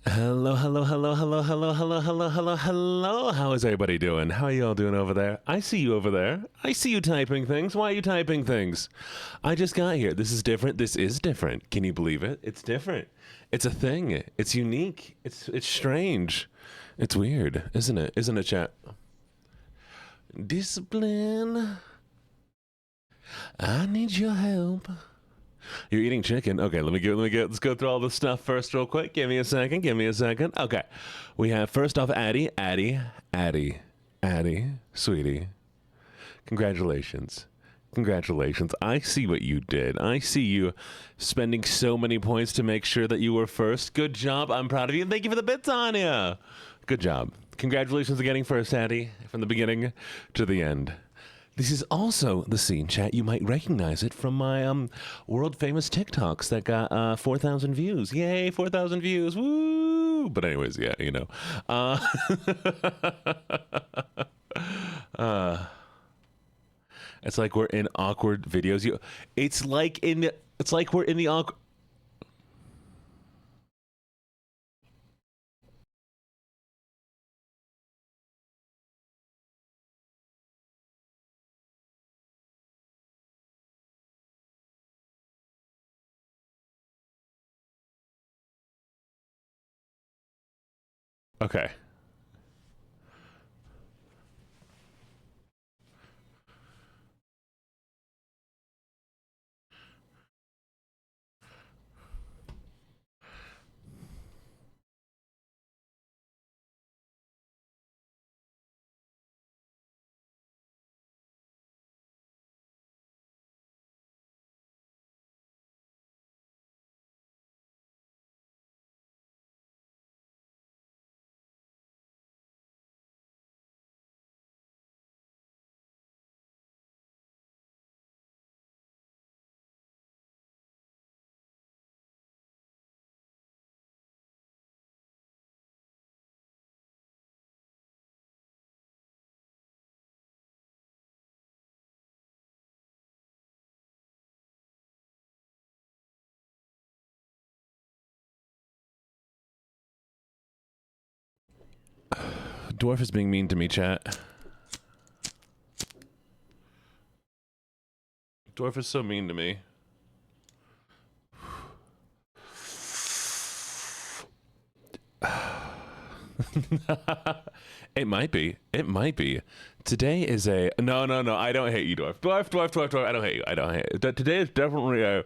Hello, hello, hello, hello, hello, hello, hello, hello, hello. How is everybody doing? How are you all doing over there? I see you over there. I see you typing things. Why are you typing things? I just got here. This is different. This is different. Can you believe it? It's different. It's a thing. It's unique. It's strange. It's weird, isn't it? Isn't it, chat? Discipline. I need your help. You're eating chicken. Okay, let's go through all this stuff first real quick. Give me a second. Okay. We have first off Addie, sweetie. Congratulations. I see what you did. I see you spending so many points to make sure that you were first. Good job. I'm proud of you. Thank you for the bits, Anya. Good job. Congratulations on getting first, Addie, from the beginning to the end. This is also the scene, chat. You might recognize it from my world famous TikToks that got 4,000 views. Yay, 4,000 views. Woo! But anyways, yeah, you know. It's like we're in awkward videos. It's like we're in the awkward. Okay. Dwarf is being mean to me, chat. Dwarf is so mean to me. It might be. Today is a no. I don't hate you, Dwarf. Dwarf. I don't hate you. Today is definitely a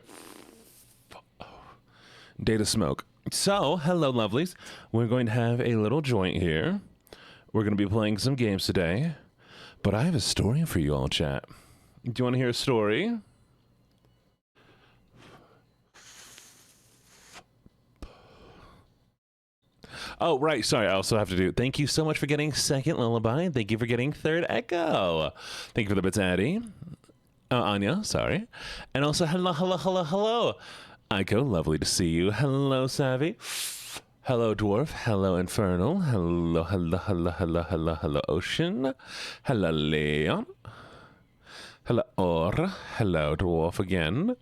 day to smoke. So, hello, lovelies. We're going to have a little joint here. We're going to be playing some games today. But I have a story for you all, chat. Do you want to hear a story? Oh, right. Sorry. I also have to do. Thank you so much for getting second lullaby. Thank you for getting third echo. Thank you for the bits, Addie. Anya, sorry. And also, hello. Aiko, lovely to see you. Hello, Savvy. Hello, Dwarf. Hello, Infernal. Hello, Ocean. Hello, Leon. Hello, Or. Hello, Dwarf again.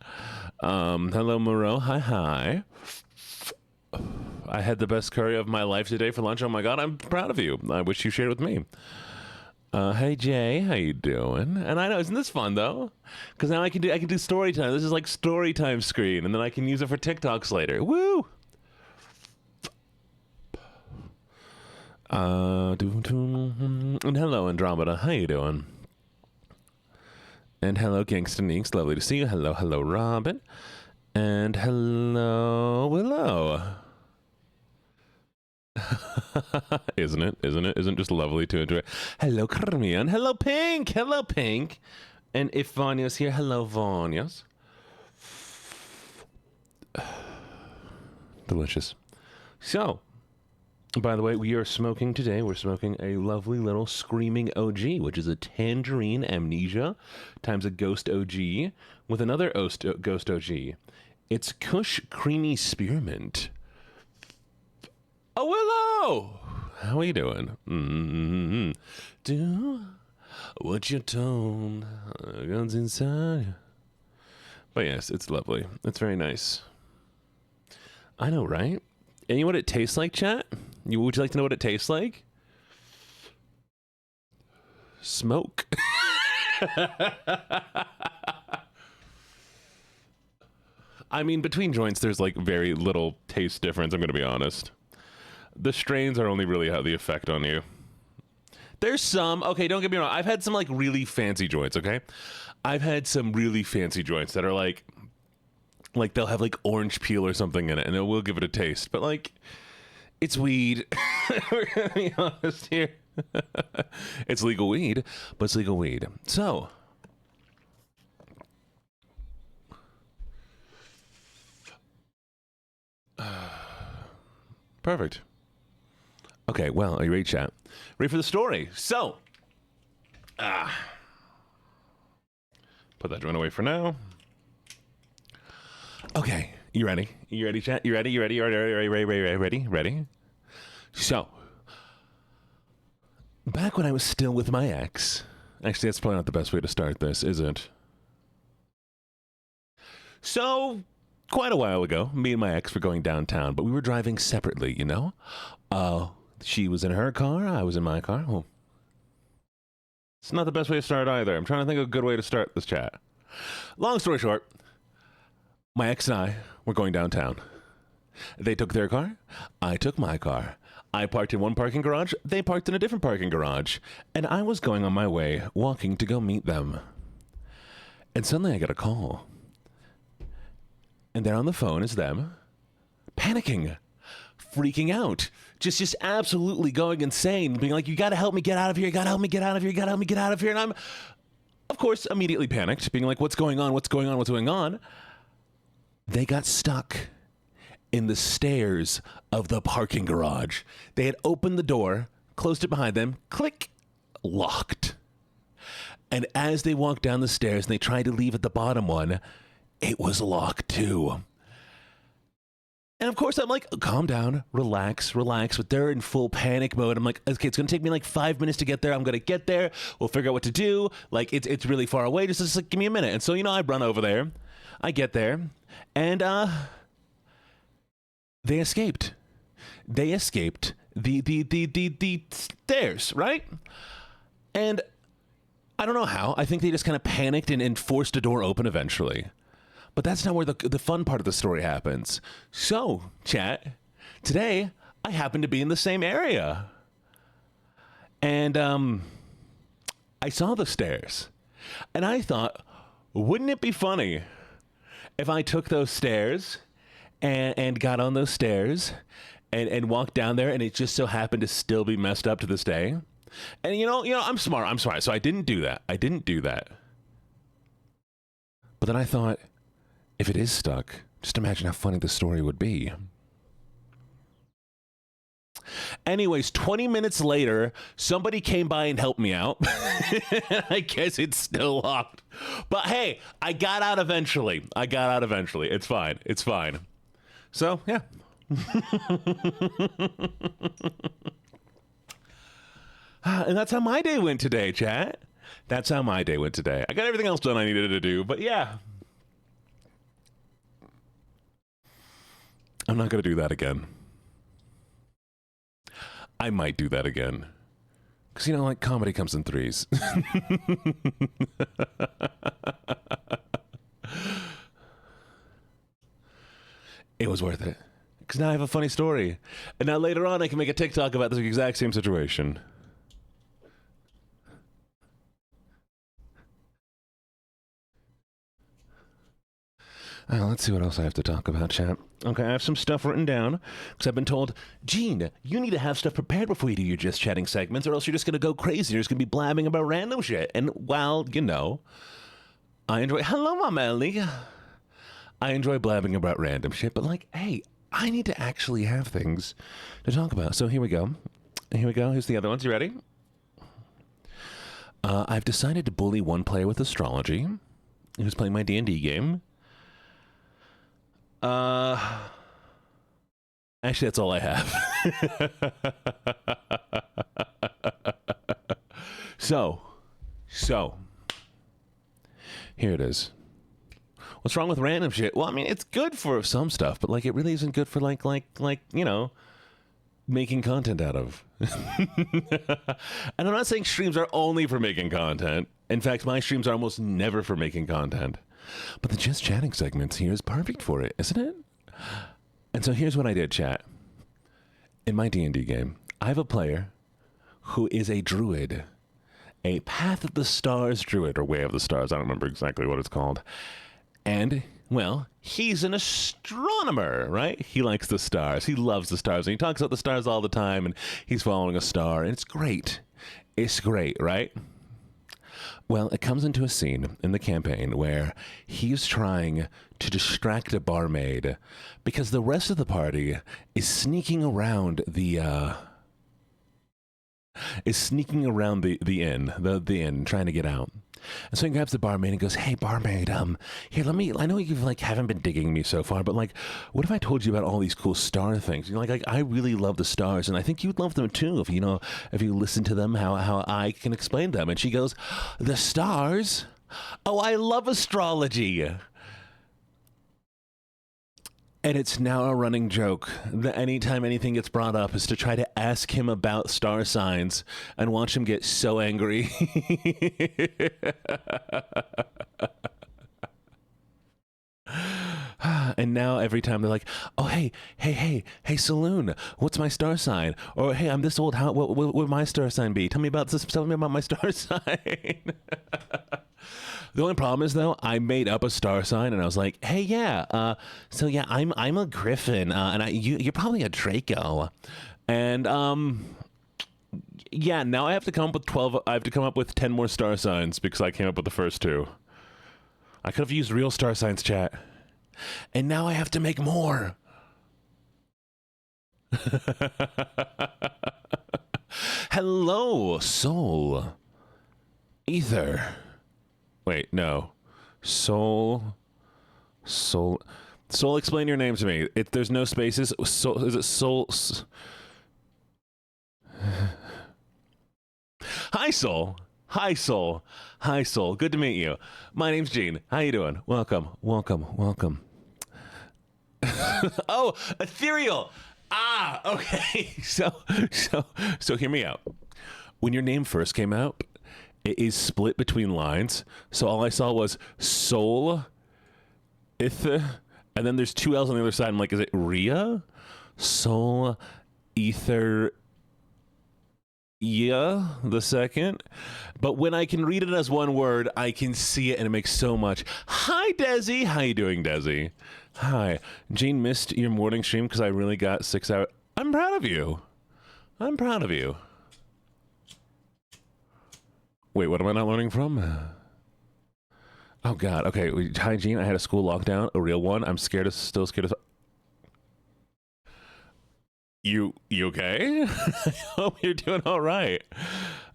Hello, Moreau. Hi. I had the best curry of my life today for lunch. Oh my god, I'm proud of you. I wish you shared with me. Hey Jay, how you doing? And I know, isn't this fun though? Because now I can do story time. This is like story time screen, and then I can use it for TikToks later. Woo! And hello Andromeda, how you doing? And hello Kingston Eeks, lovely to see you. Hello Robin. And hello Willow. Isn't it? Isn't just lovely to enjoy? Hello, Carmian. Hello, Pink. And if Vanya's here, hello, Vanya's. Delicious. So, by the way, we are smoking today. We're smoking a lovely little Screaming OG, which is a tangerine amnesia times a ghost OG with another ghost OG. It's Kush Creamy Spearmint. Oh, Willow! How are you doing? Do what you're told. Guns inside. But yes, it's lovely. It's very nice. I know, right? And you know what it tastes like, chat? Would you like to know what it tastes like? Smoke. I mean, between joints, there's like very little taste difference, I'm going to be honest. The strains are only really have the effect on you. There's some, okay, don't get me wrong. I've had some like really fancy joints, okay? I've had some really fancy joints that are like they'll have like orange peel or something in it, and it will give it a taste. But like, it's weed. We're going to be honest here. It's legal weed, but it's legal weed. So, perfect. Okay, well, are you ready, chat? Ready for the story? So, put that joint away for now. Okay, you ready? You ready, chat? You ready? You ready? You ready? Ready? So, back when I was still with my ex, actually, that's probably not the best way to start this, is it? So, quite a while ago, me and my ex were going downtown, but we were driving separately, you know? She was in her car, I was in my car. Well, it's not the best way to start either. I'm trying to think of a good way to start this chat. Long story short, my ex and I were going downtown. They took their car, I took my car. I parked in one parking garage, they parked in a different parking garage, and I was going on my way, walking to go meet them. And suddenly I get a call. And there on the phone is them, panicking, freaking out, just absolutely going insane, being like, you gotta help me get out of here, you gotta help me get out of here, you gotta help me get out of here. And I'm, of course, immediately panicked, being like, what's going on, what's going on, what's going on? They got stuck in the stairs of the parking garage. They had opened the door, closed it behind them, click, locked. And as they walked down the stairs and they tried to leave at the bottom one, it was locked too. And of course, I'm like, calm down, relax. But they're in full panic mode. I'm like, okay, it's going to take me like 5 minutes to get there. I'm going to get there. We'll figure out what to do. Like, it's really far away. Just like, give me a minute. And so, you know, I run over there. I get there. And, they escaped. They escaped the stairs, right? And I don't know how. I think they just kind of panicked and forced a door open eventually. But that's not where the fun part of the story happens. So, chat, today I happen to be in the same area. And I saw the stairs. And I thought, wouldn't it be funny if I took those stairs and got on those stairs and walked down there, and it just so happened to still be messed up to this day? And you know, I'm smart. So I didn't do that. But then I thought, if it is stuck, just imagine how funny the story would be. Anyways, 20 minutes later, somebody came by and helped me out. I guess it's still locked. But hey, I got out eventually. It's fine. So, yeah. And that's how my day went today, chat. I got everything else done I needed to do, but yeah. I'm not going to do that again. I might do that again. Because, you know, like, comedy comes in threes. It was worth it. Because now I have a funny story. And now later on I can make a TikTok about this exact same situation. Let's see what else I have to talk about, chat. Okay, I have some stuff written down, because I've been told, Gene, you need to have stuff prepared before you do your Just Chatting segments, or else you're just going to go crazy. You're just going to be blabbing about random shit. And, well, you know, I enjoy... Hello, Mama Ellie. I enjoy blabbing about random shit, but, like, hey, I need to actually have things to talk about. So here we go. Here's the other ones. You ready? I've decided to bully one player with astrology who's playing my D&D game. Actually, that's all I have. So, here it is. What's wrong with random shit? Well, I mean, it's good for some stuff, but like, it really isn't good for like, you know, making content out of. And I'm not saying streams are only for making content. In fact, my streams are almost never for making content. But the just chatting segments here is perfect for it, isn't it? And so here's what I did, chat. In my D&D game, I have a player who is a druid. A Path of the Stars druid, or Way of the Stars. I don't remember exactly what it's called. And, well, he's an astronomer, right? He likes the stars. He loves the stars. And he talks about the stars all the time, and he's following a star. And it's great. It's great, right? Well, it comes into a scene in the campaign where he's trying to distract a barmaid because the rest of the party is sneaking around the inn, trying to get out. And so he grabs the barmaid and goes, "Hey, barmaid, here, I know you like haven't been digging me so far, but like, what if I told you about all these cool star things? You know, like I really love the stars, and I think you'd love them too if you listen to them, how I can explain them." And she goes, "The stars? Oh, I love astrology." And it's now a running joke that anytime anything gets brought up is to try to ask him about star signs and watch him get so angry. And now every time they're like, "Oh, hey, Saloon, what's my star sign?" Or, "Hey, I'm this old, what would my star sign be? Tell me about my star sign." The only problem is, though, I made up a star sign, and I was like, "Hey, yeah, so yeah, I'm a Griffin, and you're probably a Draco, and yeah, now I have to come up with 12. I have to come up with 10 more star signs because I came up with the first 2. I could have used real star signs, chat, and now I have to make more." Hello, Soul Ether. Wait, no. Soul, explain your name to me. There's no spaces. Soul, is it Soul? Hi, Soul. Hi, Soul. Hi, Soul. Good to meet you. My name's Gene. How you doing? Welcome. Oh, ethereal. Ah, okay. So hear me out. When your name first came out, it is split between lines, so all I saw was Soul, Ether, and then there's 2 L's on the other side. I'm like, is it Rhea? Soul, Ether, the second. But when I can read it as one word, I can see it, and it makes so much. Hi, Desi. How you doing, Desi? Hi. Gene missed your morning stream because I really got 6 hours. I'm proud of you. Wait, what am I not learning from? Oh, God. Okay. Hi, Gene. I had a school lockdown, a real one. I'm still scared of... You okay? I hope you're doing all right.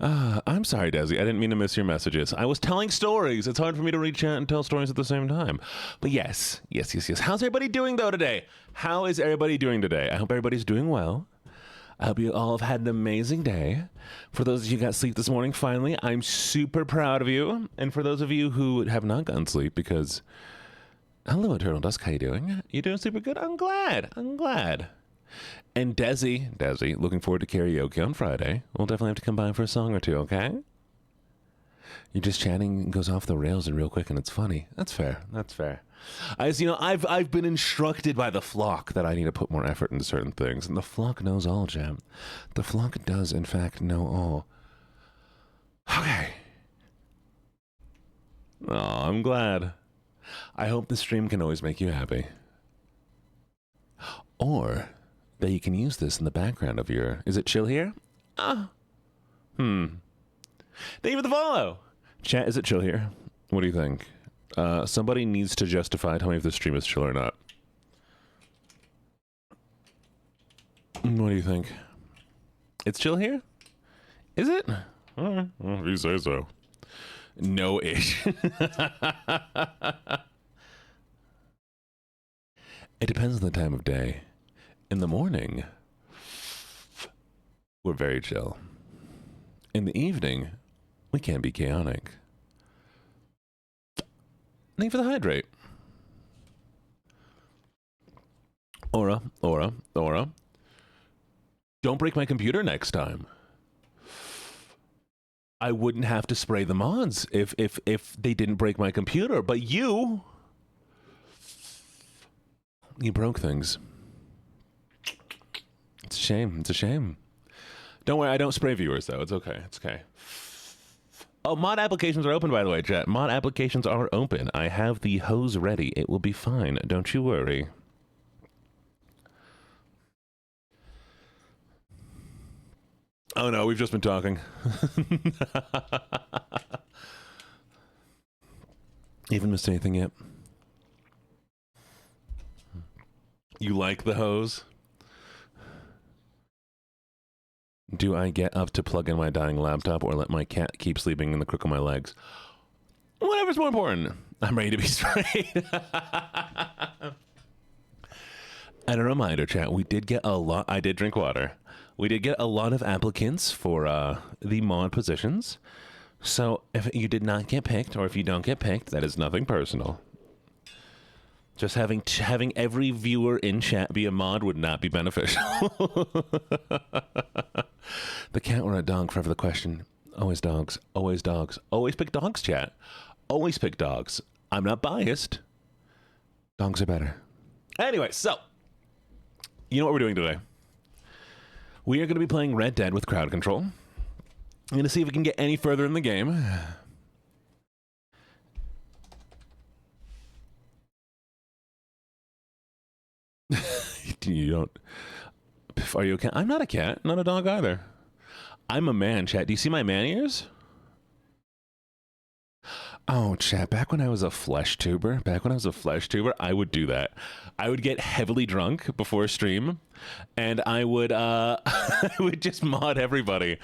I'm sorry, Desi. I didn't mean to miss your messages. I was telling stories. It's hard for me to read chat and tell stories at the same time. But yes. How's everybody doing, though, today? How is everybody doing today? I hope everybody's doing well. I hope you all have had an amazing day. For those of you who got sleep this morning, finally, I'm super proud of you. And for those of you who have not gotten sleep, because... Hello, Eternal Dusk. How you doing? You doing super good? I'm glad. And Desi, looking forward to karaoke on Friday. We'll definitely have to come by for a song or two, okay? You're just chatting, goes off the rails real quick, and it's funny. That's fair. As you know, I've been instructed by the flock that I need to put more effort into certain things, and the flock knows all, Jam. The flock does, in fact, know all. Okay. Oh, I'm glad. I hope the stream can always make you happy. Or that you can use this in the background of your... Is it chill here? Thank you for the follow. Chat, is it chill here? What do you think? Somebody needs to justify. Tell me if this stream is chill or not. What do you think? It's chill here? Is it? Well, if you say so. No-ish. It depends on the time of day. In the morning, we're very chill. In the evening, we can be chaotic. Thank you for the hydrate. Aura. Don't break my computer next time. I wouldn't have to spray the mods if they didn't break my computer. But you broke things. It's a shame. It's a shame. Don't worry, I don't spray viewers, though. It's okay. It's okay. Oh, mod applications are open, by the way, chat. Mod applications are open. I have the hose ready. It will be fine. Don't you worry. Oh, no, we've just been talking. Even missed anything yet? You like the hose? Do I get up to plug in my dying laptop or let my cat keep sleeping in the crook of my legs? Whatever's more important. I'm ready to be sprayed. And a reminder, chat, we did get a lot. I did drink water. We did get a lot of applicants for the mod positions. So if you did not get picked, or if you don't get picked, that is nothing personal. Just having every viewer in chat be a mod would not be beneficial. The cat or a dog, forever the question. Always dogs. Always dogs. Always pick dogs, chat. Always pick dogs. I'm not biased. Dogs are better. Anyway, so you know what we're doing today? We are going to be playing Red Dead with crowd control. I'm going to see if we can get any further in the game. You don't... Are you a cat? I'm not a cat. Not a dog either. I'm a man, chat. Do you see my man ears? Oh, chat. Back when I was a flesh tuber, I would do that. I would get heavily drunk before a stream, and I would I would just mod everybody.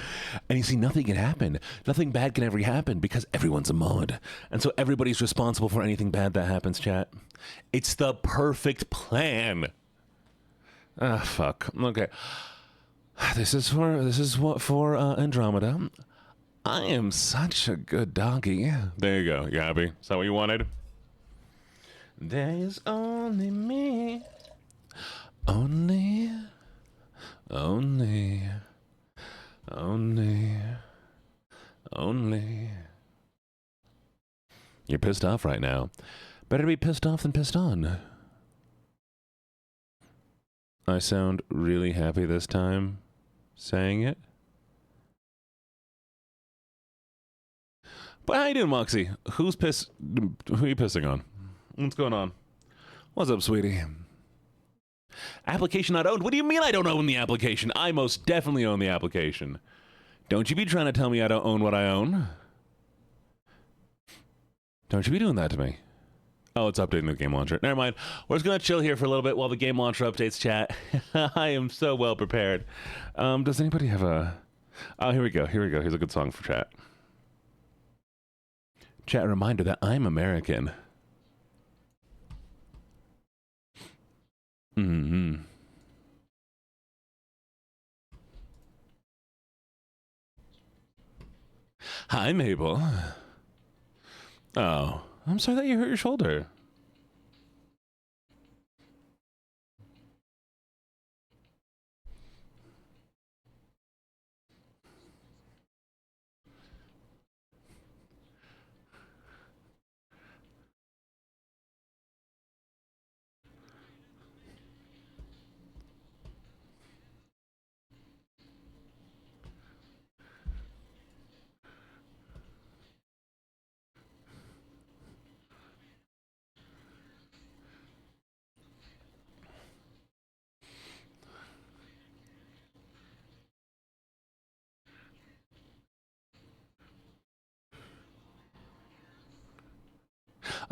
And you see, nothing can happen. Nothing bad can ever happen because everyone's a mod. And so everybody's responsible for anything bad that happens, chat. It's the perfect plan. Ah, fuck. Okay. This is what for Andromeda. I am such a good doggy. There you go. You happy? Is that what you wanted? There's only me. Only. You're pissed off right now. Better be pissed off than pissed on. I sound really happy this time saying it. But how you doing, Moxie? Who are you pissing on? What's going on? What's up, sweetie? Application not owned? What do you mean I don't own the application? I most definitely own the application. Don't you be trying to tell me I don't own what I own. Don't you be doing that to me. Oh, it's updating the game launcher. Never mind. We're just going to chill here for a little bit while the game launcher updates, chat. I am so well prepared. Does anybody have a... Oh, here we go. Here's a good song for chat. Chat, a reminder that I'm American. Mm-hmm. Hi, Mabel. Oh, I'm sorry that you hurt your shoulder.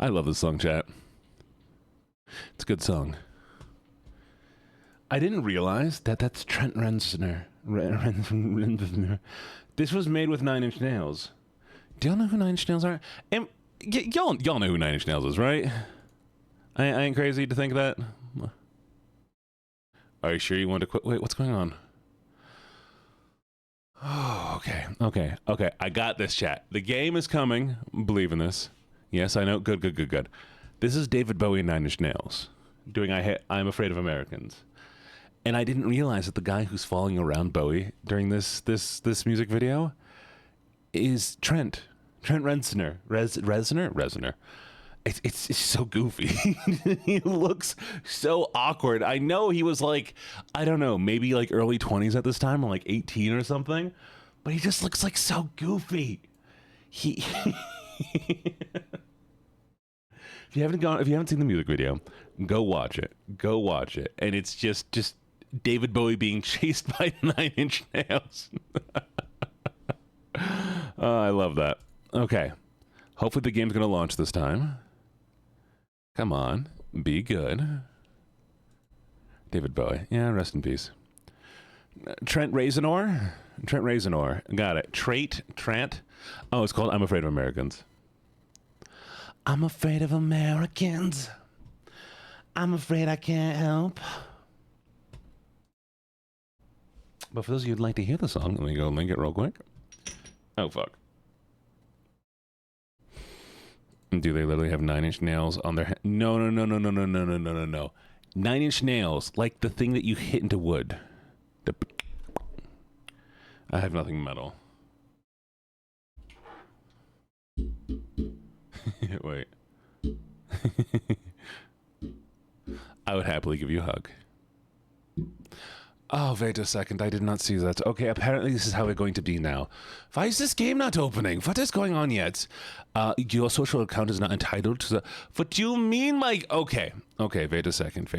I love this song, chat. It's a good song. I didn't realize that that's Trent Reznor. This was made with 9 Inch Nails. Do y'all know who 9 Inch Nails are? Y'all know who 9 Inch Nails is, right? I ain't crazy to think that. Are you sure you want to quit? Wait, what's going on? Oh, okay. I got this, chat. The game is coming. Believe in this. Yes, I know. Good. This is David Bowie and 9 Inch Nails. doing I'm Afraid of Americans. And I didn't realize that the guy who's following around Bowie during this music video is Trent Reznor. Reznor. It's so goofy. He looks so awkward. I know he was like, I don't know, maybe like early 20s at this time, or like 18 or something. But he just looks like so goofy. If you haven't seen the music video, go watch it. And it's just David Bowie being chased by 9 Inch Nails. Oh, I love that. Okay. Hopefully the game's going to launch this time. Come on. Be good. David Bowie. Yeah, rest in peace. Trent Reznor. Got it. Trent. Oh, it's called I'm Afraid of Americans. I'm afraid of Americans. I'm afraid I can't help. But for those of you who'd like to hear the song, let me go link it real quick. Oh, fuck. Do they literally have 9 Inch Nails on their head? No. 9 Inch Nails, like the thing that you hit into wood. I have nothing metal. Wait. I would happily give you a hug. Oh, wait a second. I did not see that. Okay, apparently this is how we're going to be now. Why is this game not opening? What is going on yet? Your social account is not entitled to the... What do you mean, Mike? Okay, wait a second.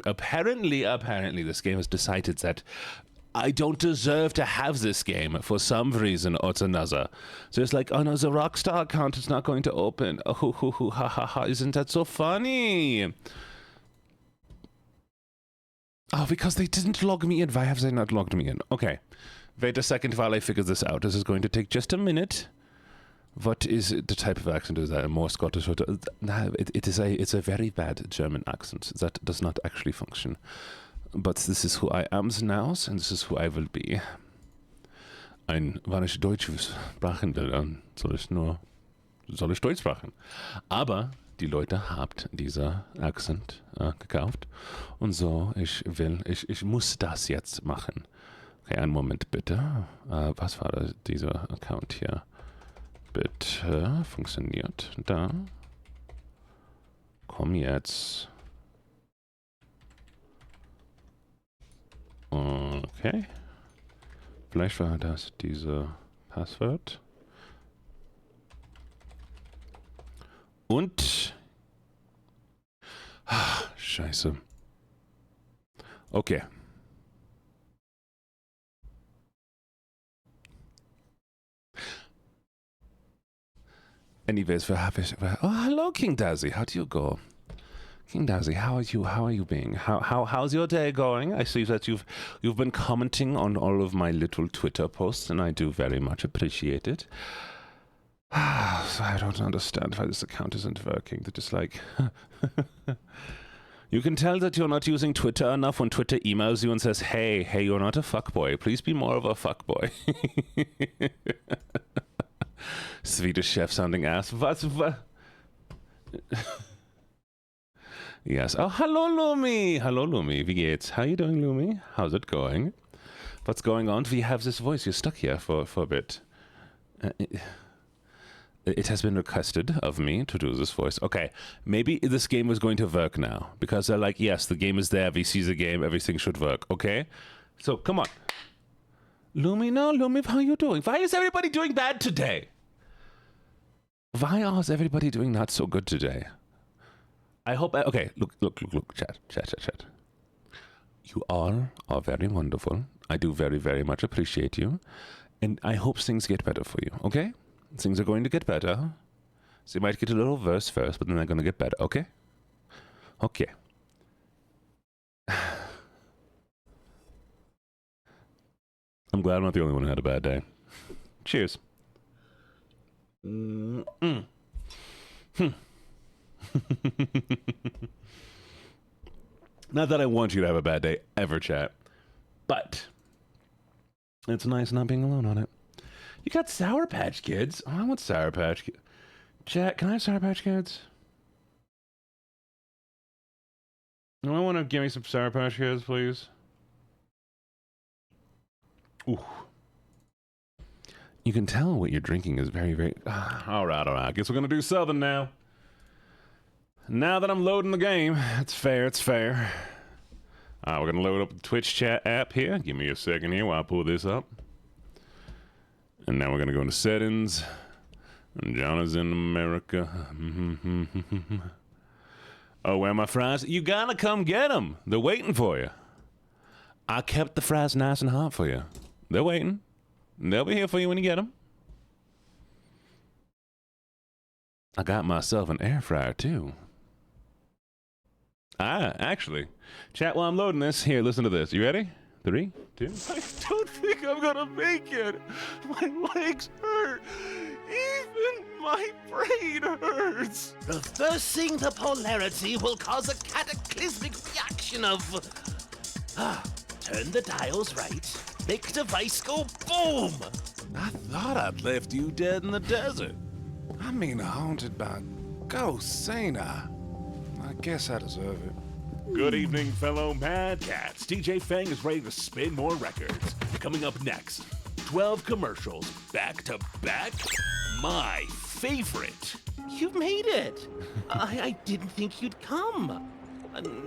Apparently this game has decided that I don't deserve to have this game for some reason or another. So it's like, oh no, the Rockstar account is not going to open. Oh, ha, isn't that so funny? Oh, because they didn't log me in. Why have they not logged me in? Okay. Wait a second while I figure this out. This is going to take just a minute. What is the type of accent? Is that a more Scottish? No, it's a very bad German accent. That does not actually function. But this is who I am now, and this is who I will be. Wenn ich Deutsch sprechen will, dann soll ich Deutsch sprechen. Aber die Leute habt dieser Akzent gekauft. Und so, ich muss das jetzt machen. Okay, einen Moment bitte. Was war das, dieser Account hier? Bitte, funktioniert. Da. Komm jetzt. Okay. Vielleicht war das diese Passwort. Und... Scheiße. Okay. Anyways, oh, hello, King Dazzy. How do you go? King Dazzy, how are you being? How's your day going? I see that you've been commenting on all of my little Twitter posts, and I do very much appreciate it. So I don't understand why this account isn't working. They're just like... You can tell that you're not using Twitter enough when Twitter emails you and says, hey, you're not a fuckboy. Please be more of a fuckboy. Swedish chef sounding ass. What? Yes. Oh, hello, Lumi. Wie geht's? How you doing, Lumi? How's it going? What's going on? We have this voice. You're stuck here for a bit. It has been requested of me to do this voice. Okay, maybe this game is going to work now. Because they're like, yes, the game is there. We see the game. Everything should work. Okay? So, come on. Lumi, how are you doing? Why is everybody doing bad today? Why is everybody doing not so good today? I hope... Okay, look, chat. You all are very wonderful. I do very, very much appreciate you. And I hope things get better for you, okay? Things are going to get better. So you might get a little worse first, but then they're going to get better, okay? Okay. I'm glad I'm not the only one who had a bad day. Cheers. Not that I want you to have a bad day ever, chat. But it's nice not being alone on it. You got Sour Patch Kids? Oh, I want Sour Patch Kids. Chat, can I have Sour Patch Kids? I want to give me some Sour Patch Kids, please. Ooh. You can tell what you're drinking is very, very... all right. I guess we're going to do Southern now. Now that I'm loading the game, it's fair. We're going to load up the Twitch chat app here. Give me a second here while I pull this up. And now we're going to go into settings. And John is in America. Oh, where are my fries? You got to come get them. They're waiting for you. I kept the fries nice and hot for you. They're waiting. They'll be here for you when you get them. I got myself an air fryer, too. Actually, chat while I'm loading this. Here, listen to this. You ready? 3, 2. I don't think I'm gonna make it. My legs hurt. Even my brain hurts. Reversing the polarity will cause a cataclysmic reaction of... turn the dials right. Make device go boom. I thought I'd left you dead in the desert. I mean, haunted by ghosts, ain't I? I guess I deserve it. Good evening, fellow Mad Cats. DJ Fang is ready to spin more records. Coming up next, 12 commercials back to back. My favorite. You made it. I didn't think you'd come.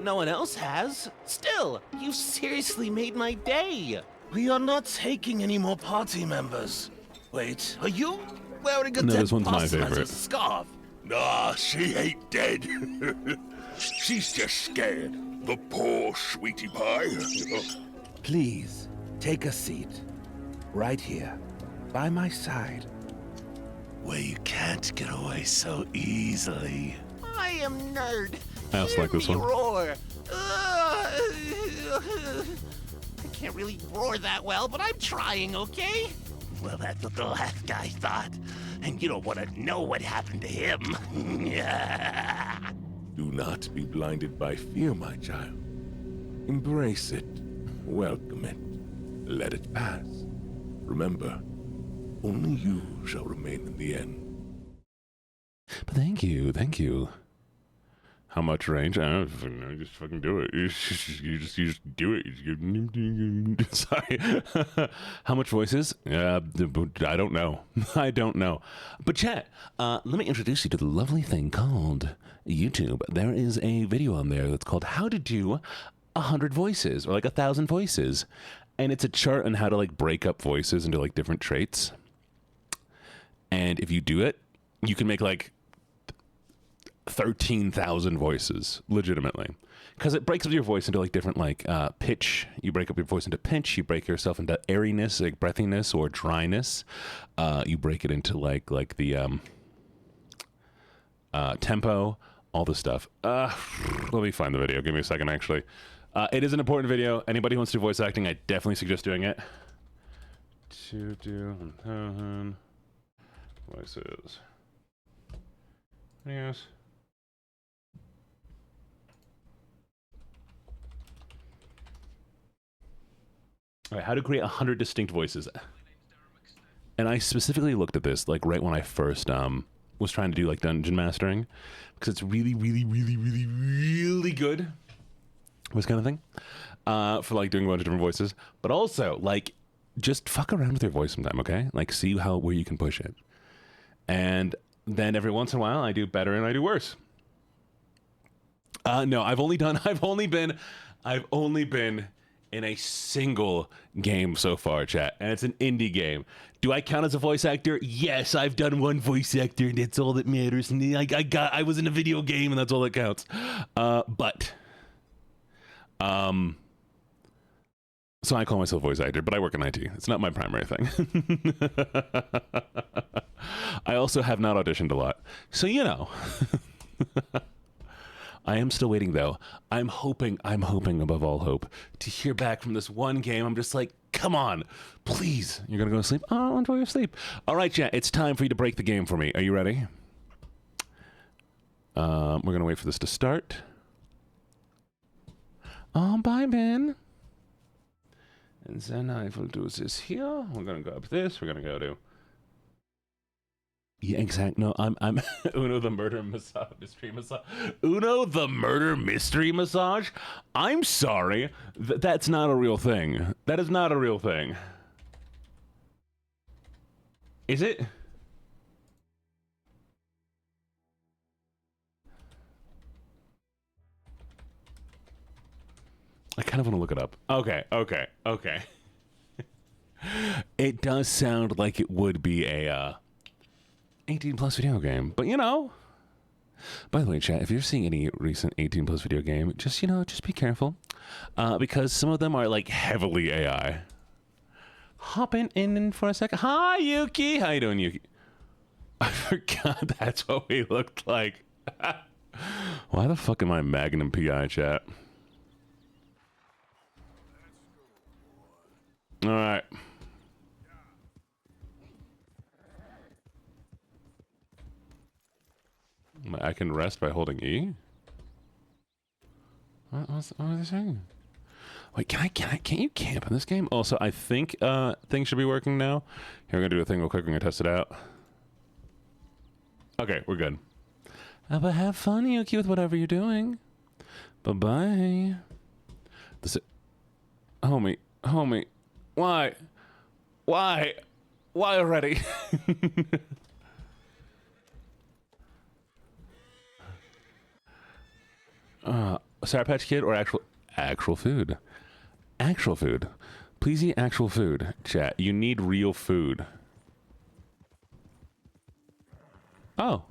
No one else has. Still, you seriously made my day. We are not taking any more party members. Wait, are you wearing a No, dead this one's my possum as a favorite. scarf? Nah, she ain't dead. She's just scared. The poor sweetie pie. Please, take a seat. Right here, by my side. Where you can't get away so easily. I am nerd. I also like this Hear me one. Roar. I can't really roar that well, but I'm trying, okay? Well, that's what the last guy thought. And you don't want to know what happened to him. Do not be blinded by fear, my child. Embrace it. Welcome it. Let it pass. Remember, only you shall remain in the end. But thank you. How much range? I don't know, just fucking do it. You just do it. Sorry. How much voices? I don't know. I don't know. But chat, let me introduce you to the lovely thing called YouTube. There is a video on there that's called How to Do 100 Voices, or like 1,000 voices. And it's a chart on how to like break up voices into like different traits. And if you do it, you can make like 13,000 voices, legitimately, because it breaks up your voice into like different like pitch. You break up your voice into pitch. You break yourself into airiness, like breathiness or dryness. You break it into like the tempo, all this stuff. Let me find the video. Give me a second. Actually, it is an important video. Anybody who wants to do voice acting, I definitely suggest doing it. To do 1,000 voices. Yes. All right, how to create 100 distinct voices. And I specifically looked at this like right when I first was trying to do like dungeon mastering, because it's really good. This kind of thing. For like doing a bunch of different voices. But also like just fuck around with your voice sometime, okay? Like see where you can push it. And then every once in a while I do better and I do worse. No, I've only been in a single game so far, chat, and it's an indie game. Do I count as a voice actor? Yes, I've done one voice actor, and that's all that matters. And I was in a video game, and that's all that counts. So I call myself voice actor, but I work in IT. It's not my primary thing. I also have not auditioned a lot, so you know. I am still waiting, though. I'm hoping above all hope to hear back from this one game. I'm just like, come on, please. You're going to go to sleep? Oh, enjoy your sleep. All right, chat, it's time for you to break the game for me. Are you ready? We're going to wait for this to start. Oh, bye, Ben. And then I will do this here. We're going to go up this. We're going to go to Yeah, exact. No, I'm Uno the murder mystery massage. Uno the murder mystery massage. I'm sorry, that's not a real thing. That is not a real thing. Is it? I kind of want to look it up. Okay. It does sound like it would be a 18 plus video game, but you know. By the way, chat, if you're seeing any recent 18 plus video game, just be careful, because some of them are like heavily AI. Hopping in for a second. Hi, Yuki. How you doing, Yuki? I forgot that's what we looked like. Why the fuck am I Magnum PI, chat? All right. I can rest by holding E? What was I saying? Wait, can't you camp in this game? Also, I think things should be working now. Here, we're gonna do a thing real quick. We're gonna test it out. Okay, we're good. But have fun, Yuki, with whatever you're doing. Bye-bye. Homie. Why already? Sour Patch Kid or actual food? Actual food. Please eat actual food, chat. You need real food. Oh.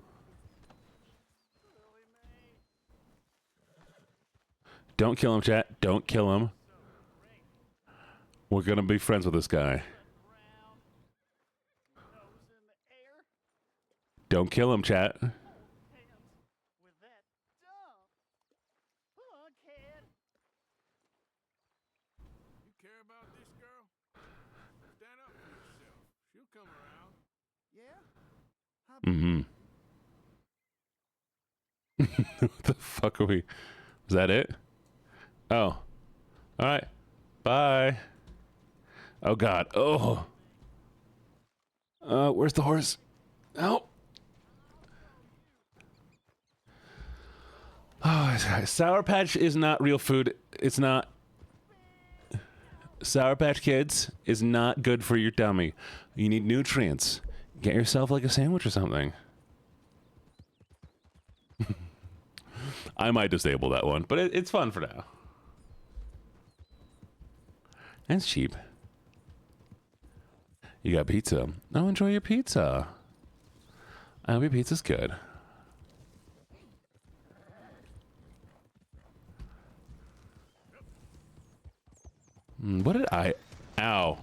Don't kill him, chat. Don't kill him. We're gonna be friends with this guy. Don't kill him, chat. Mm-hmm. What the fuck are we? Is that it? Oh. Alright. Bye. Oh god. Oh. Where's the horse? Oh. Oh, Sour Patch is not real food. It's not. Sour Patch Kids is not good for your tummy. You need nutrients. Get yourself like a sandwich or something. I might disable that one, but it's fun for now. And it's cheap. You got pizza. Oh, enjoy your pizza. I hope your pizza's good. What did I... Ow.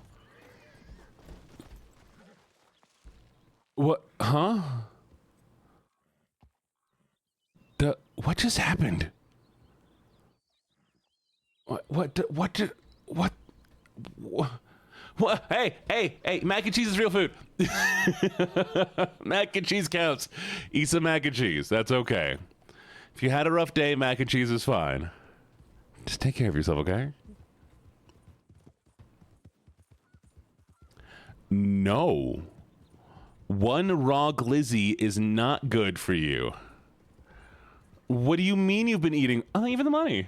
What? Huh? What just happened? What? Hey, mac and cheese is real food. Mac and cheese counts. Eat some mac and cheese. That's okay. If you had a rough day, mac and cheese is fine. Just take care of yourself, okay? No. One raw glizzy is not good for you. What do you mean you've been eating? I'll give you the money.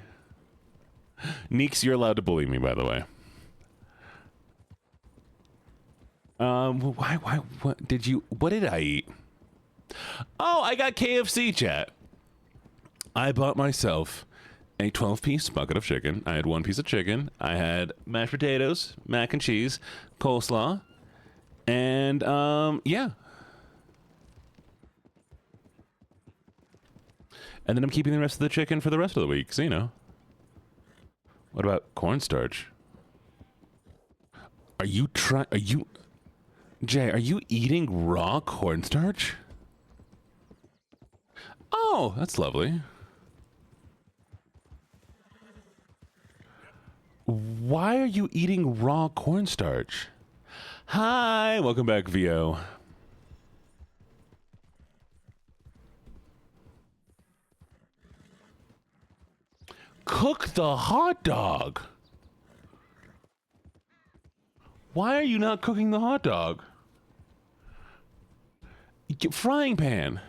Neeks, you're allowed to bully me, by the way. Why, what did I eat? Oh, I got KFC, chat. I bought myself a 12-piece bucket of chicken. I had one piece of chicken. I had mashed potatoes, mac and cheese, coleslaw, and, yeah. And then I'm keeping the rest of the chicken for the rest of the week, so you know. What about cornstarch? Jay, are you eating raw cornstarch? Oh, that's lovely. Why are you eating raw cornstarch? Hi, welcome back, VO. Cook the hot dog. Why are you not cooking the hot dog? Frying pan.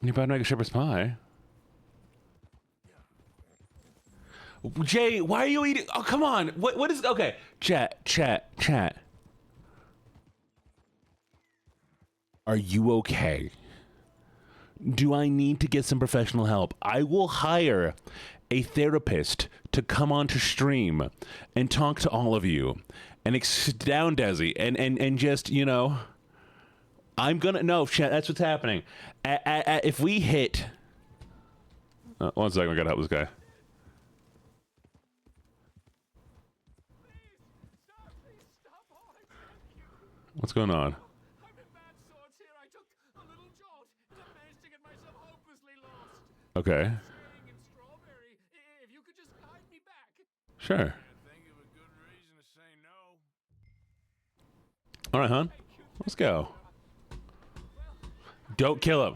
You better make a shepherd's pie. Jay, why are you eating? Oh, come on. What is... Okay. Chat. Are you okay? Do I need to get some professional help? I will hire a therapist to come onto stream and talk to all of you and down Desi and just, you know, I'm gonna... No, chat, that's what's happening. If we hit... 1 second, I gotta help this guy. What's going on? I'm in bad sorts here. I took a little jolt and I managed to get myself hopelessly lost. Okay. Staying in Strawberry. If you could just guide me back. Sure. Think of a good reason to say no. All right, hon. Let's go. Don't kill him.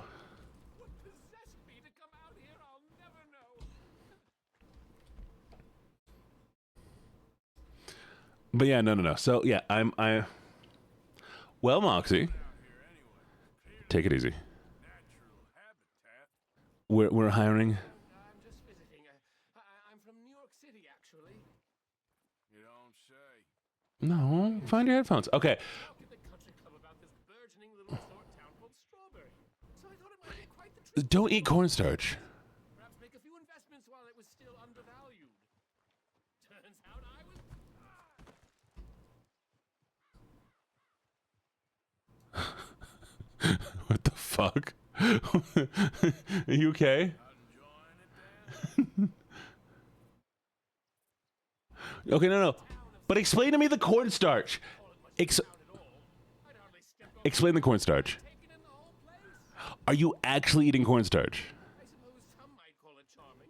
What possessed me to come out here, I'll never know. But yeah, no. So yeah, I. Well, Moxie, take it easy. We're hiring. I'm just visiting. I'm from New York City, actually. You don't say. No, find your headphones. Okay. Talked at the country club about this burgeoning little resort town called Strawberry. So I thought it might be quite the trip. Don't eat cornstarch. Perhaps make a few investments while it was still undervalued. Turns out I was... What the fuck? Are you okay? Okay, no. But explain to me the cornstarch. Explain the cornstarch. taken in the whole place. Are you actually eating cornstarch? I suppose some might call it charming.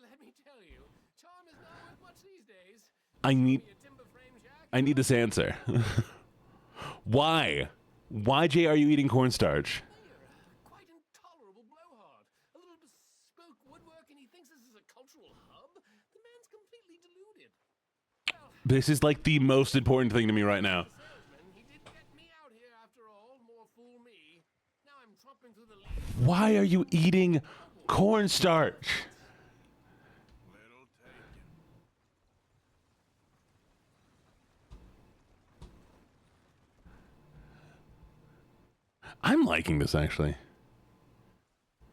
Let me tell you, charm is not worth much these days. I need A timber frame jack. this answer. Why? Why, Jay, are you eating cornstarch? Quite intolerable blowhard. A little bespoke woodwork, and he thinks this is a cultural hub. The man's completely deluded. Well, This is like the most important thing to me right now. salesman, he did get me out here after all. More fool me. Now I'm tromping through the leaves. Why are you eating cornstarch? Little taken. I'm liking this actually.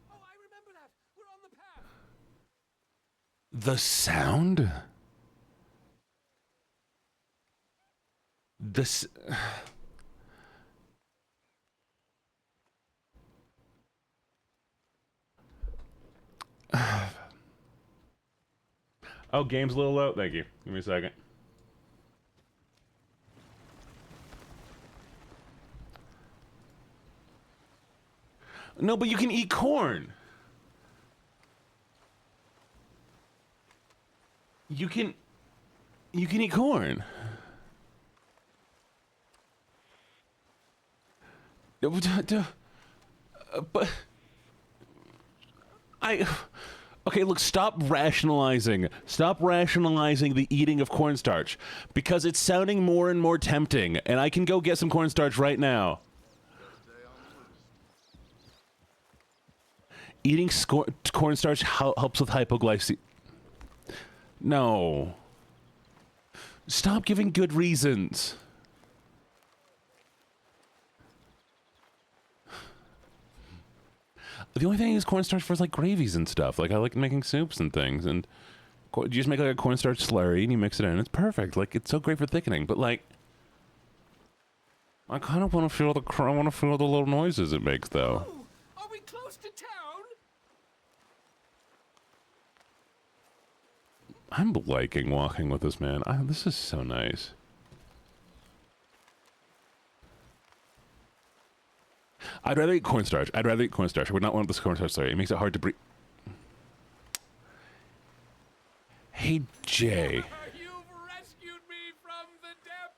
Oh, I remember that. We're on the path. The sound? This. Oh, game's a little low. Thank you. Give me a second. No, but you can eat corn. You can eat corn. But okay, look, stop rationalizing the eating of cornstarch because it's sounding more and more tempting, and I can go get some cornstarch right now. Eating cornstarch helps with hypoglycemia. No. Stop giving good reasons. The only thing I use cornstarch for is like gravies and stuff. Like I like making soups and things. And you just make like a cornstarch slurry and you mix it in. It's perfect. Like it's so great for thickening. But like, I kind of want to feel the little noises it makes though. Oh, are we close to town? I'm liking walking with this man. This is so nice. I'd rather eat cornstarch. I would not want this cornstarch. Sorry, it makes it hard to breathe. Hey, Jay. You've rescued me from the depths.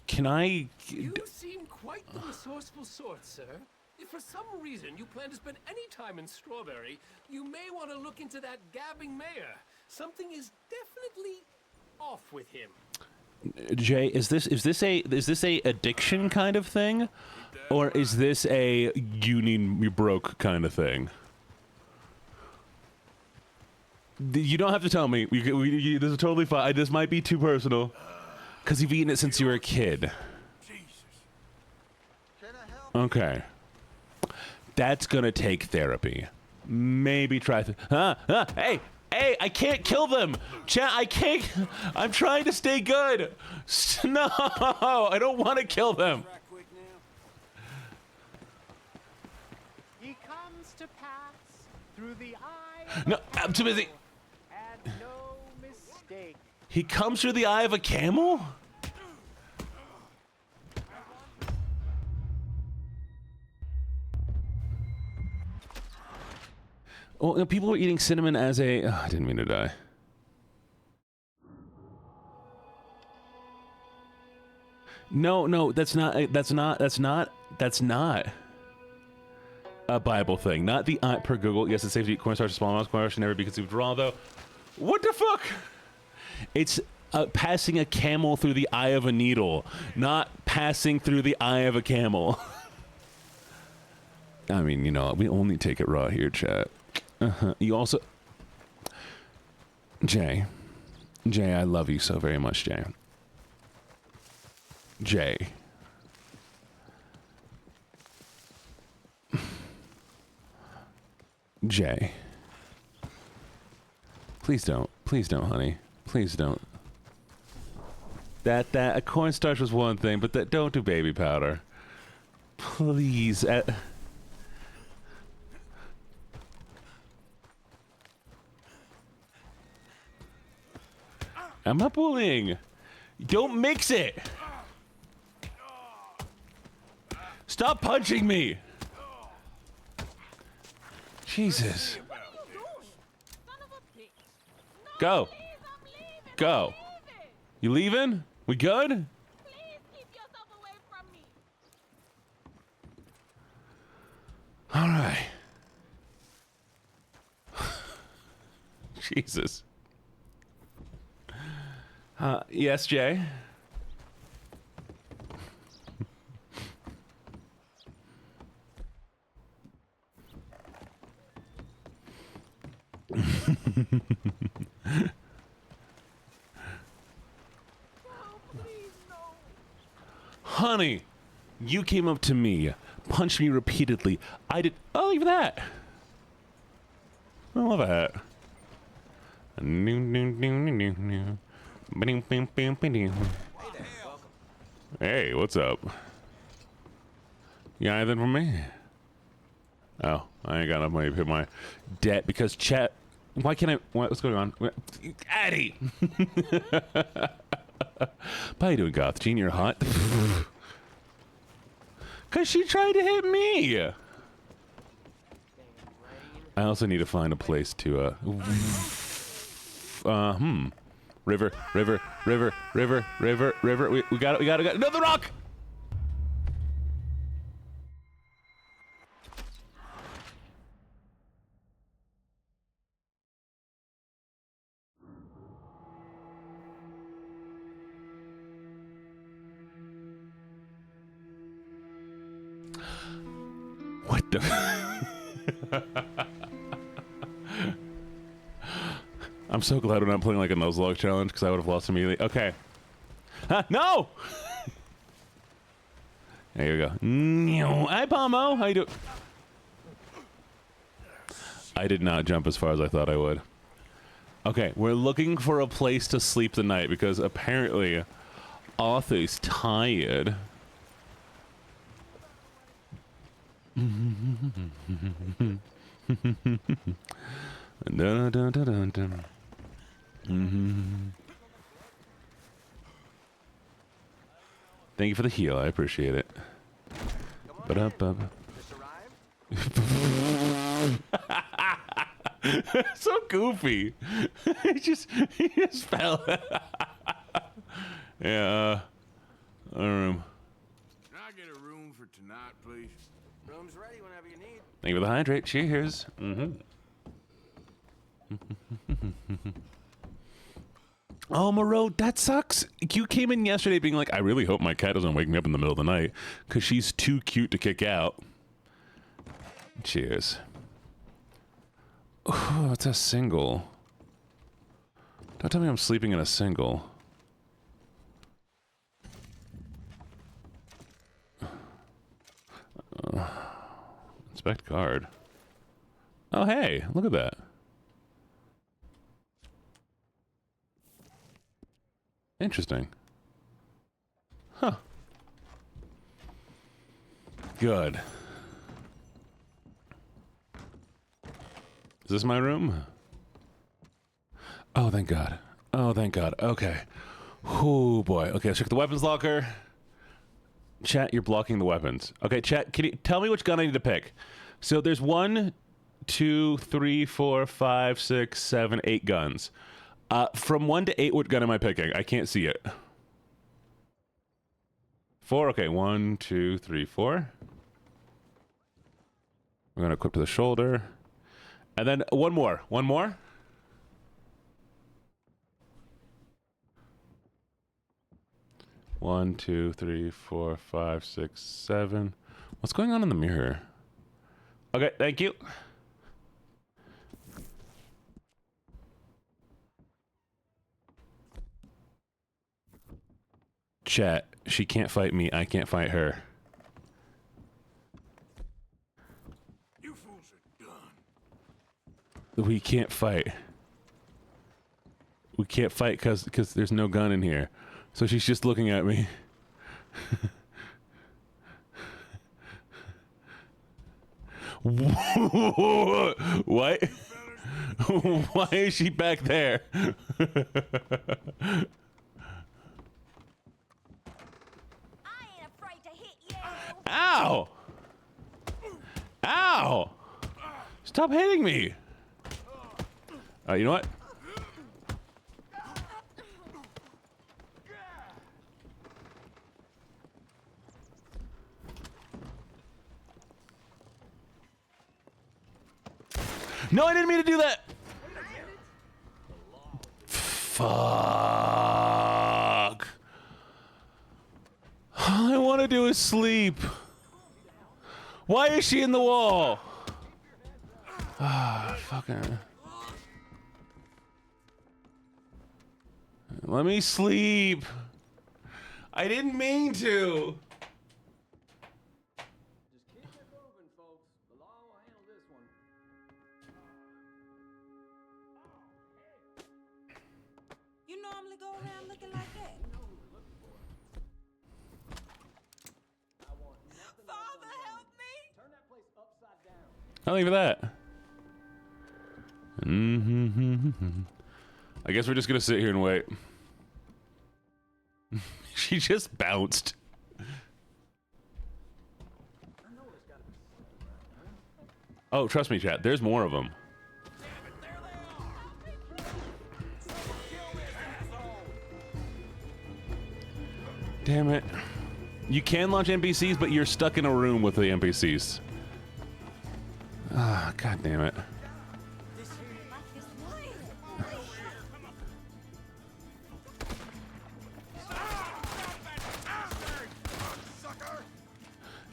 Can I... You seem quite the resourceful sort, sir. If for some reason you plan to spend any time in Strawberry, you may want to look into that gabbing mayor. Something is definitely off with him. Jay, is this a addiction kind of thing, or is this a you broke kind of thing? You don't have to tell me. This is totally fine. This might be too personal, because you've eaten it since you were a kid. Okay. That's gonna take therapy. Maybe try. Hey! Hey! I can't kill them! Chat, I can't. I'm trying to stay good! No! I don't want to kill them! He comes to pass through the eye. No, I'm too busy. And no mistake. He comes through the eye of a camel? Well, people were eating cinnamon as a... I didn't mean to die. No, that's not a Bible thing. Not the per Google. Yes, it's safe to eat cornstarch and small amounts. Cornstarch should never be consumed raw, though. What the fuck? It's passing a camel through the eye of a needle, not passing through the eye of a camel. I mean, you know, we only take it raw here, chat. You also... Jay, I love you so very much, Jay. Jay. Please don't, honey. Please don't. That a cornstarch was one thing, but don't do baby powder. Please. I'm not bullying. Don't mix it. Stop punching me. Jesus. Go. Go. You leaving? We good? Please keep yourself away from me. All right. Jesus. Yes, Jay? Honey, you came up to me, punched me repeatedly. I did. Oh, look at that. I love that. Hey, what's up? You got anything for me? Oh, I ain't got enough money to pay my debt because chat. Why can't I? What's going on? Addy! How you doing, Goth Gene? You're hot. Cause she tried to hit me. I also need to find a place to River. We got it. No, the rock. What the? I'm so glad we're not playing like a Nuzlocke challenge because I would have lost immediately. Okay. No! There you go. Hi, Pomo. How you doing? I did not jump as far as I thought I would. Okay, we're looking for a place to sleep the night because apparently Arthur's tired. Dun, dun, dun, dun, dun. Thank you for the heal. I appreciate it. So goofy. he just fell. Yeah. A room. Can I get a room for tonight, please? Room's ready whenever you need. Thank you for the hydrate. Cheers. Oh, Moreau, that sucks. You came in yesterday being like, I really hope my cat doesn't wake me up in the middle of the night because she's too cute to kick out. Cheers. Oh, it's a single. Don't tell me I'm sleeping in a single. Inspect card. Oh, hey, look at that. Interesting. Huh. Good. Is this my room? Oh, thank God. Oh, thank God. Okay. Oh, boy. Okay, let's check the weapons locker. Chat, you're blocking the weapons. Okay, chat, can you tell me which gun I need to pick? So there's 1, 2, 3, 4, 5, 6, 7, 8 guns. From 1 to 8, what gun am I picking? I can't see it. 4, okay, 1, 2, 3, 4. We're gonna equip to the shoulder. And then one more. 1, 2, 3, 4, 5, 6, 7. What's going on in the mirror? Okay, thank you. Chat, she can't fight me, I can't fight her. You fools are done. We can't fight. We can't fight because there's no gun in here. So she's just looking at me. What? Why is she back there? I ain't afraid to hit you. Ow! Ow! Stop hitting me! You know what? No, I didn't mean to do that! Fuck. All I want to do is sleep. Why is she in the wall? Ah, fucking. Let me sleep. I didn't mean to. Just keep it moving, folks. The law will handle this one. You normally go around looking like that. Father, help me! Turn that place upside down. I'll leave it at that. I guess we're just gonna sit here and wait. She just bounced. Oh, trust me, chat. There's more of them. Damn it. You can launch NPCs, but you're stuck in a room with the NPCs. Ah, god damn it.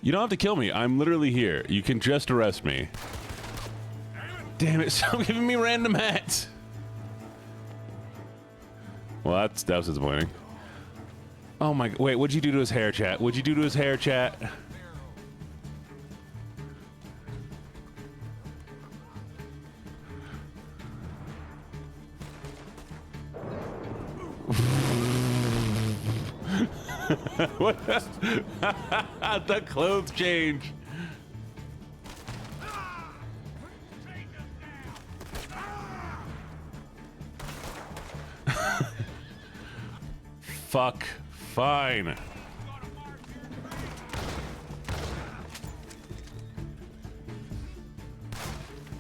You don't have to kill me. I'm literally here. You can just arrest me. Damn it, stop giving me random hats. Well, that was disappointing. Oh my, wait, what'd you do to his hair, chat? What'd you do to his hair, chat? What? The clothes change. Fuck. Fine.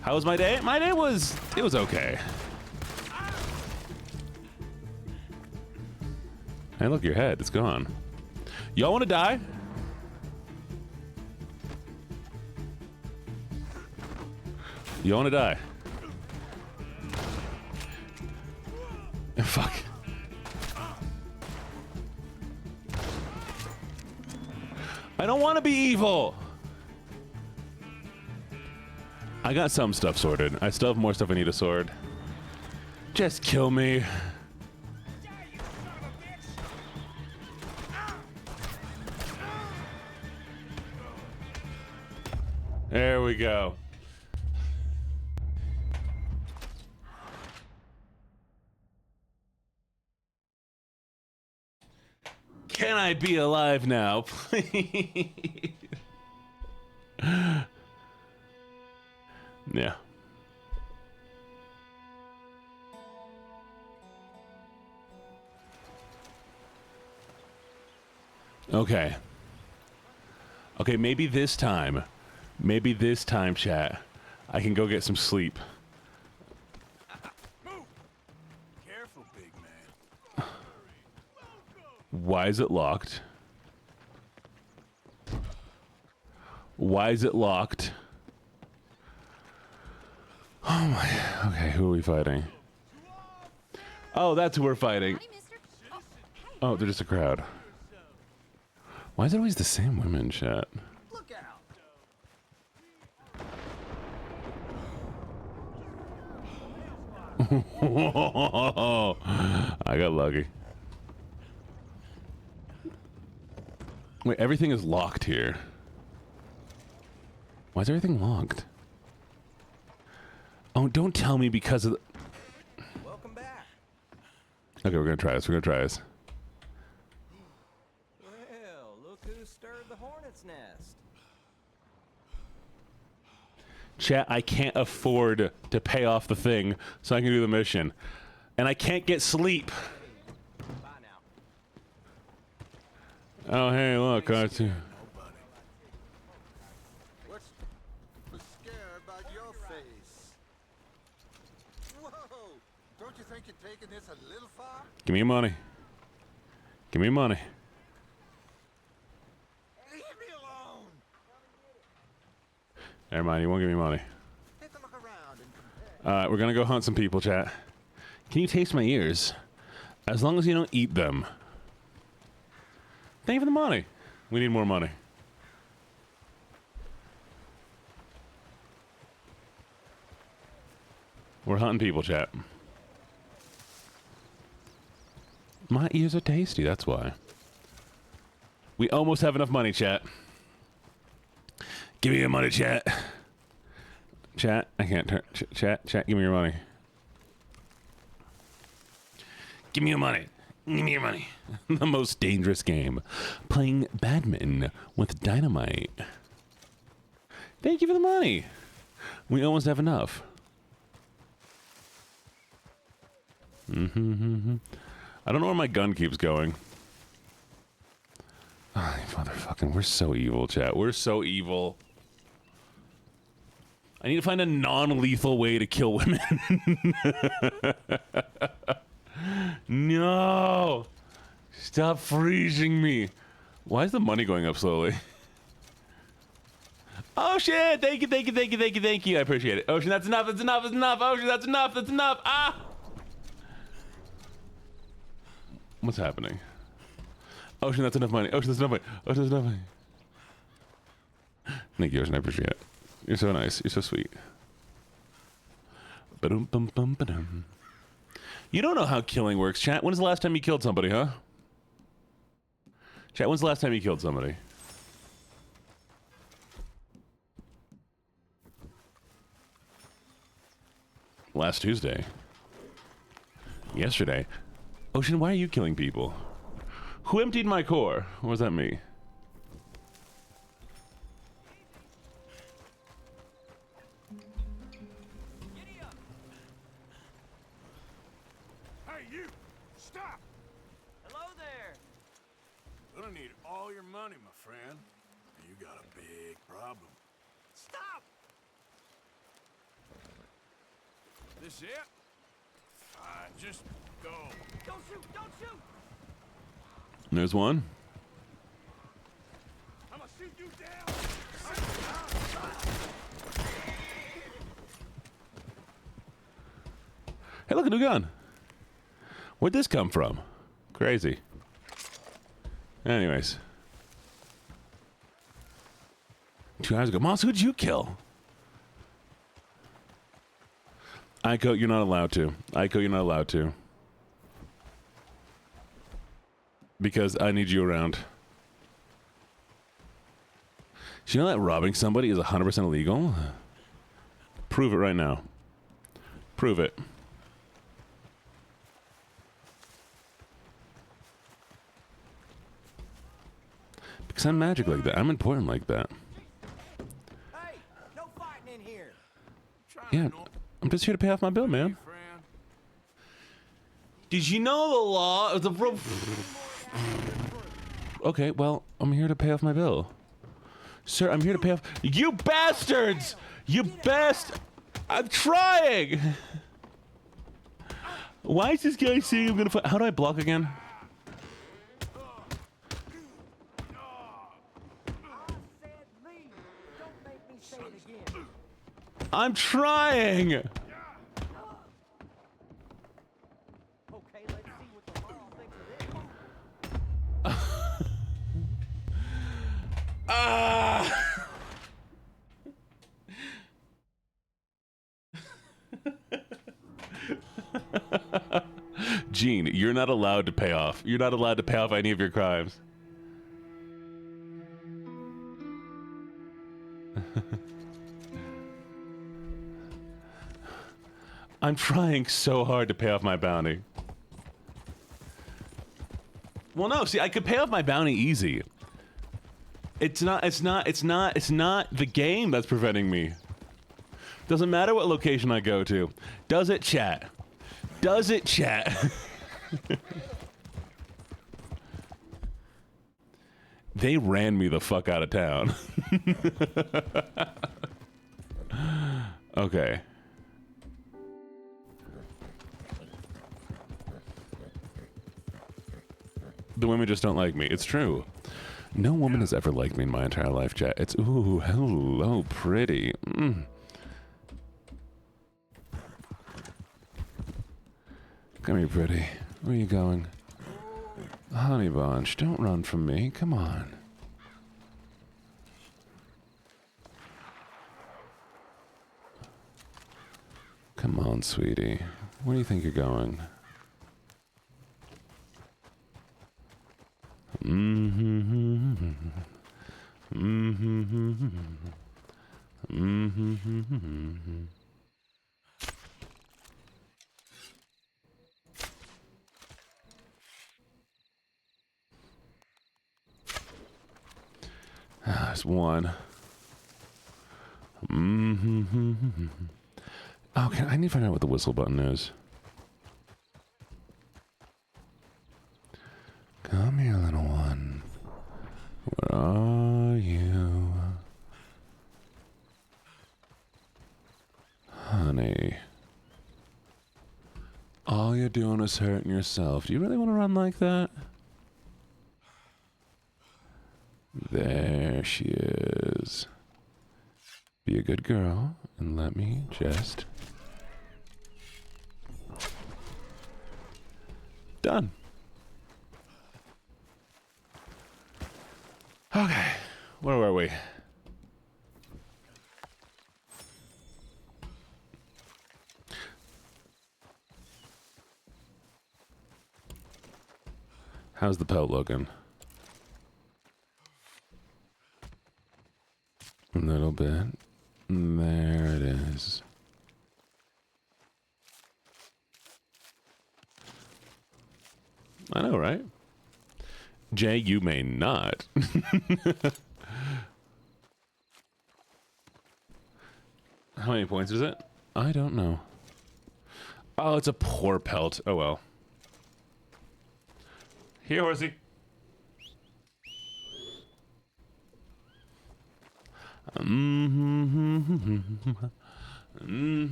How was my day? My day was... it was okay. Hey, look, your head. It's gone. Y'all want to die? You want to die? Fuck. I don't want to be evil. I got some stuff sorted. I still have more stuff I need to sort. Just kill me. There we go. Can I be alive now, please? Yeah. Okay. Okay, maybe this time, chat, I can go get some sleep. Move! Careful, big man. Why is it locked? Why is it locked? Oh my. Okay, who are we fighting? Oh, that's who we're fighting. Oh, they're just a crowd. Why is it always the same women, chat? Look out! I got lucky. Wait, everything is locked here. Why is everything locked? Oh, don't tell me because of the... Welcome back. Okay, we're gonna try this. Well, look who stirred the hornet's nest. Chat, I can't afford to pay off the thing so I can do the mission. And I can't get sleep. Bye now. Oh, hey, look. We're scared about your face. Whoa! Don't you think you're taking this a little far? Give me your money. Give me your money. Leave me alone! Never mind, you won't give me money. Take a look around and compare. Alright, we're gonna go hunt some people, chat. Can you taste my ears? As long as you don't eat them. Thank you for the money. We need more money. We're hunting people, chat. My ears are tasty, that's why. We almost have enough money, chat. Give me your money, chat. Chat, I can't turn. Chat, give me your money. Give me your money. Give me your money. The most dangerous game. Playing badminton with dynamite. Thank you for the money. We almost have enough. I don't know where my gun keeps going. Oh, motherfucking, we're so evil, chat. We're so evil. I need to find a non-lethal way to kill women. No! Stop freezing me. Why is the money going up slowly? Oh shit! Thank you. I appreciate it. Ocean, that's enough. Ocean, that's enough. Ah! What's happening? Ocean, that's enough money. Ocean, that's enough money. Thank you, Ocean. I appreciate it. You're so nice. You're so sweet. Ba-dum-bum-bum-ba-dum. You don't know how killing works, chat. When's the last time you killed somebody, huh? Chat, when's the last time you killed somebody? Last Tuesday. Yesterday. Ocean, why are you killing people? Who emptied my core? Or was that me? Hey, you! Stop! Hello there. Gonna need all your money, my friend. You got a big problem. Stop! This it? Fine, just go. Don't shoot! Don't shoot! There's one. I'ma shoot you down! Hey, look, a new gun. Where'd this come from? Crazy. Anyways. 2 hours ago. Moss, who'd you kill? Aiko, you're not allowed to. Aiko, you're not allowed to. Because I need you around. Do you know that robbing somebody is 100% illegal? Prove it right now. Prove it. Because I'm magic like that. I'm important like that. Hey, no fighting in here. Yeah, I'm just here to pay off my bill, man. Did you know the law of the... Okay, well, I'm here to pay off my bill. Sir, I'm here to pay off... You bastards! You I'm trying! Why is this guy saying I'm gonna fight? How do I block again? I'm trying! Okay, let's see what the law thinks of Ah! Gene, you're not allowed to pay off. You're not allowed to pay off any of your crimes. I'm trying so hard to pay off my bounty. Well, no, see, I could pay off my bounty easy. It's not the game that's preventing me. Doesn't matter what location I go to. Does it, chat? Does it, chat? They ran me the fuck out of town. Okay. The women just don't like me. It's true. No woman has ever liked me in my entire life, chat. It's, ooh, hello, pretty. Come here, pretty. Where are you going? Honey Bunch, don't run from me. Come on. Come on, sweetie. Where do you think you're going? There's one. Okay, I need to find out what the whistle button is. Come here, little one. Where are you? Honey. All you're doing is hurting yourself. Do you really want to run like that? There she is. Be a good girl and let me just... Done. Okay, where were we? How's the pelt looking? A little bit. There it is. I know, right? Jay, you may not. How many points is it? I don't know. Oh, it's a poor pelt. Oh well. Here, horsey.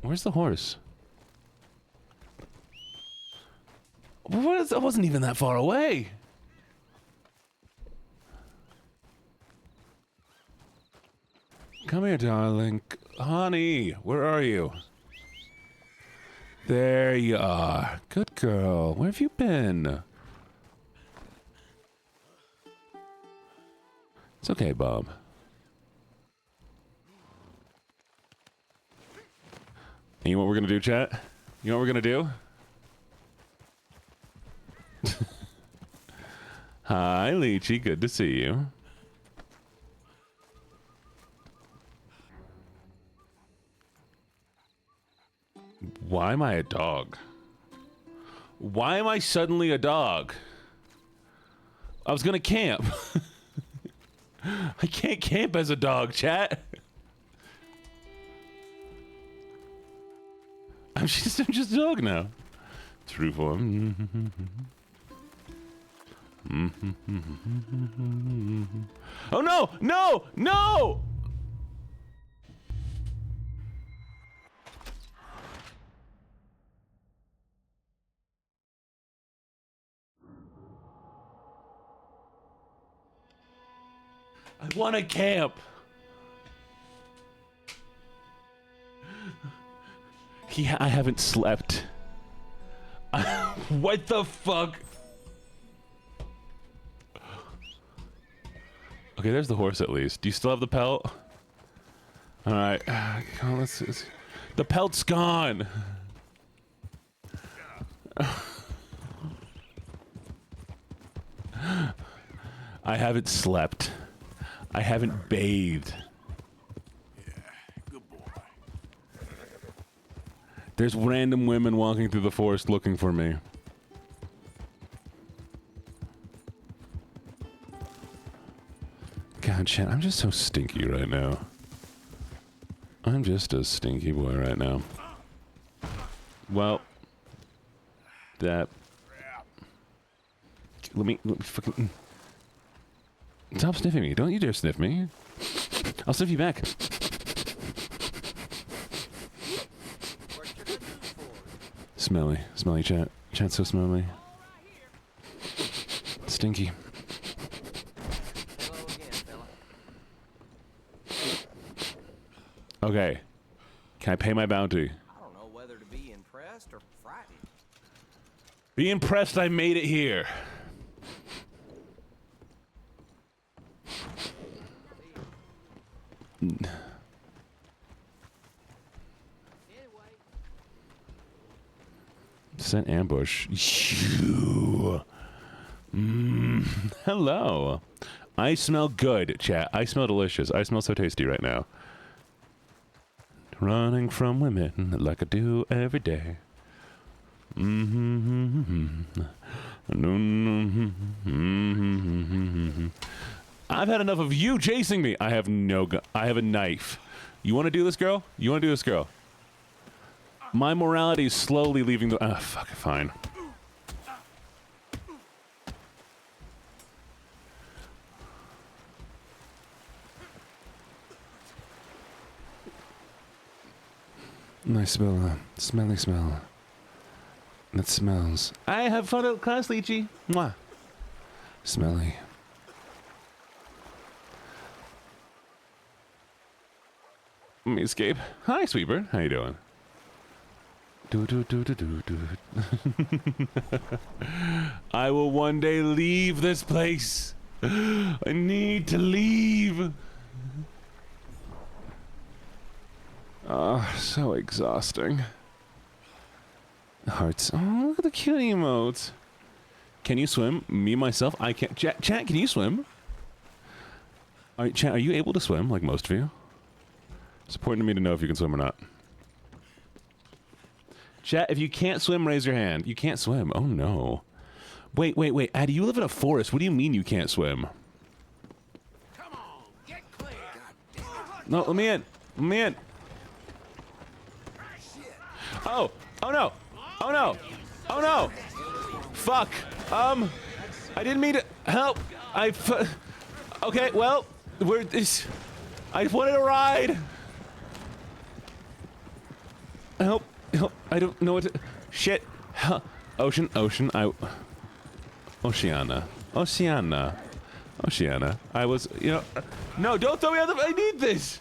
Where's the horse? I wasn't even that far away. Come here, darling. Honey, where are you? There you are. Good girl. Where have you been? It's okay, Bob. And you know what we're gonna do, chat? You know what we're gonna do? Hi, Lychee. Good to see you. Why am I a dog? Why am I suddenly a dog? I was gonna camp. I can't camp as a dog, chat. I'm just a dog now. True form. Oh no! No! No! I want to camp. I haven't slept. What the fuck? Okay, there's the horse at least. Do you still have the pelt? All right. The pelt's gone. I haven't slept. I haven't bathed. Yeah, good boy. There's random women walking through the forest looking for me. God, chat, I'm just so stinky right now. I'm just a stinky boy right now. Well, that... Let me fucking... Stop sniffing me. Don't you dare sniff me. I'll sniff you back. Smelly. Smelly chat. Chat's so smelly. Stinky. Hello again, fella. Okay. Can I pay my bounty? I don't know whether to be impressed or frightened. Be impressed I made it here. Set ambush. You. Hello. I smell good, chat. I smell delicious. I smell so tasty right now. Running from women like I do every day. I've had enough of you chasing me. I have no gun. I have a knife. You want to do this, girl? You want to do this, girl? My morality is slowly leaving the... Ah, fuck it, fine. Nice smell. Smelly smell. That smells. I have fun at class, Lychee. Mwah. Smelly. Let me escape. Hi, Sweeper. How you doing? I will one day leave this place. I need to leave. So exhausting. Hearts. Oh, look at the cute emotes. Can you swim? Me, myself, I can't. Chat, can you swim? All right, chat, are you able to swim, like most of you? It's important to me to know if you can swim or not. Chat, if you can't swim, raise your hand. You can't swim. Oh, no. Wait. Addy, you live in a forest. What do you mean you can't swim? Come on, get clear. No, let me in. Let me in. Oh no. Oh, no. Oh, no. Fuck. I didn't mean to help. Okay, well, I wanted a ride. Help. I don't know what to... Shit. Oceana. I was, No, don't throw me out the... I need this.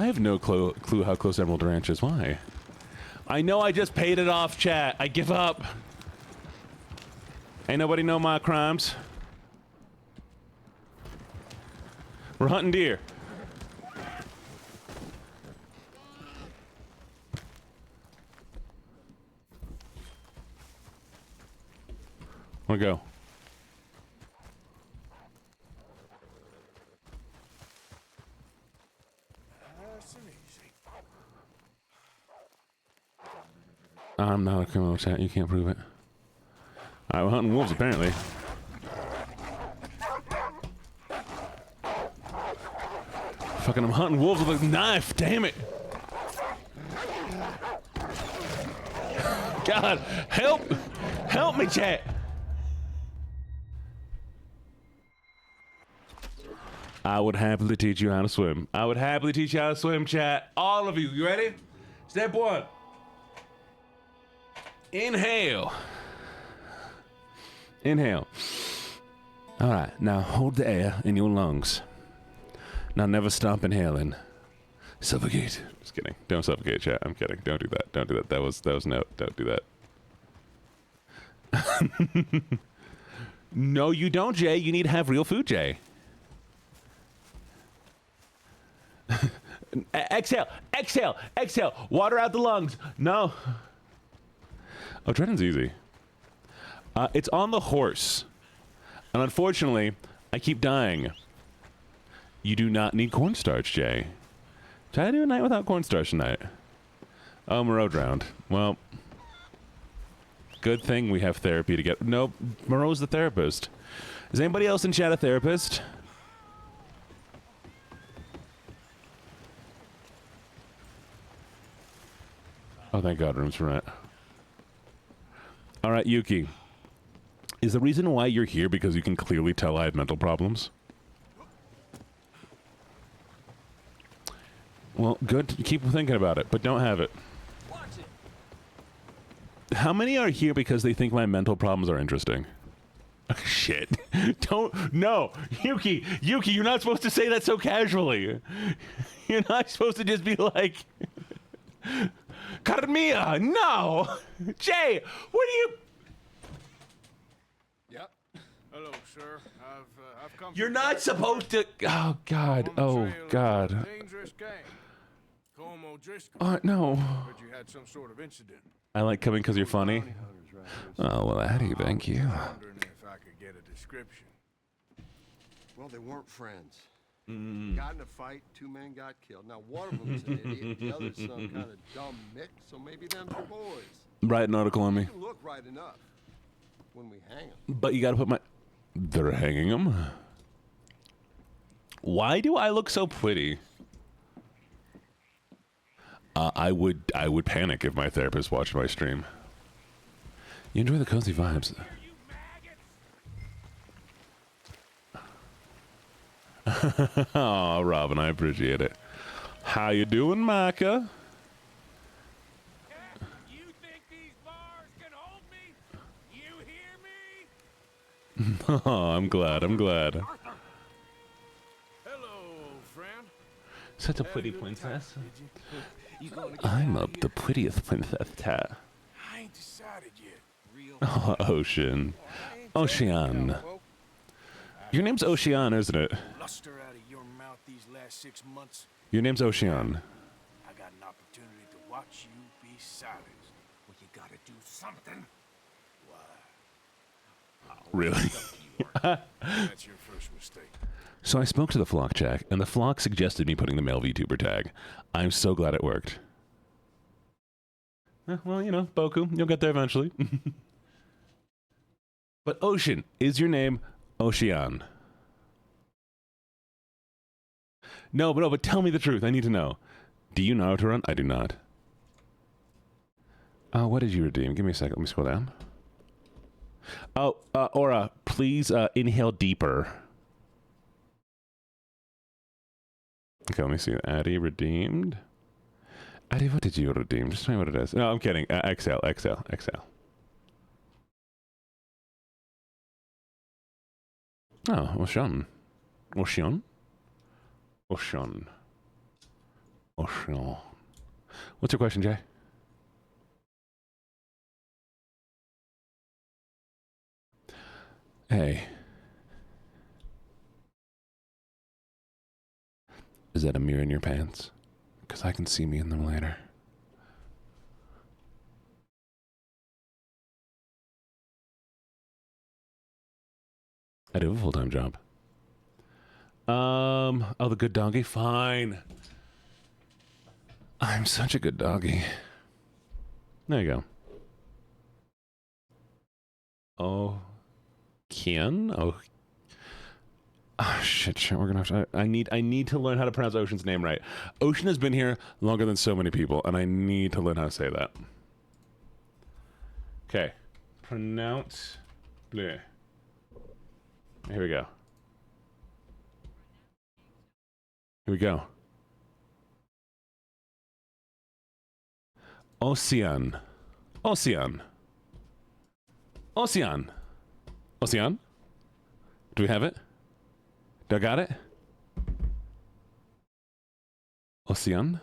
I have no clue how close Emerald Ranch is. Why? I know I just paid it off, chat. I give up. Ain't nobody know my crimes. We're hunting deer. Where'd it go? I'm not a criminal, chat. You can't prove it. Alright, we're hunting wolves, apparently. Fucking, I'm hunting wolves with a knife, damn it! God, help! Help me, chat! I would happily teach you how to swim. I would happily teach you how to swim, chat. All of you, you ready? Step one. Inhale. Inhale. All right, now hold the air in your lungs. Now never stop inhaling. Suffocate. Just kidding. Don't suffocate, chat. I'm kidding. Don't do that. Don't do that. That was no. Don't do that. No, you don't, Jay. You need to have real food, Jay. Exhale. Exhale. Exhale. Water out the lungs. No. Oh, treading's easy. It's on the horse. And unfortunately, I keep dying. You do not need cornstarch, Jay. Try to do a night without cornstarch tonight. Oh, Moreau drowned. Well, good thing we have therapy to get. Nope, Moreau's the therapist. Is anybody else in chat a therapist? Oh, thank God, room's for rent. All right, Yuki. Is the reason why you're here because you can clearly tell I have mental problems? Well, good. Keep thinking about it, but don't have it. Watch it. How many are here because they think my mental problems are interesting? Shit. Don't. No. Yuki, you're not supposed to say that so casually. You're not supposed to just be like... Carmia, no! Jay, what are you... Yep. Hello, sir. I've come... You're not supposed to... Oh, God. Oh, God. Dangerous gang. Como No. But you had some sort of incident. I like coming because you're funny. Oh, well, Addie, thank you. Wondering if I could get a description. Well, they weren't friends. Got in a fight, 2 men got killed. Now, one of them's an idiot, the other's some kind of dumb Mick, so maybe them's your boys. Write an article on me. They look right enough when we hang them. But you gotta put my... They're hanging them? Why do I look so pretty? I would panic if my therapist watched my stream. You enjoy the cozy vibes. Oh, Robin, I appreciate it. How you doing, Micah? You think these bars can hold me? You hear me? Oh, I'm glad. Hello, friend. Such a pretty princess. I'm the prettiest princess, Tat. I ain't decided yet. Oh, Ocean. Ocean. Your name's Ocean, isn't it? Luster out of your mouth these last 6 months. Your name's Ocean. I got an opportunity to watch you be silenced. Well, you gotta do something. Why? Really? That's your first mistake. So I spoke to the flock, Jack, and the flock suggested me putting the male VTuber tag. I'm so glad it worked. Well, you know, Boku, you'll get there eventually. But Ocean, is your name Ocean? No, but tell me the truth. I need to know. Do you know how to run? I do not. What did you redeem? Give me a second. Let me scroll down. Oh, Aura, please inhale deeper. Okay, let me see. Addie redeemed. Addie, what did you redeem? Just tell me what it is. No, I'm kidding. Exhale. Oh, Ocean. Ocean. What's your question, Jay? Hey. Is that a mirror in your pants? Because I can see me in them later. I do have a full-time job. Oh, the good doggy? Fine. I'm such a good doggy. There you go. Oh, Kian? Oh. Ah, shit, we're gonna have to... I need to learn how to pronounce Ocean's name right. Ocean has been here longer than so many people, and I need to learn how to say that. Okay. Pronounce... Bleh. Here we go. Here we go. Ocean. Ocean. Ocean. Ocean? Do we have it? Do I got it? Ocean?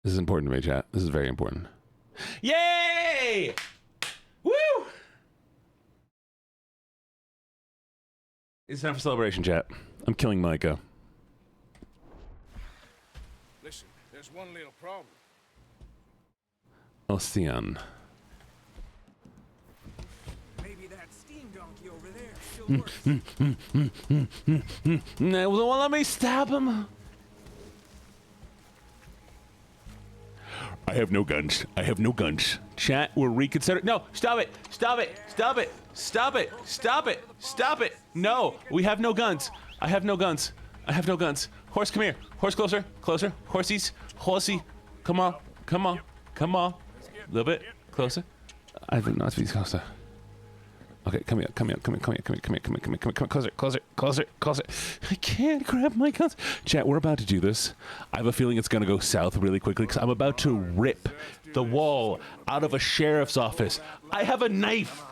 This is important to me, chat. This is very important. Yay! Woo! It's time for celebration, chat. I'm killing Micah. Listen, there's one little problem. Ocean. Maybe that steam donkey over there still works. No, well, let me stab him. I have no guns. I have no guns. Chat, we're reconsidering. No, stop it. Stop it. Stop it. Stop it. Stop it. Stop it. No, we have no guns. I have no guns. I have no guns. Horse, come here. Horse, closer. Closer. Horsies. Horsey. Come on. Come on. Come on. A little bit. Closer. I have not to be closer. Okay, come here, come here, come here, come here, come here, come here, come here, come here, come here, closer, closer, closer, closer. I can't grab my guns. Chat, we're about to do this. I have a feeling it's gonna go south really quickly because I'm about to rip the wall out of a sheriff's office. I have a knife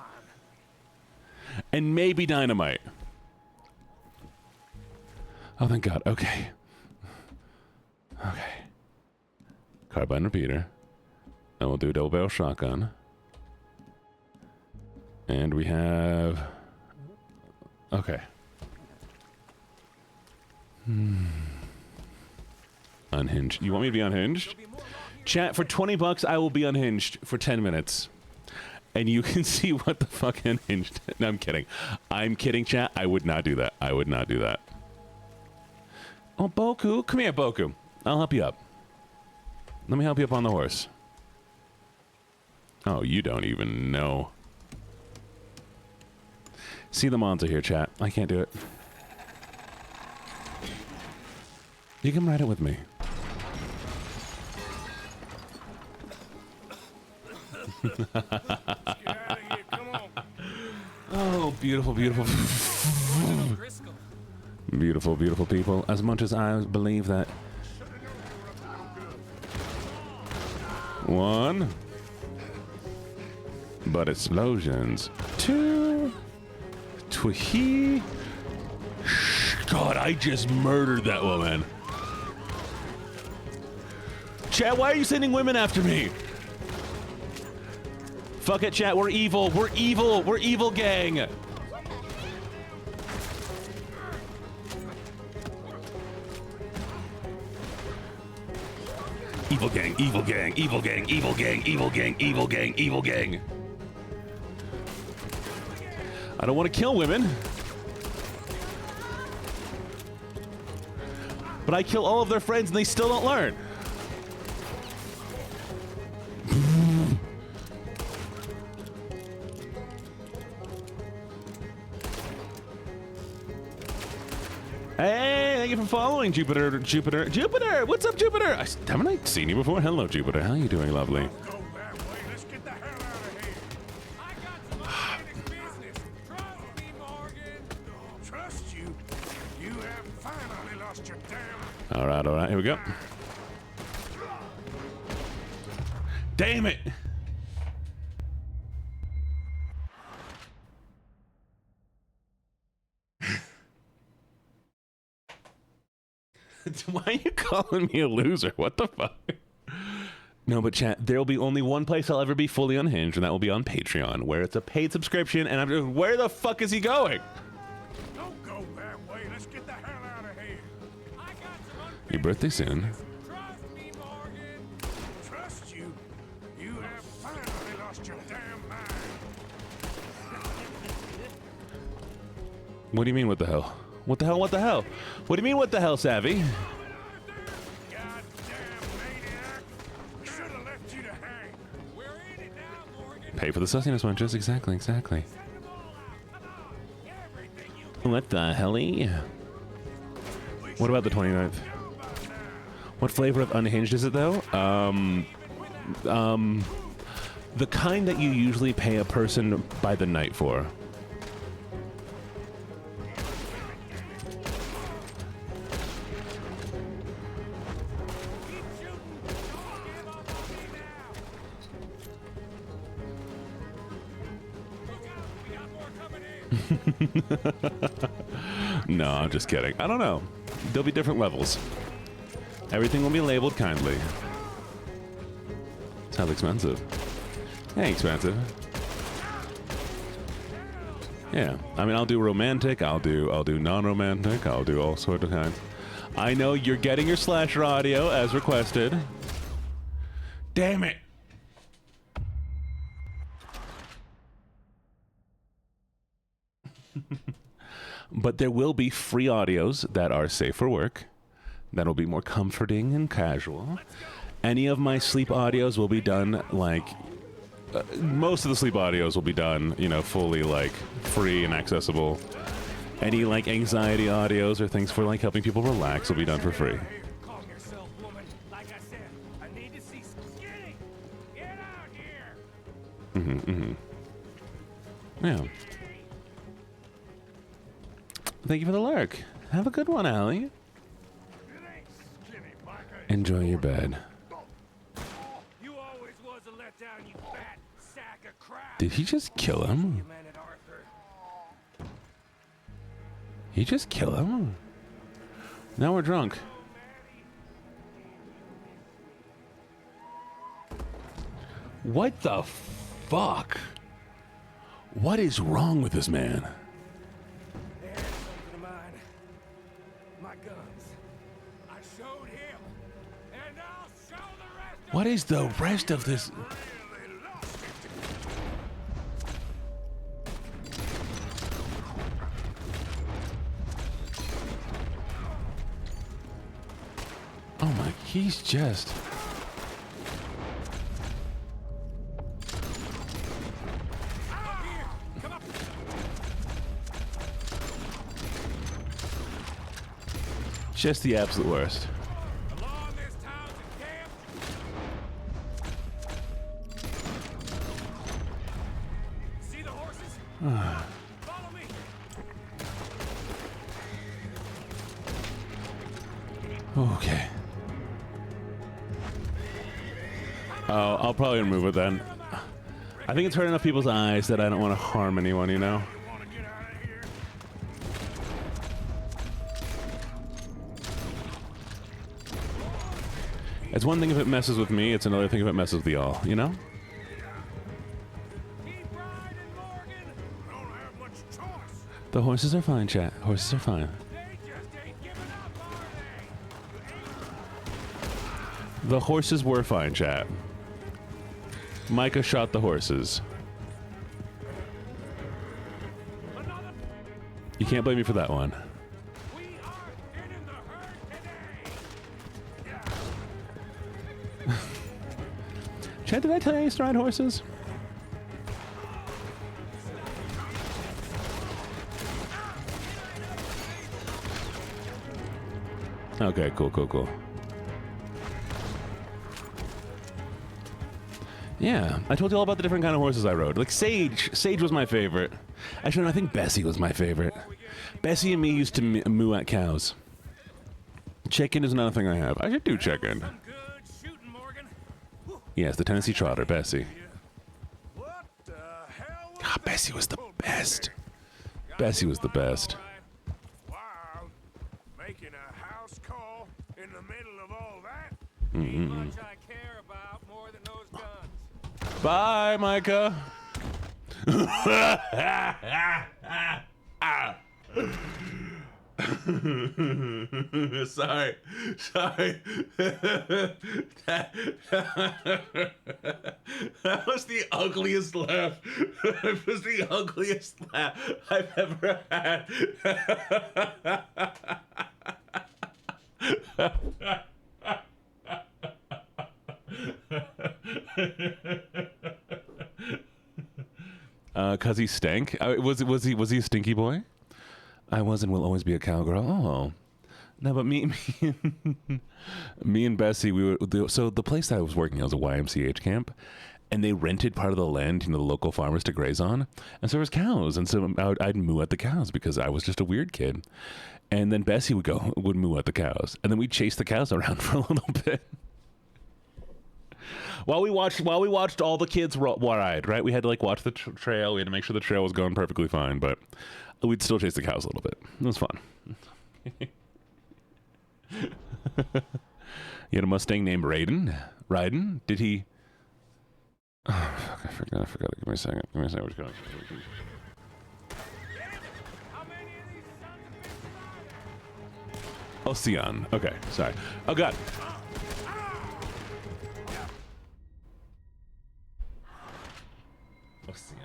and maybe dynamite. Oh, thank God. Okay. Okay. Carbine repeater. And we'll do a double barrel shotgun. And we have... Okay. Unhinged. You want me to be unhinged? Chat, for 20 bucks, I will be unhinged for 10 minutes. And you can see what the fuck unhinged... No, I'm kidding. I'm kidding, chat. I would not do that. I would not do that. Oh, Boku. Come here, Boku. I'll help you up. Let me help you up on the horse. Oh, you don't even know. See the monster here, chat. I can't do it. You can ride it with me. Oh, beautiful, beautiful. Beautiful, beautiful people. As much as I believe that... One. But explosions. Two. Twahee. God, I just murdered that woman. Chat, why are you sending women after me? Fuck it, chat. We're evil. We're evil. We're evil gang. Evil gang, evil gang, evil gang, evil gang, evil gang, evil gang, evil gang. I don't want to kill women. But I kill all of their friends and they still don't learn. Hey, thank you for following, Jupiter. Jupiter! What's up, Jupiter? Haven't I seen you before? Hello, Jupiter. How are you doing, lovely? All right, here we go. Damn it! Why are you calling me a loser? What the fuck? No, but chat, there'll be only one place I'll ever be fully unhinged, and that will be on Patreon, where it's a paid subscription, and I'm just, where the fuck is he going? Don't go that way. Let's get the hell out of here. I got some Your birthday soon. Trust me, Morgan. Trust you? You have finally lost your damn mind. What do you mean, what the hell? What the hell, what the hell? What do you mean, what the hell, Savvy? Goddamn maniac. We should have left you to hang. We're in it now, Morgan. Pay for the sussiness munches, exactly. Send them all out. Come on. Get everything you What the helly? What about the 29th? What flavor of unhinged is it, though? The kind that you usually pay a person by the night for. No, I'm just kidding. I don't know. There'll be different levels. Everything will be labeled kindly. Sounds expensive. Hey, expensive. Yeah, I mean, I'll do romantic. I'll do non-romantic. I'll do all sorts of kinds. I know you're getting your slasher audio as requested. Damn it. But there will be free audios that are safe for work, that'll be more comforting and casual. Any of my sleep audios will be done like most of the sleep audios will be done, you know, fully like free and accessible. Any like anxiety audios or things for like helping people relax will be done for free. calm yourself, woman. Like I said, I need to see some skinny. Get out here. Yeah. Thank you for the lurk. Have a good one, Allie. It ain't skinny, Micah. Enjoy your bed. You always was a letdown, you fat sack of crap. Did he just kill him? You man at Arthur. He just kill him? Now we're drunk. What the fuck? What is wrong with this man? They had something of mine. My guns. I showed him. And I'll show the rest of What is the rest of this? really lost it. Oh my, he's just... Just the absolute worst. Along this town's a camp. See the horses? Follow me. Okay. Oh, I'll probably remove it then. I think it's hurt enough people's eyes that I don't want to harm anyone, you know? Want to get out of here? It's one thing if it messes with me, it's another thing if it messes with y'all, you know? Keep riding, Morgan. We don't have much choice. The horses are fine, chat. Horses are fine. They just ain't giving up, are they? The horses were fine, chat. Micah shot the horses. Another. You can't blame me for that one. We are getting the herd today. Chad, did I tell you I used to ride horses? Okay, cool. Yeah, I told you all about the different kind of horses I rode. Like Sage. Sage was my favorite. Actually, no, I think Bessie was my favorite. Bessie and me used to moo at cows. Chicken is another thing I have. I should do chicken. Good shooting, Morgan. Yes, the Tennessee Trotter, Bessie. What the hell? God, Bessie was the best. Bessie was the best. Wow. Making a house call in the middle of all that? Ain't much I care about more than those guns. Bye, Micah. Sorry. That was the ugliest laugh. That was the ugliest laugh I've ever had. Cause he stank. Was he a stinky boy? I was and will always be a cowgirl. Oh, no, but me and Bessie, so the place that I was working at was a YMCH camp, and they rented part of the land, the local farmers to graze on, and so there was cows, and so I'd moo at the cows because I was just a weird kid, and then Bessie would moo at the cows, and then we'd chase the cows around for a little bit. While we watched all the kids ride, right? We had to watch the trail. We had to make sure the trail was going perfectly fine, but we'd still chase the cows a little bit. It was fun. You had a Mustang named Raiden? Did he? Oh, fuck, I forgot. Give me a second. What's going on? Ocean. Okay, sorry. Oh, God. Ocean.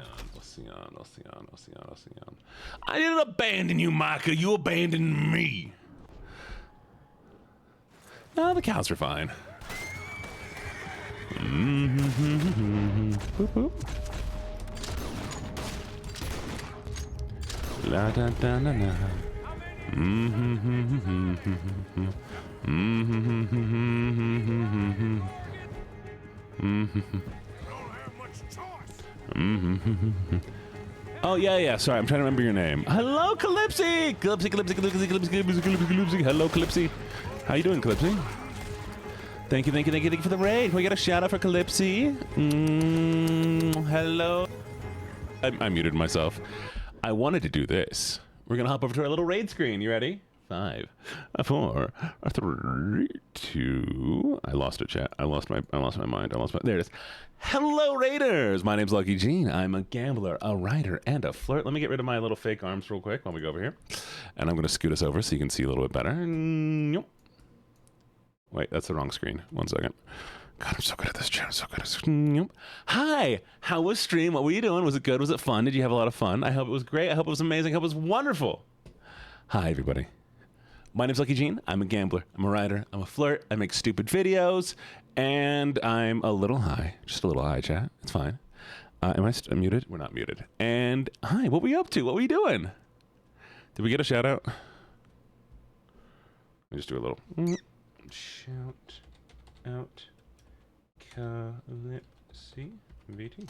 I didn't abandon you, Micah. You abandoned me. No, the cows are fine. Boop, boop. La da da na na. Oh, yeah. Sorry, I'm trying to remember your name. Hello, Calypsy! Calypsy. Hello, Calypsy. How you doing, Calypsy? Thank you for the raid. Can we get a shout out for Calypsy? Hello. I muted myself. I wanted to do this. We're gonna hop over to our little raid screen. You ready? 5, 4, 3, 2. I lost it, chat. I lost my mind. There it is. Hello, Raiders. My name's LuckyJene. I'm a gambler, a writer, and a flirt. Let me get rid of my little fake arms real quick while we go over here. And I'm gonna scoot us over so you can see a little bit better. Wait, that's the wrong screen. 1 second. God, I'm so good at this, chat. I'm so good at this. Hi. How was stream? What were you doing? Was it good? Was it fun? Did you have a lot of fun? I hope it was great. I hope it was amazing. I hope it was wonderful. Hi, everybody. My name's LuckyJene. I'm a gambler. I'm a writer. I'm a flirt. I make stupid videos. And I'm a little high. Just a little high, chat. It's fine. Am I muted? We're not muted. And hi, what were you up to? What were you doing? Did we get a shout out? Let me just do a little shout out. Calypsy VT.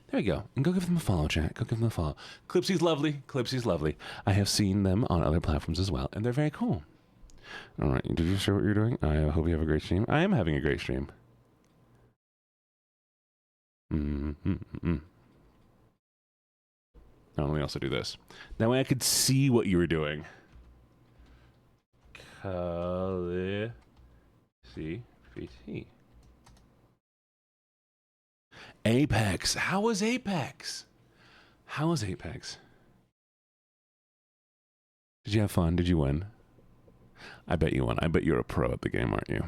There we go. And go give them a follow, chat. Go give them a follow. Calypsy's lovely. I have seen them on other platforms as well, and they're very cool. All right. Did you share what you're doing? I hope you have a great stream. I am having a great stream. Now let me also do this. That way I could see what you were doing. Calypsy VT. Apex. How was Apex? Did you have fun? Did you win? I bet you won. I bet you're a pro at the game, aren't you?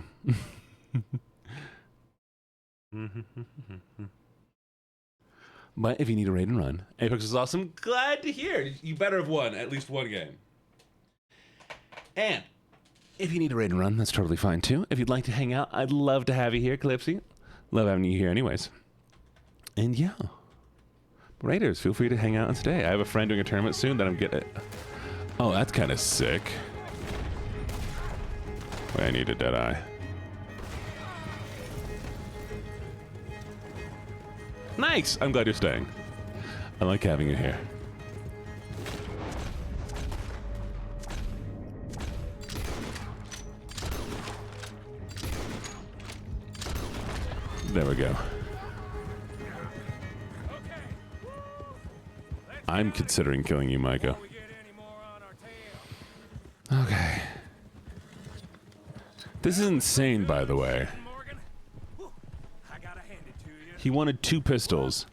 But if you need a raid and run, Apex is awesome. Glad to hear. You better have won at least one game. And if you need a raid and run, that's totally fine too. If you'd like to hang out, I'd love to have you here, Calypsy. Love having you here anyways. And yeah. Raiders, feel free to hang out today. I have a friend doing a tournament soon that I'm getting. Oh, that's kind of sick. Wait, I need a dead eye. Nice! I'm glad you're staying. I like having you here. There we go. I'm considering killing you, Micah. Okay. This is insane, by the way. Morgan. Whew, I gotta hand it to you. He wanted 2 pistols,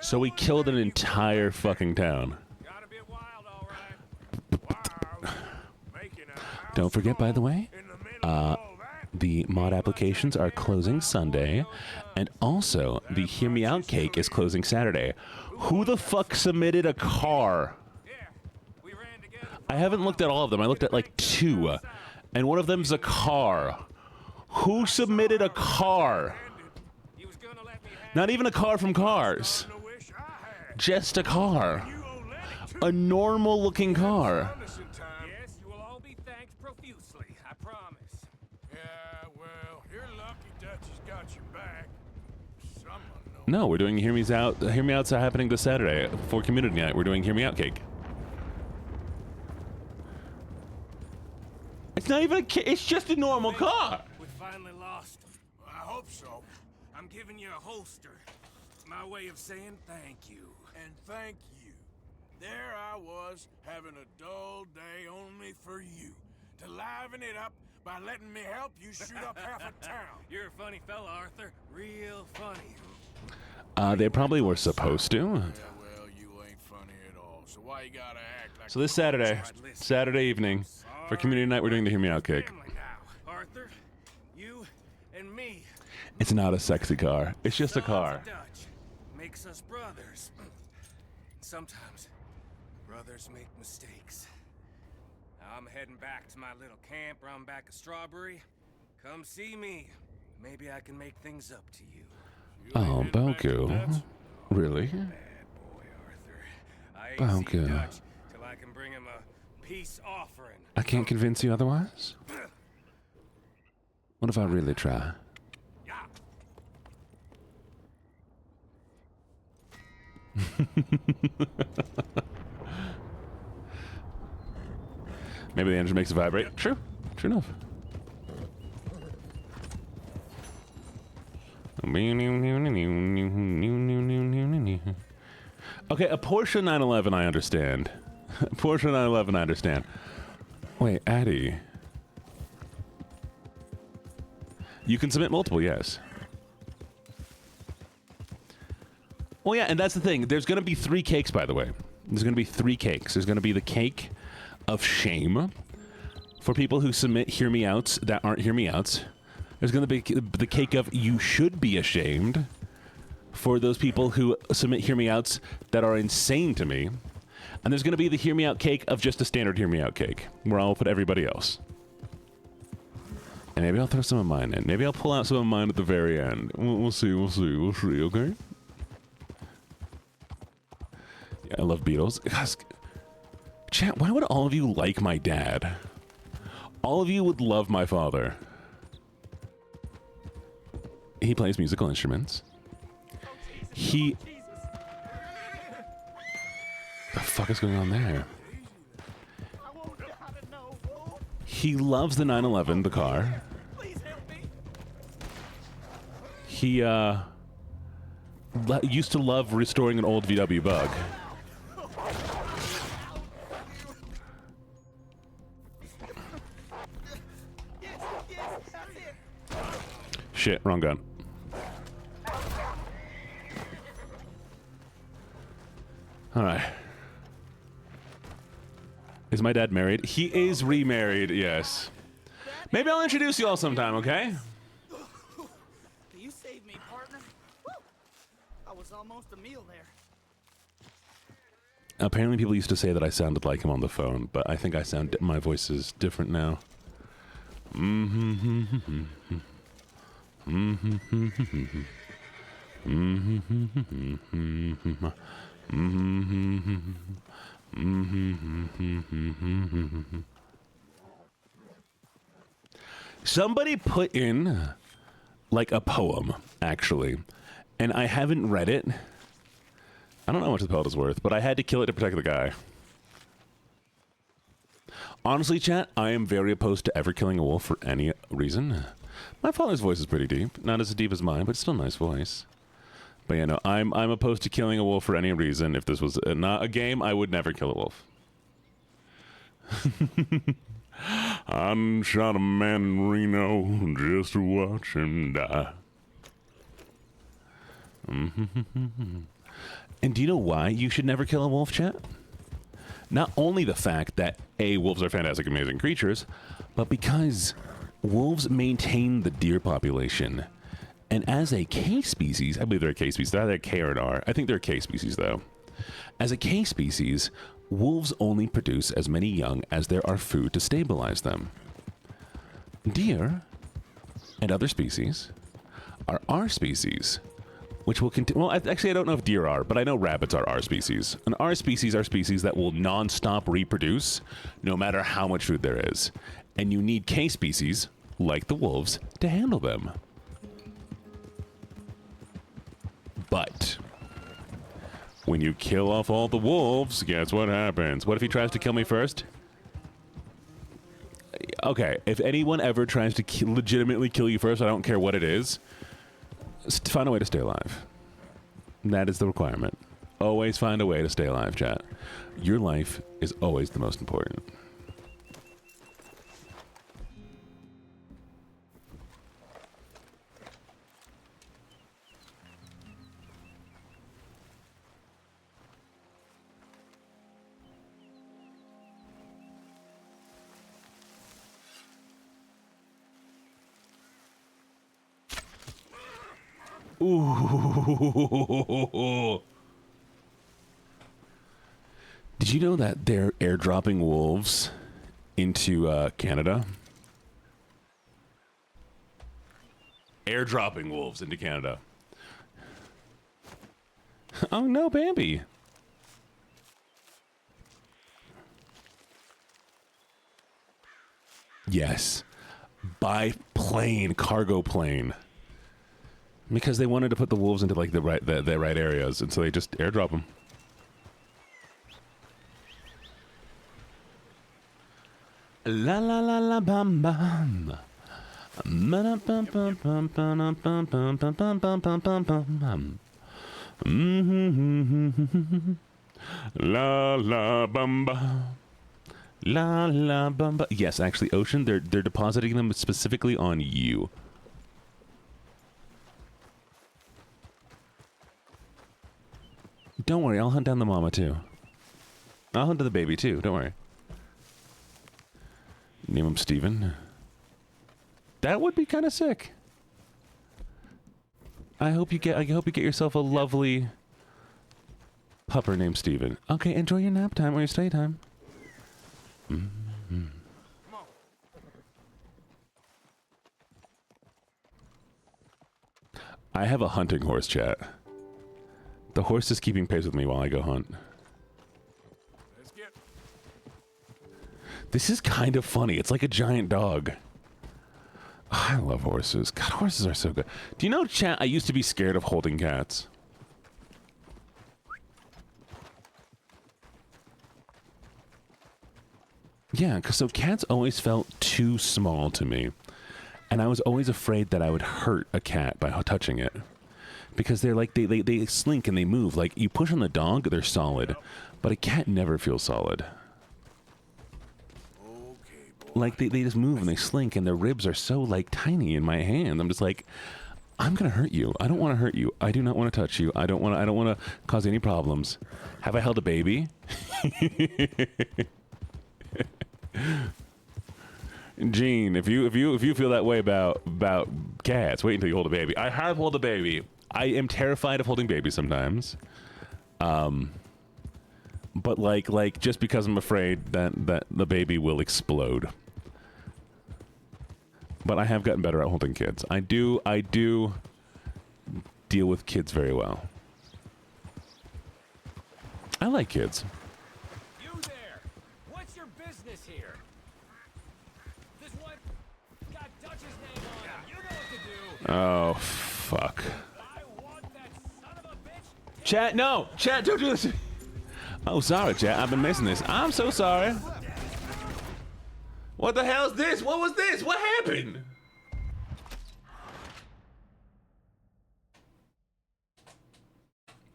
so he killed an entire fucking town. Gotta be wild, all right. Wild. Making a house Don't forget, by the way, in the middle of all that. the mod applications are closing Sunday, and also the Hear Me Out cake is closing Saturday. Who the fuck submitted a car? Yeah, we ran together. I haven't looked at all of them. I looked at like 2, and one of them's a car. Who submitted a car? He was gonna let me have Not even a car from Cars. I wish I had. Just a car. You owe Lenny too. A normal looking car. Listen, time. Yes, you will all be thanked profusely, I promise. Yeah, well, your lucky Dutch has got your back. Someone knows. No, we're doing Hear Me's Out. Hear Me Out's happening this Saturday for Community Night. We're doing Hear Me Out cake. It's not even a cake. It's just a normal car. We finally lost him. I hope so. I'm giving you a holster. It's my way of saying thank you. And thank you. There I was, having a dull day only for you. To liven it up by letting me help you shoot up half a town. You're a funny fella, Arthur. Real funny. They probably were supposed to. Yeah, well, you ain't funny at all. So why you gotta act like... So this Saturday evening, for Community Night, we're doing the Hear Me Out cake. Family now. Arthur, you and me. It's not a sexy car. It's just a car. Dutch makes us brothers. Sometimes brothers make mistakes. I'm heading back to my little camp around back of Strawberry. Come see me. Maybe I can make things up to you. Oh, Boku. Really? Bad boy, Arthur. I ain't seen Boku. Dutch till I can bring him a peace offering. I can't convince you otherwise? What if I really try? Yeah. Maybe the engine makes it vibrate. True. True enough. Okay, a Porsche 911 I understand. Porsche 911 I understand. Wait, Addy. You can submit multiple, yes. Well, yeah, and that's the thing. There's going to be 3 cakes, by the way. There's going to be 3 cakes. There's going to be the cake of shame for people who submit Hear Me Outs that aren't Hear Me Outs. There's going to be the cake of you should be ashamed for those people who submit Hear Me Outs that are insane to me. And there's going to be the Hear Me Out cake of just a standard Hear Me Out cake, where I'll put everybody else. And maybe I'll throw some of mine in. Maybe I'll pull out some of mine at the very end. We'll see, okay? Yeah, I love Beatles. Gosh, chat, why would all of you like my dad? All of you would love my father. He plays musical instruments. The fuck is going on there? He loves the 911, the car. He used to love restoring an old VW Bug. Shit, wrong gun. All right. Is my dad married? He is remarried, yes. Maybe I'll introduce you all sometime, okay? You saved me, partner. Woo! I was almost a meal there. Apparently people used to say that I sounded like him on the phone, but I think my voice is different now. Somebody put in like a poem, actually, and I haven't read it. I don't know how much the poem is worth, but I had to kill it to protect the guy. Honestly, chat, I am very opposed to ever killing a wolf for any reason. My father's voice is pretty deep. Not as deep as mine, but still a nice voice. But yeah, no, I'm opposed to killing a wolf for any reason. If this was not a game, I would never kill a wolf. I shot a man in Reno just to watch him die. And do you know why you should never kill a wolf, chat? Not only the fact that, A, wolves are fantastic, amazing creatures, but because wolves maintain the deer population. And as a K species, I believe they're a K species. They're either a K or an R. I think they're a K species, though. As a K species, wolves only produce as many young as there are food to stabilize them. Deer and other species are R species, which will continue. Well, actually, I don't know if deer are, but I know rabbits are R species. And R species are species that will non-stop reproduce no matter how much food there is. And you need K species, like the wolves, to handle them. But when you kill off all the wolves, guess what happens? What if he tries to kill me first? Okay, if anyone ever tries to legitimately kill you first, I don't care what it is, find a way to stay alive. That is the requirement. Always find a way to stay alive, chat. Your life is always the most important. Ooh. Did you know that they're airdropping wolves into Canada? Airdropping wolves into Canada. Oh no, Bambi. Yes. By plane, cargo plane. Because they wanted to put the wolves into like the right areas, and so they just airdrop them. La la la la bam bam. La la bamba. La la bamba. Yes, actually, Ocean, they're depositing them specifically on you. Don't worry, I'll hunt down the mama too. I'll hunt the baby too, don't worry. Name him Steven. That would be kind of sick. I hope you get yourself a lovely pupper named Steven. Okay, enjoy your nap time or your stay time. Mm-hmm. I have a hunting horse, chat. The horse is keeping pace with me while I go hunt. This is kind of funny. It's like a giant dog. Oh, I love horses. God, horses are so good. Do you know, chat, I used to be scared of holding cats. Yeah, because so cats always felt too small to me. And I was always afraid that I would hurt a cat by touching it. Because they're like, they slink and they move. Like, you push on the dog, they're solid. But a cat never feels solid. Like, they just move and they slink and their ribs are so, like, tiny in my hand. I'm just like, I'm gonna hurt you. I don't want to hurt you. I do not want to touch you. I don't want to cause any problems. Have I held a baby? Gene, if you feel that way about cats, wait until you hold a baby. I have held a baby. I am terrified of holding babies sometimes. But like just because I'm afraid that the baby will explode. But I have gotten better at holding kids. I do deal with kids very well. I like kids. You there! What's your business here? This one got Dutch's name on it. You know what to do. Oh, fuck. I want that son of a bitch. Chat, no! Chat, don't do this! Oh, sorry, chat. I've been missing this. I'm so sorry. What the hell is this? What was this? What happened?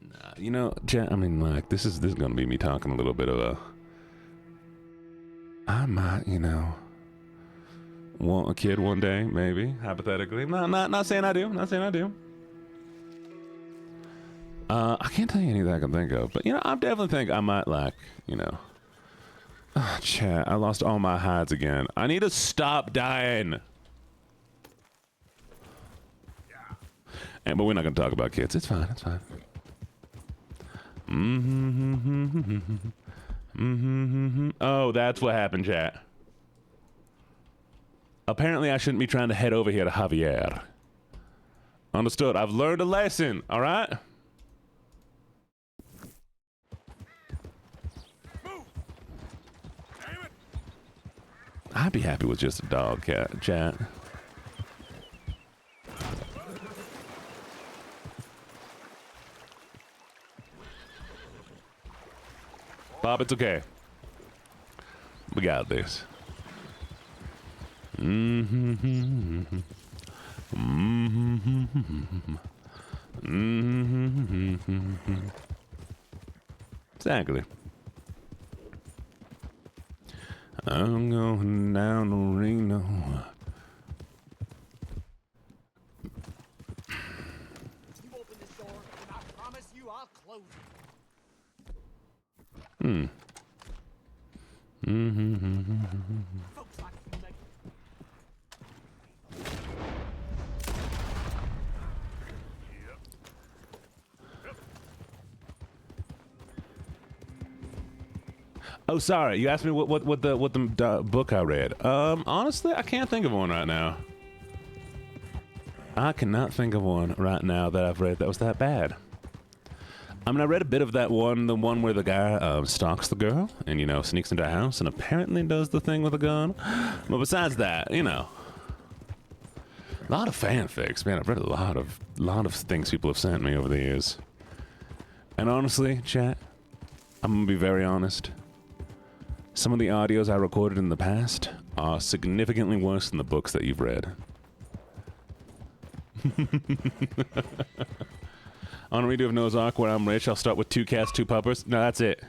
Nah, you know, chat, I mean, like, this is gonna be me talking a little bit of a... I might, you know... want a kid one day, maybe, hypothetically. Not saying I do. Not saying I do. I can't tell you anything I can think of, but, you know, I definitely think I might, like, you know. Oh, chat, I lost all my hides again. I need to stop dying. But we're not going to talk about kids. It's fine. It's fine. Oh, that's what happened, chat. Apparently, I shouldn't be trying to head over here to Javier. Understood. I've learned a lesson, all right? I'd be happy with just a dog, cat, chat. Bob, it's okay. We got this. Exactly. I'm going down to Reno. You open this door, and I promise you I'll close it. Folks like to make Oh, sorry. You asked me what the book I read. Honestly, I can't think of one right now. I cannot think of one right now that I've read that was that bad. I mean, I read a bit of that one, the one where the guy stalks the girl and, you know, sneaks into a house and apparently does the thing with a gun. But besides that, you know, a lot of fanfics, man. I've read a lot of things people have sent me over the years. And honestly, chat, I'm gonna be very honest. Some of the audios I recorded in the past are significantly worse than the books that you've read. On a redo of Noah's Ark where I'm rich, I'll start with 2 cats, 2 puppers. No, that's it.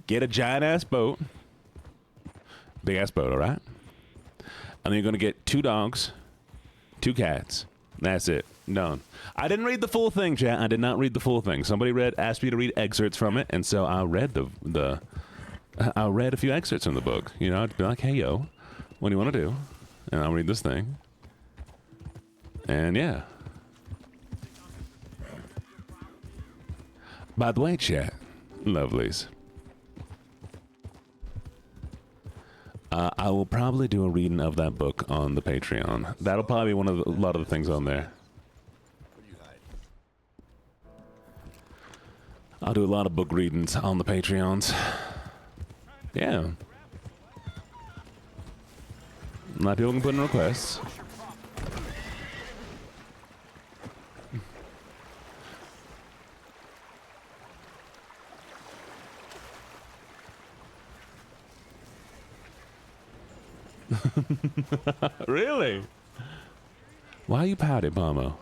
Get a giant-ass boat. Big-ass boat, all right? And then you're going to get 2 dogs, 2 cats. That's it. Done. I didn't read the full thing, chat. I did not read the full thing. Somebody asked me to read excerpts from it, and so I read I read a few excerpts from the book. You know, I'd be like, hey, yo, what do you want to do? And I'll read this thing. And yeah. By the way, chat, lovelies, I will probably do a reading of that book on the Patreon. That'll probably be a lot of the things on there. I'll do a lot of book readings on the Patreons. Yeah. A lot of people can put in requests. Really? Why are you pouty, Pomo?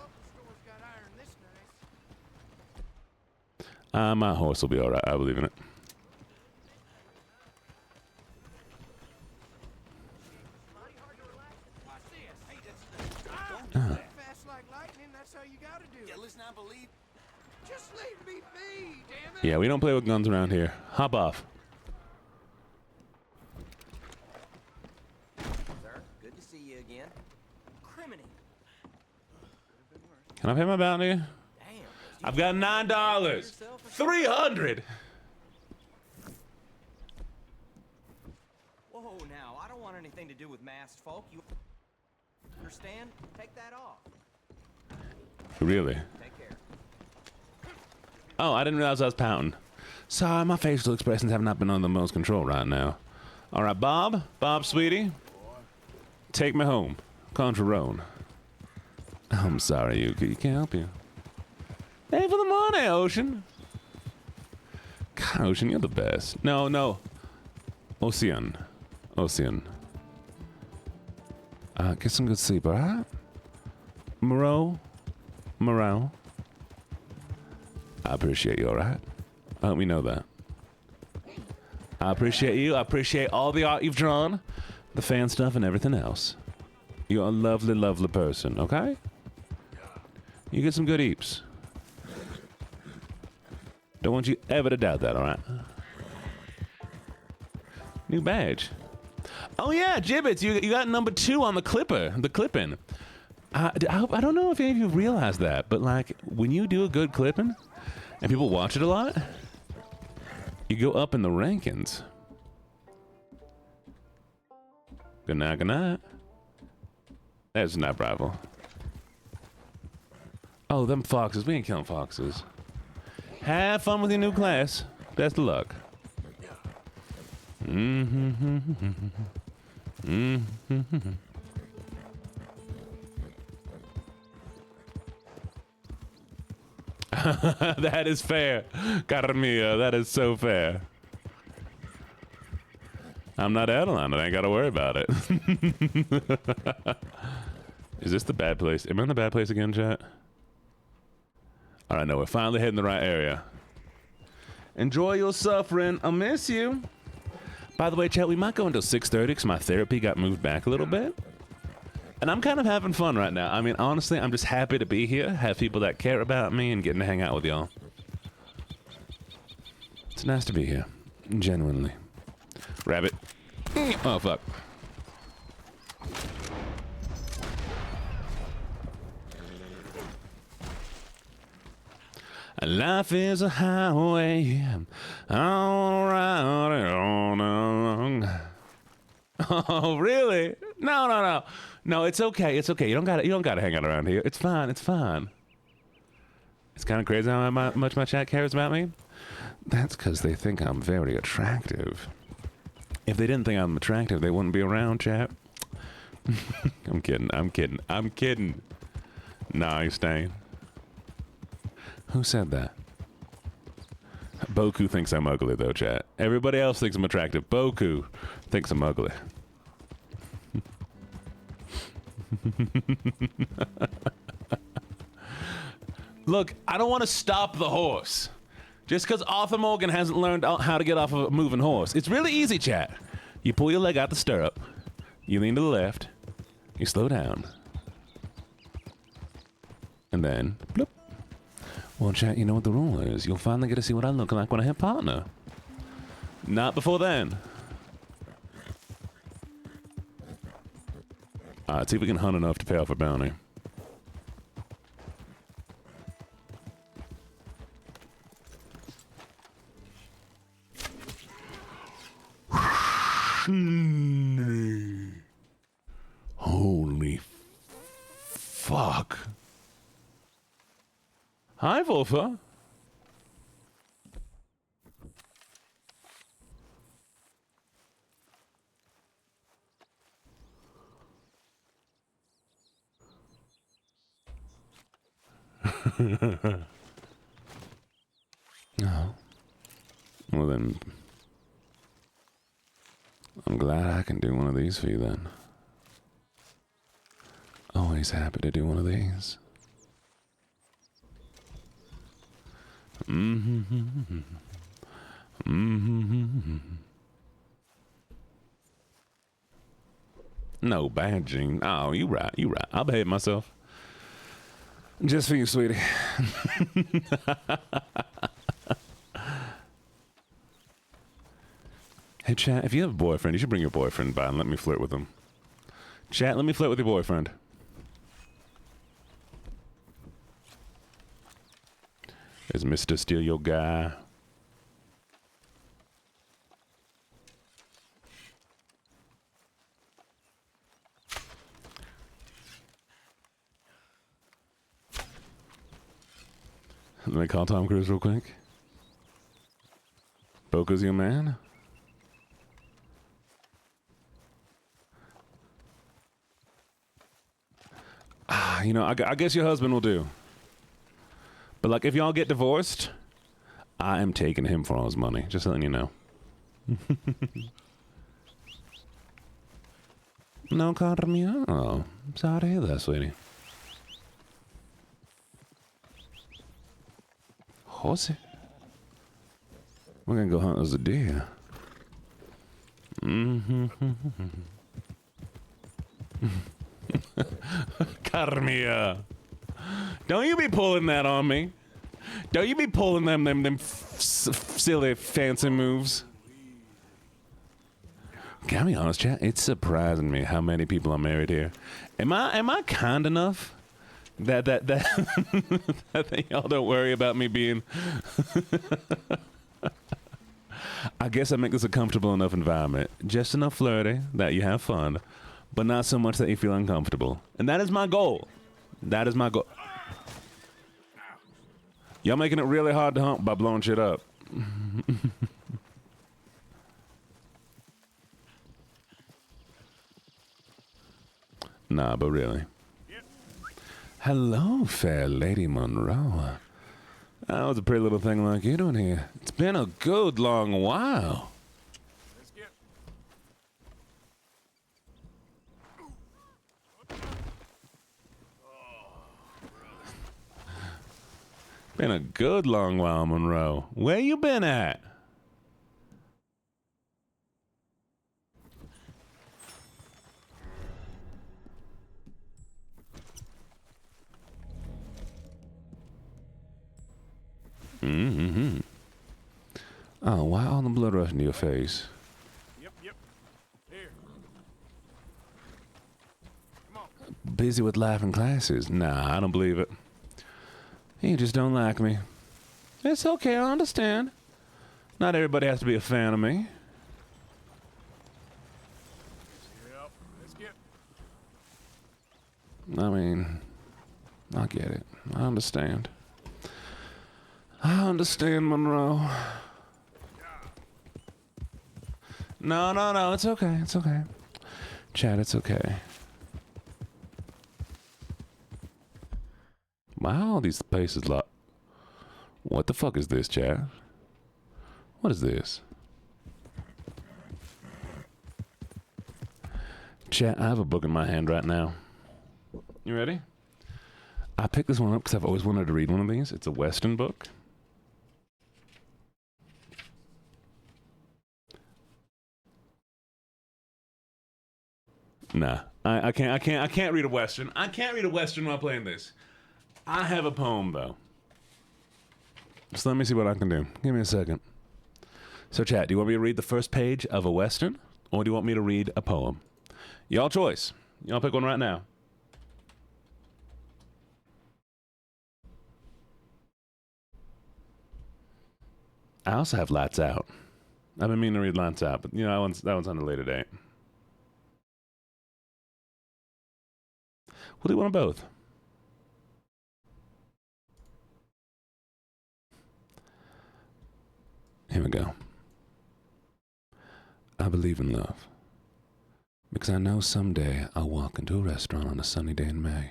My horse will be alright. I believe in it. Yeah, we don't play with guns around here. Hop off. Sir, good to see you again. Criminy. Can I pay my bounty? I've got $9. 300. Whoa, now, I don't want anything to do with masked folk. You understand? Take that off. Really? Take care. Oh, I didn't realize I was pouting. Sorry, my facial expressions have not been under the most control right now. All right, Bob, sweetie, take me home. Contra road. I'm sorry, you can't help you. Hey, for the money, Ocean. God, Ocean, you're the best. No. Ocean. Get some good sleep, all right? Moreau. I appreciate you, all right? I hope we know that. I appreciate you. I appreciate all the art you've drawn, the fan stuff, and everything else. You're a lovely, lovely person, okay? You get some good eeps. Don't want you ever to doubt that, all right? New badge. Oh, yeah, Gibbets, you got number 2 on the clipping. I don't know if any of you realize that, but, like, when you do a good clipping and people watch it a lot, you go up in the rankings. Good night, good night. There's a sniper rifle. Oh, them foxes. We ain't killing foxes. Have fun with your new class. Best of luck. That is fair. Carmilla, that is so fair. I'm not Adeline. I ain't got to worry about it. Is this the bad place? Am I in the bad place again, chat? All right, no, we're finally heading the right area. Enjoy your suffering. I'll miss you. By the way, chat, we might go until 6:30 because my therapy got moved back a little bit. And I'm kind of having fun right now. I mean, honestly, I'm just happy to be here, have people that care about me, and getting to hang out with y'all. It's nice to be here. Genuinely. Rabbit. Oh, fuck. Life is a highway, all around and on along. Oh, really? No. No, it's okay. It's okay. You don't gotta hang out around here. It's fine. It's fine. It's kind of crazy how much my chat cares about me. That's because they think I'm very attractive. If they didn't think I'm attractive, they wouldn't be around, chat. I'm kidding. Nah, you're staying. Who said that? Boku thinks I'm ugly, though, chat. Everybody else thinks I'm attractive. Boku thinks I'm ugly. Look, I don't want to stop the horse. Just because Arthur Morgan hasn't learned how to get off of a moving horse. It's really easy, chat. You pull your leg out the stirrup. You lean to the left. You slow down. And then, bloop. Well, chat, you know what the rule is. You'll finally get to see what I look like when I hit partner. Not before then. Alright, see if we can hunt enough to pay off a bounty. Holy fuck. Hi, Wolfa. No. Well then, I'm glad I can do one of these for you then. Always happy to do one of these. No, bad Gene. Oh, you right. I'll behave myself. Just for you, sweetie. Hey, chat, if you have a boyfriend, you should bring your boyfriend by and let me flirt with him. Chat, let me flirt with your boyfriend. Is Mr. Steal your guy? Let me call Tom Cruise real quick. Boku's your man? You know, I guess your husband will do. But, like, if y'all get divorced, I am taking him for all his money. Just letting you know. No, Carmilla? Oh, sorry to hear that, sweetie. Horsey? We're gonna go hunt as a deer. Carmia. Don't you be pulling that on me. Don't you be pulling them silly fancy moves. Can I be honest, chat? It's surprising me how many people are married here. Am I kind enough that that y'all don't worry about me being? I guess I make this a comfortable enough environment, just enough flirty that you have fun, but not so much that you feel uncomfortable. And that is my goal. That is my goal. Y'all making it really hard to hump by blowing shit up. Nah, but really. Hello, fair Lady Monroe. How's a pretty little thing like you doing here? It's been a good long while. Been a good long while, Monroe. Where you been at? Mm-hmm. Oh, why all the blood rushing to your face? Yep. Here. Come on. Busy with life and classes? Nah, I don't believe it. You just don't like me. It's okay, I understand. Not everybody has to be a fan of me. Yep. Let's get. I mean, I get it. I understand. I understand, Monroe. No. It's okay. It's okay. Chad, it's okay. Wow, these places look. What the fuck is this, Chad? What is this? Chad, I have a book in my hand right now. You ready? I picked this one up because I've always wanted to read one of these. It's a Western book. Nah, I can't read a Western. I can't read a Western while playing this. I have a poem, though. So let me see what I can do. Give me a second. So, chat, do you want me to read the first page of a Western, or do you want me to read a poem? Y'all choice. Y'all pick one right now. I also have Lights Out. I've been meaning to read Lights Out, but, you know, that one's on a later date. We'll do one of both. Here we go. I believe in love, because I know someday I'll walk into a restaurant on a sunny day in May.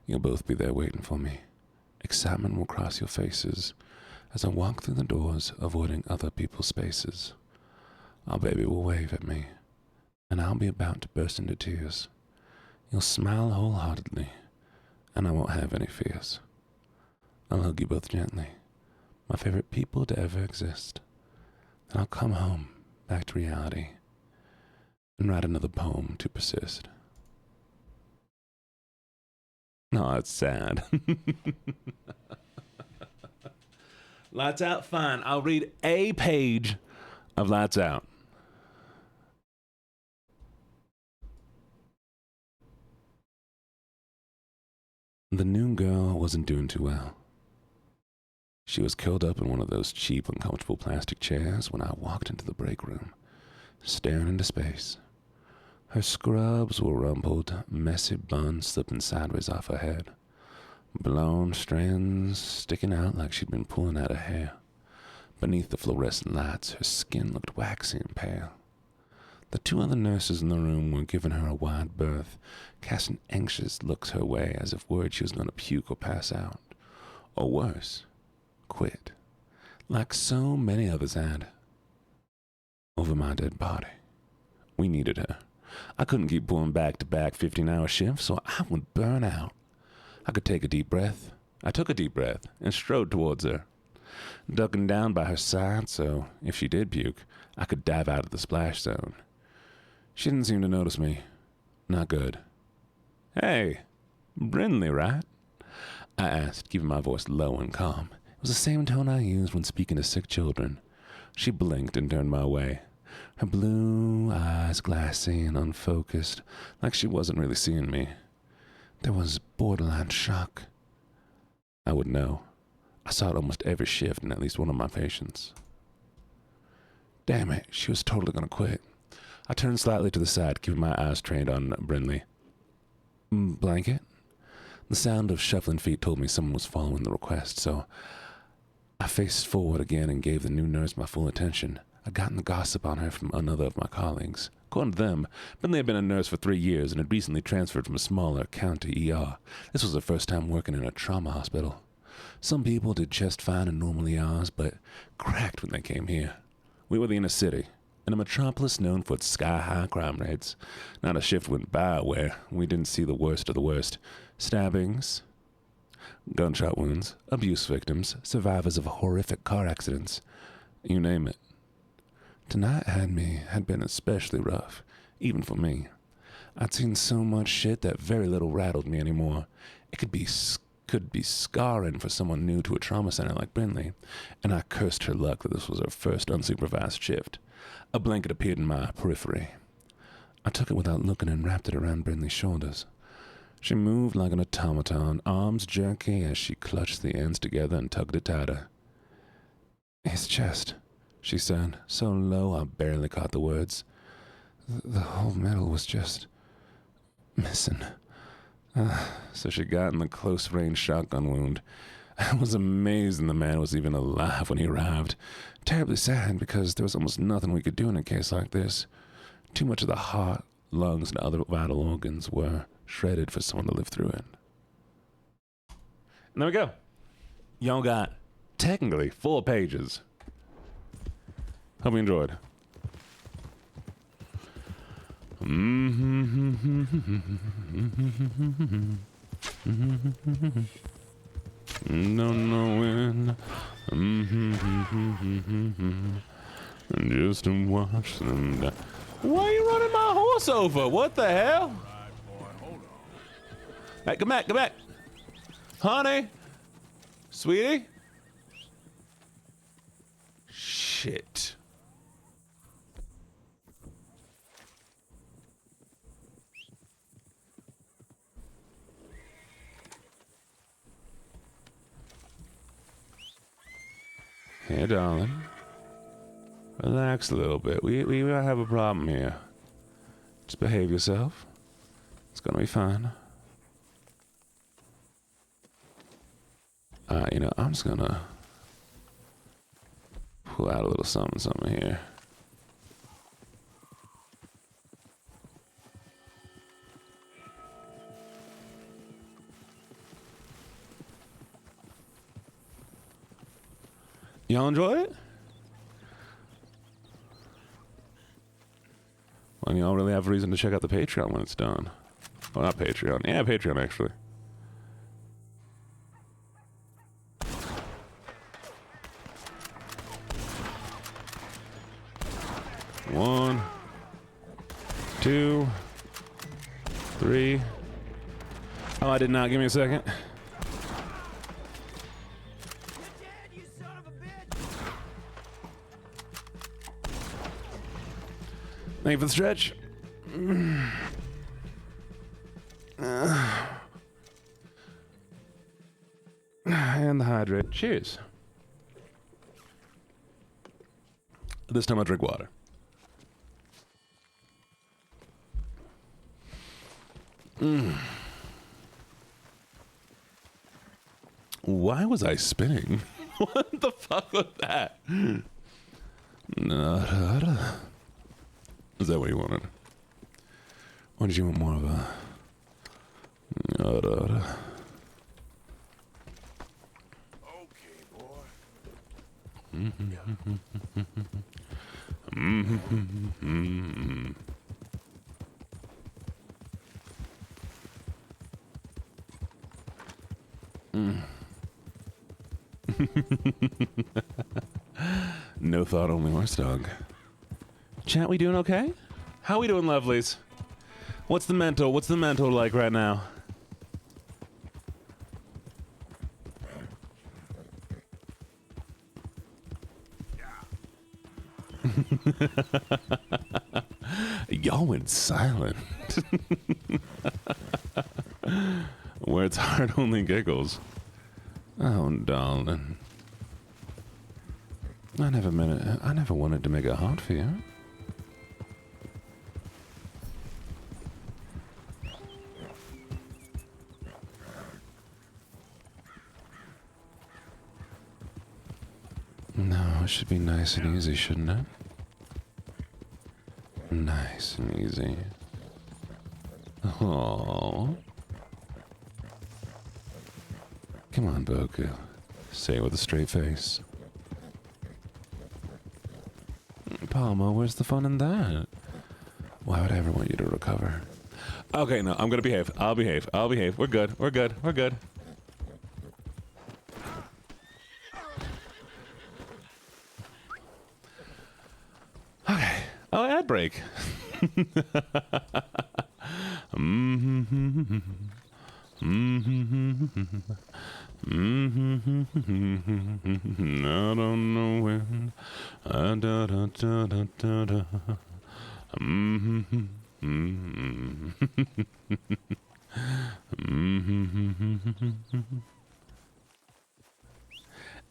You'll both be there waiting for me. Excitement will cross your faces as I walk through the doors, avoiding other people's spaces. Our baby will wave at me, and I'll be about to burst into tears. You'll smile wholeheartedly, and I won't have any fears. I'll hug you both gently, my favorite people to ever exist. Then I'll come home, back to reality, and write another poem to persist. No, it's sad. Lights Out, fine. I'll read a page of Lights Out. The new girl wasn't doing too well. She was curled up in one of those cheap, uncomfortable plastic chairs when I walked into the break room, staring into space. Her scrubs were rumpled, messy buns slipping sideways off her head, blown strands sticking out like she'd been pulling out her hair. Beneath the fluorescent lights, her skin looked waxy and pale. The two other nurses in the room were giving her a wide berth, casting anxious looks her way as if worried she was going to puke or pass out. Or worse, quit, like so many others had. Over my dead body. We needed her. I couldn't keep pulling back-to-back 15-hour shifts, or I would burn out. I could take a deep breath. I took a deep breath and strode towards her, ducking down by her side so if she did puke, I could dive out of the splash zone. She didn't seem to notice me. Not good. Hey, Brindley, right? I asked, keeping my voice low and calm. It was the same tone I used when speaking to sick children. She blinked and turned my way. Her blue eyes glassy and unfocused, like she wasn't really seeing me. There was borderline shock. I would know. I saw it almost every shift in at least one of my patients. Damn it, she was totally gonna quit. I turned slightly to the side, keeping my eyes trained on Brindley. Blanket? The sound of shuffling feet told me someone was following the request, so I faced forward again and gave the new nurse my full attention. I'd gotten the gossip on her from another of my colleagues. According to them, Brindley had been a nurse for 3 years and had recently transferred from a smaller county ER. This was her first time working in a trauma hospital. Some people did just fine in normal ERs, but cracked when they came here. We were the inner city, in a metropolis known for its sky-high crime rates. Not a shift went by where we didn't see the worst of the worst. Stabbings, gunshot wounds, abuse victims, survivors of horrific car accidents. You name it. Tonight had been especially rough, even for me. I'd seen so much shit that very little rattled me anymore. It could be scarring for someone new to a trauma center like Brindley, and I cursed her luck that this was her first unsupervised shift. A blanket appeared in my periphery. I took it without looking and wrapped it around Brindley's shoulders. She moved like an automaton, arms jerky as she clutched the ends together and tugged it tighter. His chest, she said, so low I barely caught the words. The whole middle was just missing. So she got in the close-range shotgun wound. I was amazed the man was even alive when he arrived. Terribly sad because there was almost nothing we could do in a case like this. Too much of the heart, lungs, and other vital organs were shredded for someone to live through it. And there we go. Y'all got technically 4 pages. Hope you enjoyed. Don't know when. Just to watch them die. Why are you running my horse over? What the hell? Hey, come back, come back. Honey? Sweetie? Shit. Hey, darling. Relax a little bit. We might have a problem here. Just behave yourself. It's gonna be fine. I'm just gonna pull out a little something here. Y'all enjoy it? Well, y'all really have a reason to check out the Patreon when it's done. Well, not Patreon. Yeah, Patreon, actually. One, 2, 3. Oh, I did not. Give me a second. Thank you for the stretch. And the hydrate. Cheers. This time I drink water. Why was I spinning? What the fuck was that? Is that what you wanted? Or did you want more of a... Okay, boy. No thought, only horse dog. Chat, we doing okay? How we doing, lovelies? What's the mental like right now? Y'all went silent. Where it's heart only giggles. Oh, darling. I never wanted to make it hard for you. No, it should be nice and easy, shouldn't it? Nice and easy. Oh. Come on, Boku. Say it with a straight face. Palma, where's the fun in that? Why would I ever want you to recover? Okay, no, I'm gonna behave. I'll behave. We're good. Okay. Oh, ad break. I don't know when.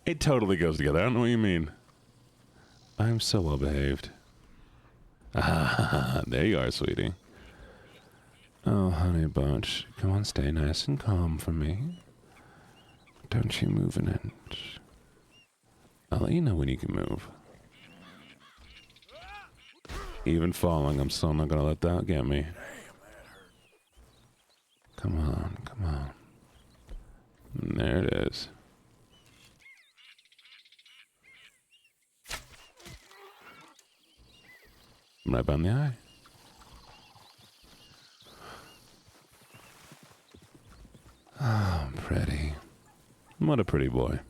It totally goes together. I don't know what you mean. I'm so well behaved. Ah, there you are, sweetie. Oh, honey bunch. Come on, stay nice and calm for me. Don't you move an inch. I'll let you know when you can move. Even falling, I'm still not gonna let that get me. Come on, come on. There it is. Right behind the eye. Oh, pretty. What a pretty boy.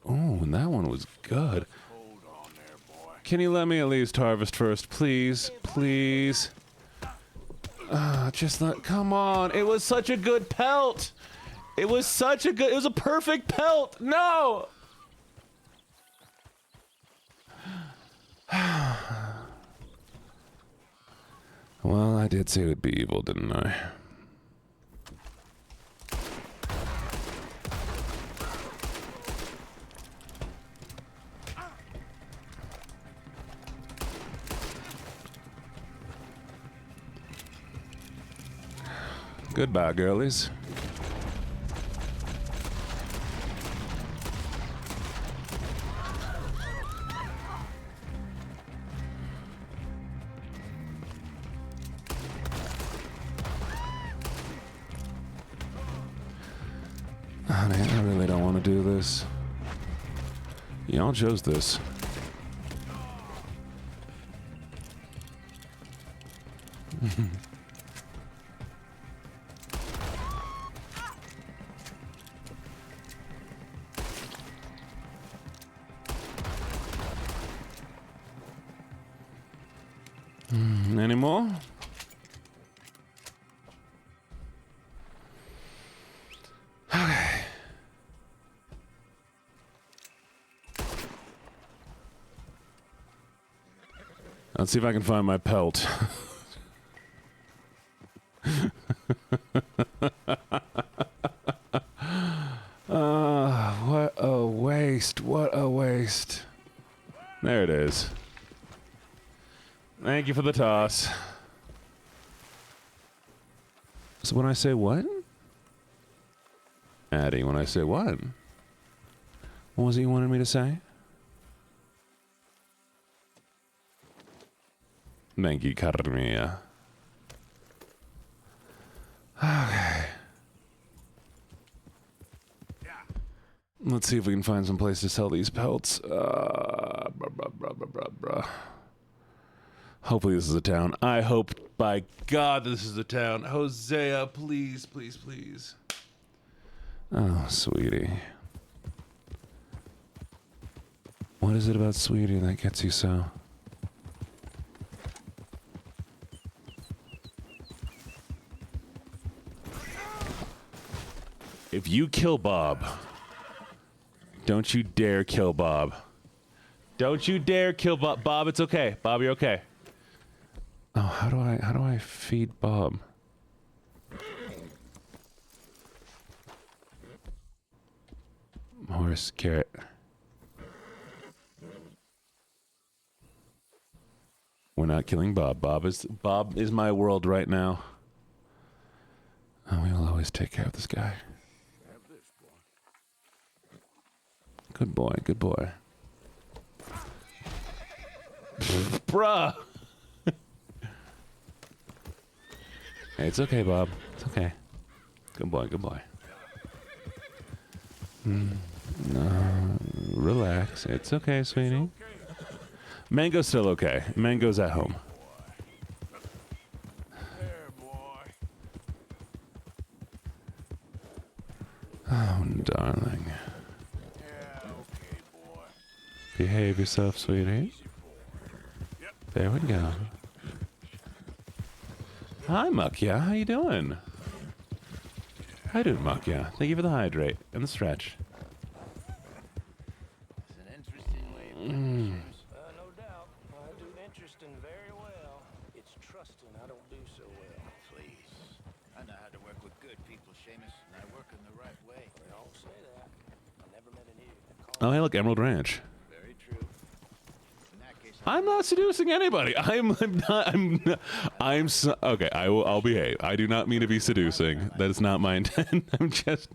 Oh, and that one was good. Can you let me at least harvest first, please? Please? Just let... Come on. It was such a good pelt. It was a perfect pelt. No! Well, I did say it would be evil, didn't I? Goodbye, girlies. Honey, I really don't want to do this. Y'all chose this. Any more? Okay. Let's see if I can find my pelt. What a waste. What a waste. There it is. Thank you for the toss. So when I say what? Addie, when I say what? What was it you wanted me to say? Thank you, Carmia. Okay. Let's see if we can find some place to sell these pelts. Hopefully this is a town. I hope, by God, this is a town. Hosea, please, please, please. Oh, sweetie. What is it about sweetie that gets you so? If you kill Bob, don't you dare kill Bob. Don't you dare kill Bob. Bob, it's okay. Bob, you're okay. Oh, how do I feed Bob? Horse, carrot. We're not killing Bob. Bob is my world right now. Oh, we'll always take care of this guy. Good boy, good boy. Bruh! It's okay, Bob. It's okay. Good boy, good boy. No, relax. It's okay, sweetie. Mango's still okay. Mango's at home. There, boy. Oh, darling. Yeah, okay, boy. Behave yourself, sweetie. There we go. Hi, Muckya. How you doing? How you doing, Muckya? Thank you for the hydrate and the stretch. It's an interesting way of No doubt. I do interesting very well. It's trusting I don't do so well. Please. I know how to work with good people, Seamus, and I work in the right way. They all say that. I never met an idiot that Oh, hey, look, Emerald Ranch. Very true. In that case, I'm not seducing anybody. Okay, I'll behave. I do not mean to be seducing. That is not my intent. I'm just...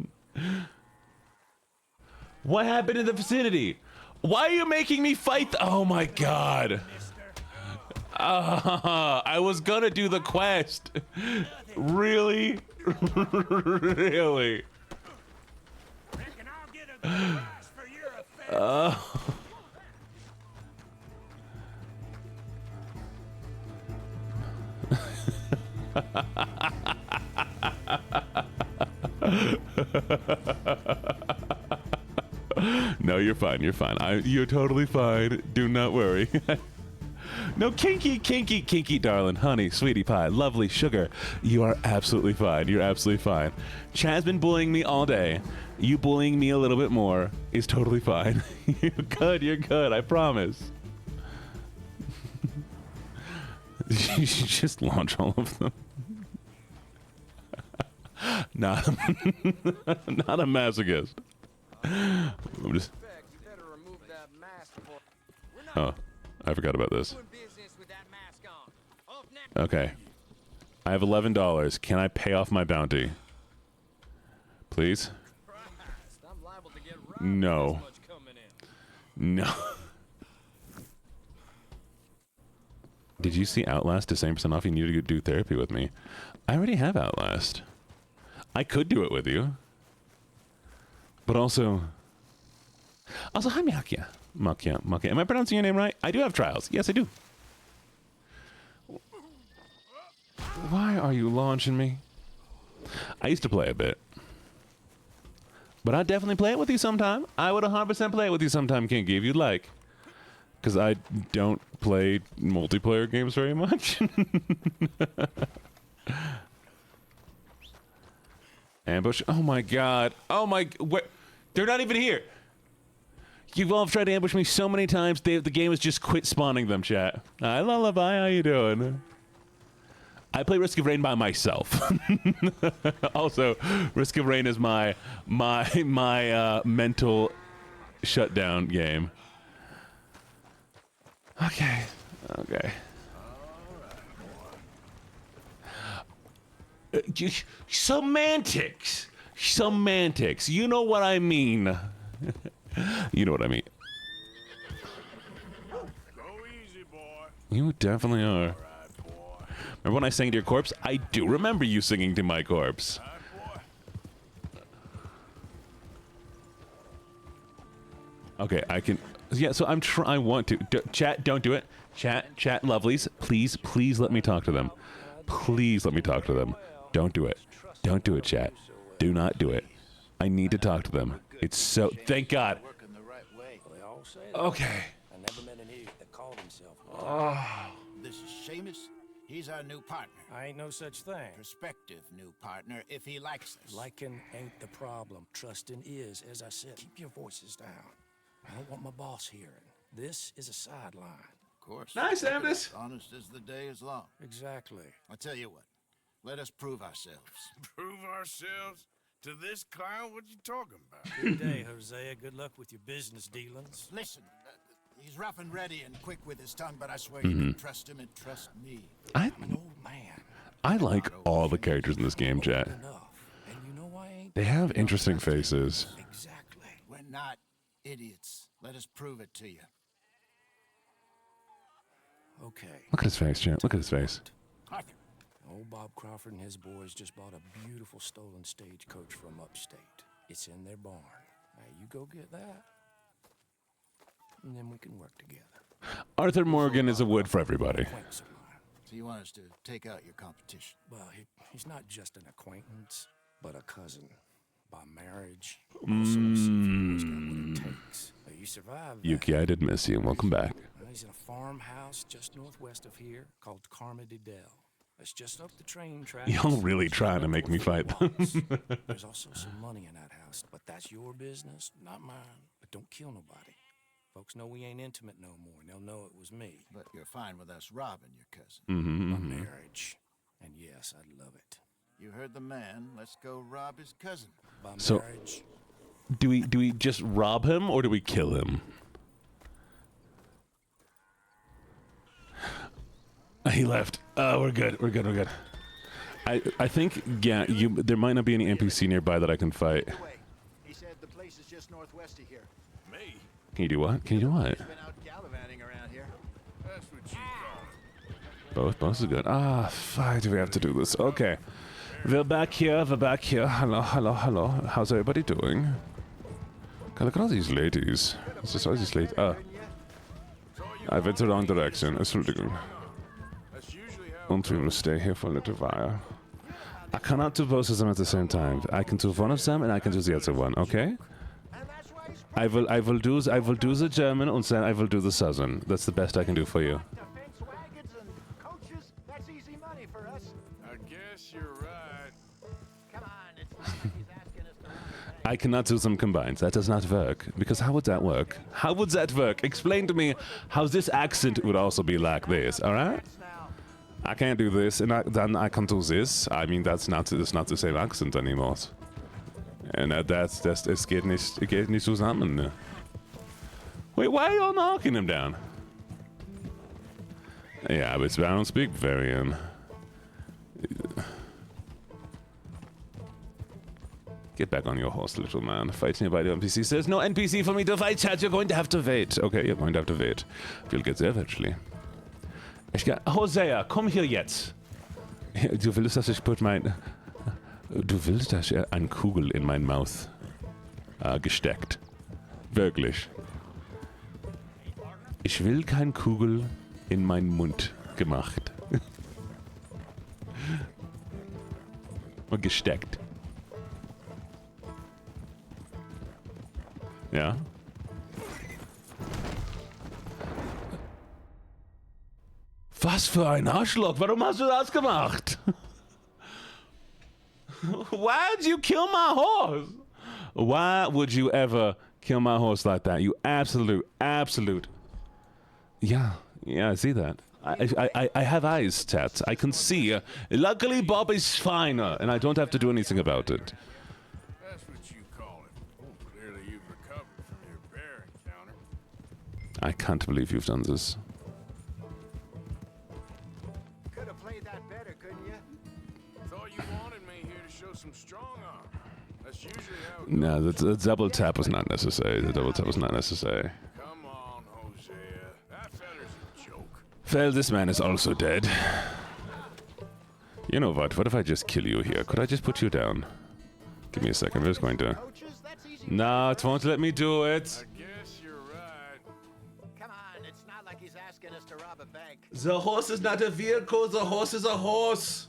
What happened in the vicinity? Why are you making me fight? Oh my god. I was gonna do the quest. Really? Really? Reckon I'll get a good price for your offense. No, you're fine. You're fine. You're totally fine. Do not worry. No, kinky, darling, honey, sweetie pie, lovely sugar. You are absolutely fine. You're absolutely fine. Chad's been bullying me all day. You bullying me a little bit more is totally fine. You're good. You're good. I promise. You should just launch all of them. Not a masochist. I'm just. Oh, I forgot about this. Okay. I have $11. Can I pay off my bounty? Please? No. No. Did you see Outlast to 7% off? You need to do therapy with me. I already have Outlast. I could do it with you. But also, hi, Muckya. Muckya. Am I pronouncing your name right? I do have trials. Yes, I do. Why are you launching me? I used to play a bit. But I'd definitely play it with you sometime. I would 100% play it with you sometime, Kinky, if you'd like. Because I don't play multiplayer games very much. Ambush. Oh my god. Oh my... They're not even here. You've all tried to ambush me so many times, the game has just quit spawning them, chat. Hi, Lullaby. How you doing? I play Risk of Rain by myself. Also, Risk of Rain is my mental shutdown game. Okay. Semantics. You know what I mean. You know what I mean. Go easy, boy. You definitely are. Remember when I sang to your corpse? I do remember you singing to my corpse. Okay, I can... Yeah, so I want to... Chat, don't do it. Chat, lovelies. Please let me talk to them. Please let me talk to them. Don't do it. Don't do it, chat. Do not do it. I need to talk to them. It's so... Thank God. Okay. I never met an idiot that called himself. This is Seamus. He's our new partner. I ain't no such thing. Prospective new partner, if he likes us. Liking ain't the problem. Trusting is. As I said, keep your voices down. I don't want my boss hearing. This is a sideline. Of course. Nice, Amnes. Honest as the day is long. Exactly. I tell you what. Let us prove ourselves. Prove ourselves? To this clown? What you talking about? Good day, Hosea. Good luck with your business dealings. Listen, he's rough and ready and quick with his tongue, but I swear you can trust him and trust me. I'm an old man. I like all the characters in this game, chat. And you know I ain't... They have interesting faces. Exactly. We're not idiots. Let us prove it to you. Okay. Look at his face, chat. Look at his face. Arthur. Old Bob Crawford and his boys just bought a beautiful stolen stagecoach from upstate. It's in their barn. Now you go get that, and then we can work together. Arthur Morgan is a wood for everybody. So you want us to take out your competition? Well, he's not just an acquaintance, but a cousin. By marriage. Also, he's got what it takes. You survived that. Yuki, I did miss you. Welcome back. He's in a farmhouse just northwest of here called Carmody Dell. It's just up the train tracks. Y'all really trying to make me fight them. There's also some money in that house, but that's your business, not mine. But don't kill nobody. Folks know we ain't intimate no more, and they'll know it was me. But you're fine with us robbing your cousin. My marriage. And yes, I'd love it. You heard the man. Let's go rob his cousin. By So, marriage. do we just rob him or do we kill him? He left. We're good. We're good. We're good. I think, yeah, there might not be any NPC nearby that I can fight. He said the place is just northwest of here. Me? Can you do what? Can you do what? He's been out gallivanting around here. That's what you call it. Both is good. Why do we have to do this? Okay. We're back here. Hello. How's everybody doing? God, look at all these ladies. It's just all these ladies. I went the wrong direction. Entschuldigung. And we will stay here for a little while. I cannot do both of them at the same time. I can do one of them and I can do the other one, okay? I will do the German and then I will do the Southern. That's the best I can do for you. I guess you're right. Come on, it's not like he's asking us to rob a bank. I cannot do them combined. That does not work. Because how would that work? How would that work? Explain to me how this accent would also be like this, alright? I can't do this, and then I can do this. I mean, that's not the same accent anymore. And es geht nicht zusammen. Ne? Wait, why are y'all knocking him down? Yeah, but I don't speak Bavarian. Get back on your horse, little man. Fight nearby the NPC. There's no NPC for me to fight, chat. You're going to have to wait. Okay, you're going to have to wait. We'll get there eventually. Hosea, komm hier jetzt. Du willst, dass ich Du willst, dass ich eine Kugel in meinen Mouth gesteckt. Wirklich. Ich will keine Kugel in meinen Mund gemacht. Und gesteckt. Ja. Was für ein Arschloch, warum hast du das gemacht? Why did you kill my horse? Why would you ever kill my horse like that? You absolute. Yeah, I see that. I have eyes, Tat. I can see. Luckily, Bob is fine, and I don't have to do anything about it. That's what you call it. Clearly you've recovered from your bear encounter. I can't believe you've done this. Could have played that better, couldn't you? Thought you wanted me here to show some strong arm. That's usually how it No, the double tap was not necessary. The double tap was not necessary. Come on, Hosea. That feller's a joke. Well, this man is also dead. You know what? What if I just kill you here? Could I just put you down? Give me a second. I'm just going to... No, it won't let me do it. I guess you're right. Come on, it's not like he's asking us to rob a bank. The horse is not a vehicle. The horse is a horse.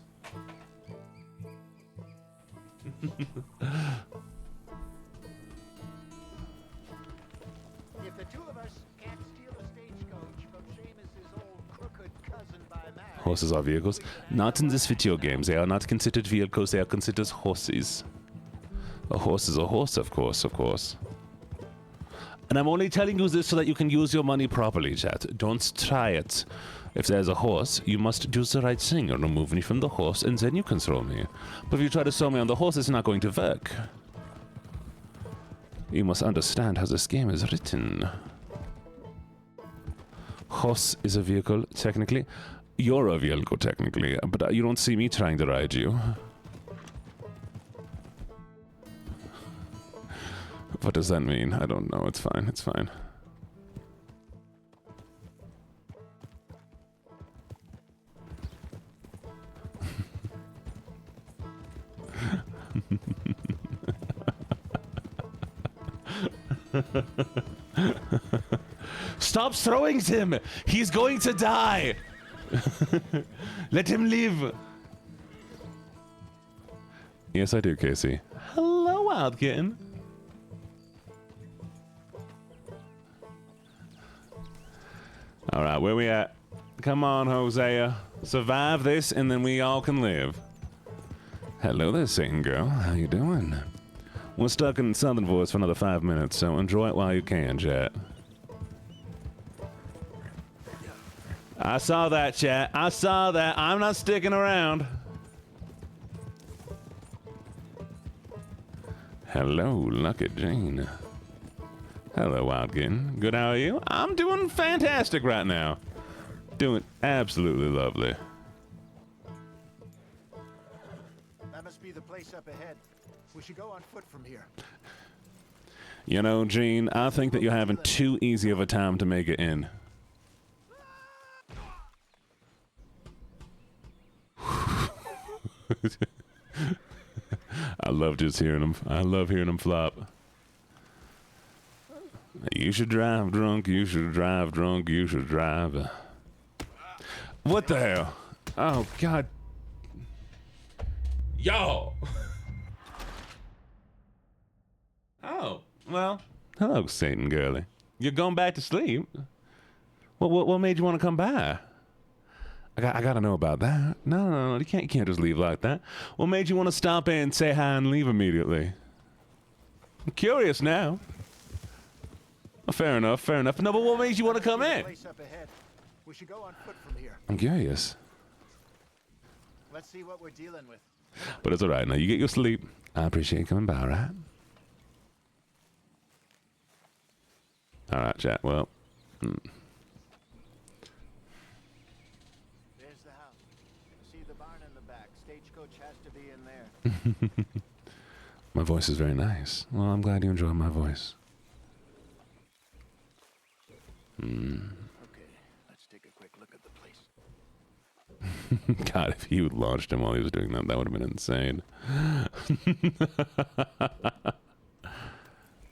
If the two of us can't steal a stagecoach from Seamus's old crooked cousin by marriage... Horses are vehicles. Not in this video game. They are not considered vehicles. They are considered horses. A horse is a horse, of course. And I'm only telling you this so that you can use your money properly, chat. Don't try it. If there's a horse, you must do the right thing and remove me from the horse, and then you can throw me. But if you try to throw me on the horse, it's not going to work. You must understand how this game is written. Horse is a vehicle, technically. You're a vehicle, technically, but you don't see me trying to ride you. What does that mean? I don't know. It's fine. It's fine. Stop throwing him! He's going to die! Let him live! Yes, I do, Casey. Hello, Wild Kitten. Alright, where we at? Come on, Hosea. Survive this, and then we all can live. Hello there, Satan girl. How you doing? We're stuck in Southern Voice for another 5 minutes, so enjoy it while you can, chat. I saw that, chat. I saw that. I'm not sticking around. Hello, LuckyJene. Hello, Wildkin. Good, how are you? I'm doing fantastic right now. Doing absolutely lovely. That must be the place up ahead. We should go on foot from here. You know, Gene, I think that you're having too easy of a time to make it in. I love just hearing them. I love hearing them flop. You should drive drunk, you should drive drunk, you should drive. What the hell? Oh, God. Yo! Oh, well. Hello, Satan girly. You're going back to sleep? What made you want to come by? I gotta know about that. No, you can't just leave like that. What made you want to stop in, say hi, and leave immediately? I'm curious now. Fair enough. No, but what made you want to come in? Place up ahead. We should go on foot from here. I'm curious. Let's see what we're dealing with. But it's alright. Now, you get your sleep. I appreciate you coming by, alright? Alright, chat. Well. There's the house. See the barn in the back. Stagecoach has to be in there. My voice is very nice. Well, I'm glad you enjoy my voice. Okay, let's take a quick look at the place. God, if he launched him while he was doing that, that would have been insane.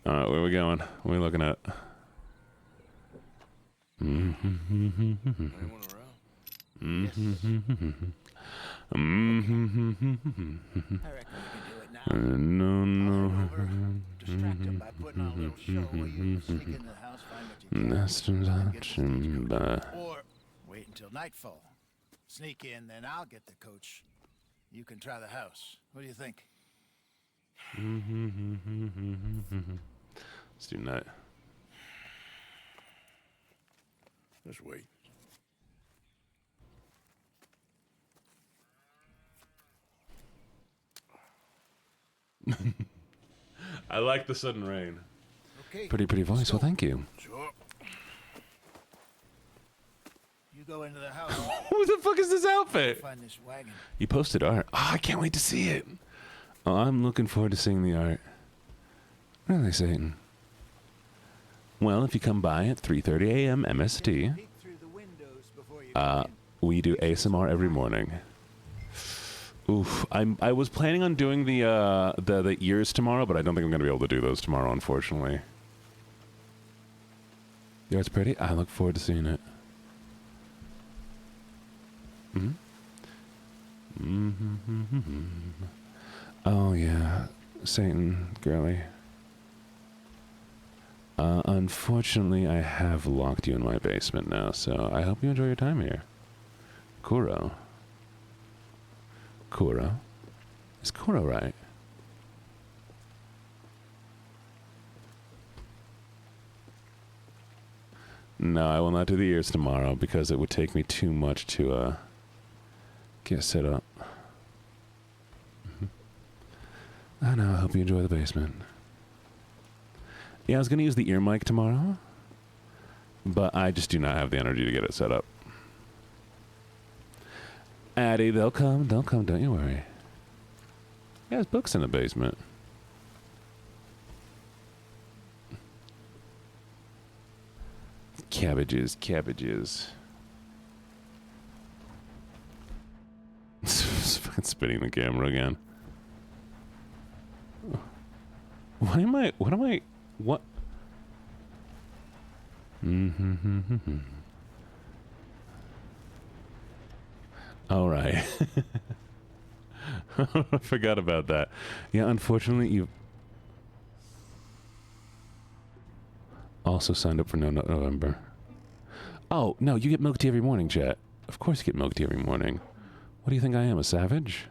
Alright, where are we going? What are we looking at? No. Distract him by putting on a little show where you sneak into the house, find what you can. Or wait until nightfall. Sneak in, then I'll get the coach. You can try the house. What do you think? Let's do night. Just wait. I like the sudden rain. Okay. Pretty voice. Well, thank you. Sure. You go into the house. Who the fuck is this outfit? Find this wagon. You posted art. Oh, I can't wait to see it. Oh, I'm looking forward to seeing the art. Really, Satan? Well, if you come by at 3:30 a.m. MST, Peek through the windows before you go in. we do ASMR every morning. Oof, I was planning on doing the ears tomorrow, but I don't think I'm gonna be able to do those tomorrow, unfortunately. Yeah, it's pretty. I look forward to seeing it. Oh yeah, Satan, girly. Unfortunately, I have locked you in my basement now, so I hope you enjoy your time here. Kuro. Is Kuro right? No, I will not do the ears tomorrow because it would take me too much to get set up. I know. I hope you enjoy the basement. Yeah, I was going to use the ear mic tomorrow, but I just do not have the energy to get it set up. Addie, they'll come, don't you worry. Yeah, there's books in the basement. Cabbages. It's fucking spitting the camera again. What? All right. I forgot about that. Yeah, unfortunately, you also signed up for November. Oh, no, you get milk tea every morning, chat. Of course you get milk tea every morning. What do you think I am, a savage?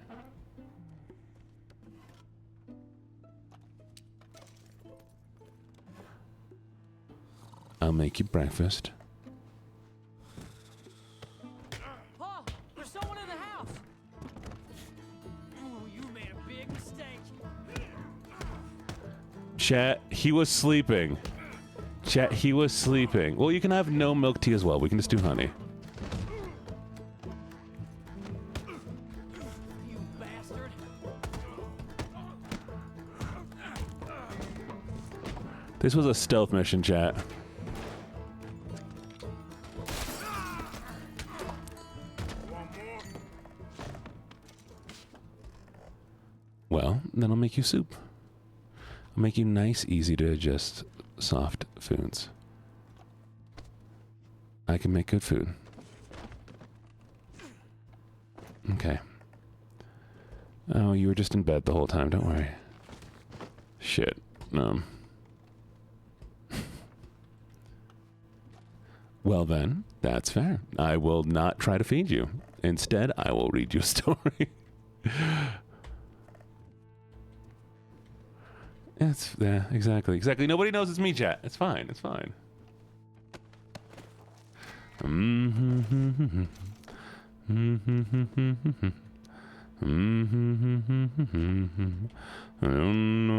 I'll make you breakfast. Pa, there's someone in the house. Oh, you made a big mistake. Chat, he was sleeping. Chat, he was sleeping. Well, you can have no milk tea as well. We can just do honey. You bastard. This was a stealth mission, chat. Well, then I'll make you soup. I'll make you nice, easy to digest, soft foods. I can make good food. Okay. Oh, you were just in bed the whole time, don't worry. Shit. Well then, that's fair. I will not try to feed you. Instead, I will read you a story. Yeah, exactly. Nobody knows it's me, chat. It's fine. I don't know.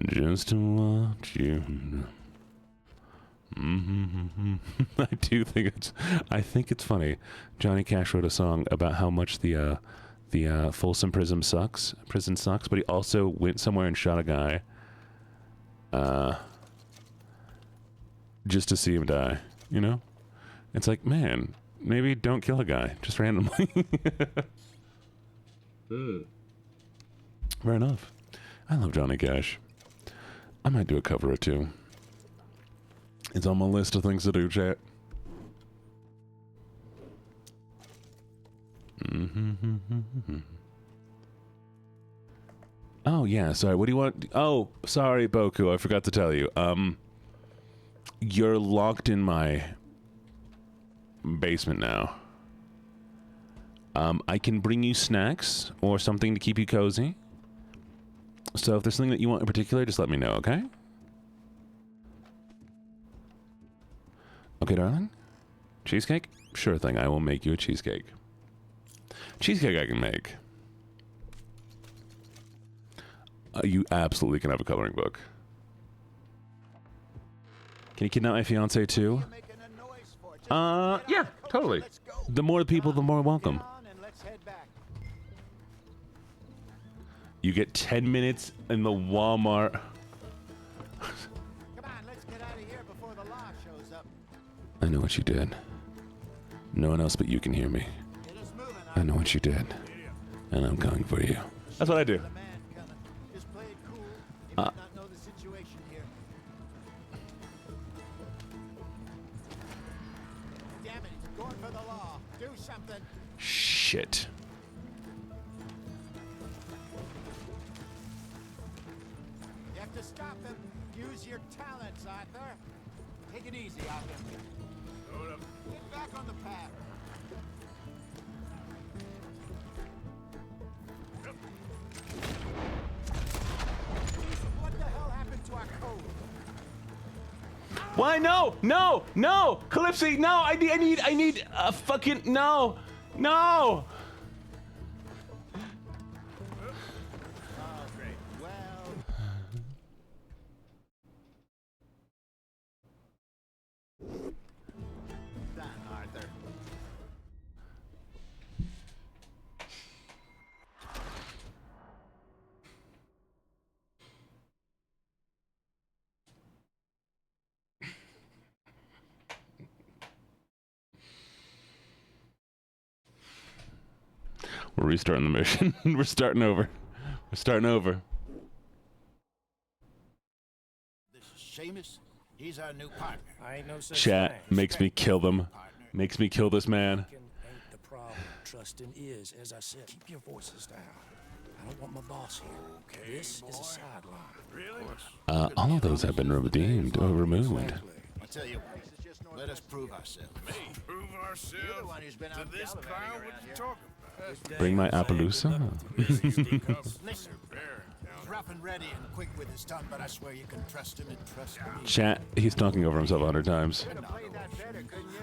Just to watch you. I think it's funny. Johnny Cash wrote a song about how much the Folsom prison sucks, but he also went somewhere and shot a guy just to see him die, you know? It's like, man, maybe don't kill a guy just randomly. Fair enough. I love Johnny Cash. I might do a cover or two. It's on my list of things to do, chat. Oh, yeah, sorry. What do you want? Oh, sorry, Boku. I forgot to tell you. You're locked in my basement now. I can bring you snacks or something to keep you cozy. So if there's something that you want in particular, just let me know, okay? Okay, darling? Cheesecake? Sure thing. I will make you a cheesecake. Cheesecake I can make. You absolutely can have a coloring book. Can you kidnap my fiance too? Yeah, totally. The more people, the more welcome. You get 10 minutes in the Walmart. Come on, let's get out of here before the law shows up. I know what you did. No one else but you can hear me. I know what you did. And I'm coming for you. That's what I do. Just play it cool. You might not know the situation here. Damn it, he's going for the law. Do something. Shit. You have to stop them. Use your talents, Arthur. Take it easy, Arthur. Get back on the path. What the hell happened to our code? Why? No! No! No! Calypsy! No! I need a fucking no! No! Oh, great. Well. Done, Arthur. We're restarting the mission. We're starting over. We're starting over. This is Seamus. He's our new partner. I ain't no such Chat thing. makes me kill them. Makes me kill this man. Ain't the problem. Trusting is, as I said, keep your voices down. I don't want my boss here. Okay, this is a sideline. Really? All of those have been redeemed or removed. I'll tell you what. Let us prove ourselves. Prove ourselves You're the one who's been out to this gallivanting crowd? around What you here. talking about? Bring my Appaloosa. Listen, he's rough and ready and quick with his tongue, but I swear you can trust him and trust me. Chat, he's talking over himself 100 times. Could have played that better, couldn't you?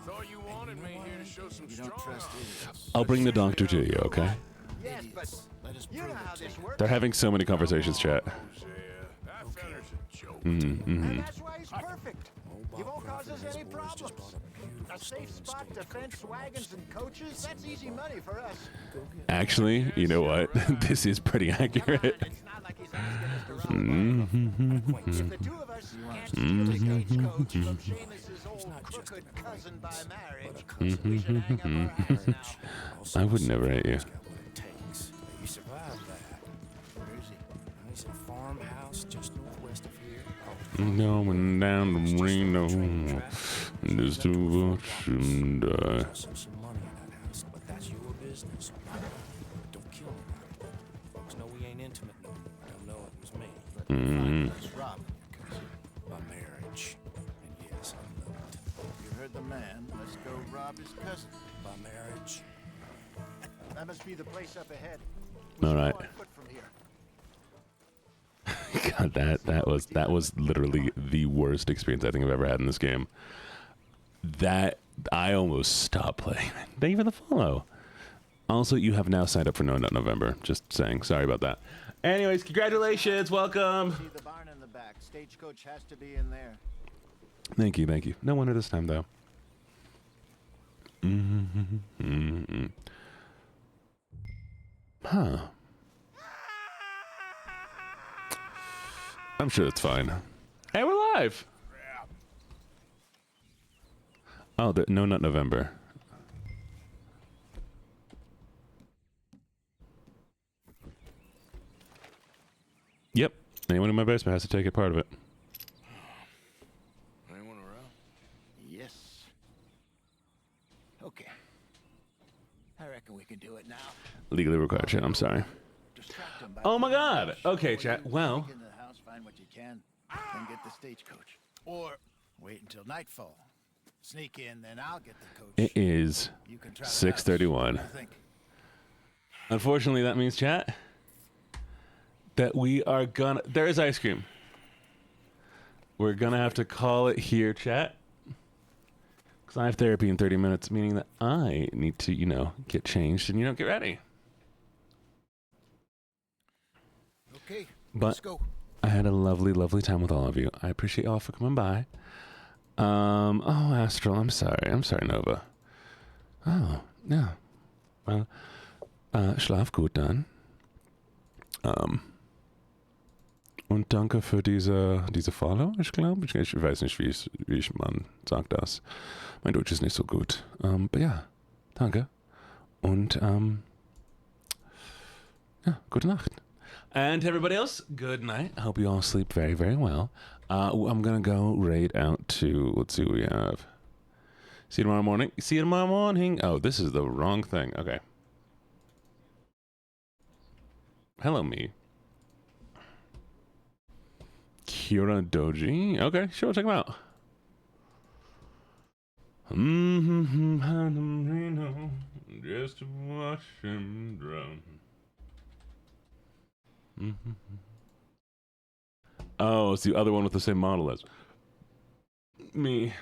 Thought you wanted me here to show some You don't trust idiots. I'll bring the doctor to you, okay? Yes, but let us prove it to you. They're having so many conversations, chat. That feller's a joke. And that's why he's perfect. He won't cause us any problems. A safe spot to fence wagons and coaches, that's easy money for us. Actually, you know what? This is pretty accurate. It's not like he's asking us to run If the two of us can't steal the stagecoach from Seamus's old crooked cousin by marriage, we should hang up our hats now. I would never hate you. You survived that. Where is he? He's in a farmhouse just northwest of here. Going down to Reno, just to watch him die. Some money in that house, but that's your business. Don't kill me. Folks know we ain't intimate no more. They'll know it was me. Let's rob him, cousin. My marriage. And yes, I'm loved. You heard the man. Let's go rob his cousin. My marriage. That must be the place up ahead. All right. Go on foot from here. God, that was literally the worst experience I think I've ever had in this game. That I almost stopped playing. Thank you for the follow. Also, you have now signed up for No Nut November. Just saying. Sorry about that. Anyways, congratulations. Welcome. See the barn in the back. Stagecoach has to be in there. Thank you. Thank you. No wonder this time, though. Huh. I'm sure it's fine. Hey, we're live. Oh, No Nut November. Yep. Anyone in my basement has to take it part of it. Anyone around? Yes. Okay. I reckon we can do it now. Legally required, chat. I'm sorry. Distract him by Oh my putting God. on a show Okay, where chat. you Well. sneak into the house, find what you can, then get the stagecoach. Or wait until nightfall. Sneak in, then I'll get the coach. It is You can try the 6:31. house. What do you think? Unfortunately, that means, chat, that we are gonna... There is ice cream. We're gonna have to call it here, chat. Because I have therapy in 30 minutes, meaning that I need to, you know, get changed and, get ready. Okay, But let's go. I had a lovely, lovely time with all of you. I appreciate y'all for coming by. Oh, Astral, I'm sorry. I'm sorry, Nova. Oh, yeah. Well, schlaf gut dann. Und danke für diese Follow, ich glaube. Ich weiß nicht, wie man sagt das. Mein Deutsch ist nicht so gut. Aber ja, danke. Und, ja, gute Nacht. And to everybody else, good night. I hope you all sleep very, very well. I'm going to go right out to, let's see what we have. See you tomorrow morning. See you tomorrow morning. Oh, this is the wrong thing. Okay. Hello, me. Kira Doji. Okay, sure, check him out. Just to watch him drown. Oh, it's the other one with the same model as. me.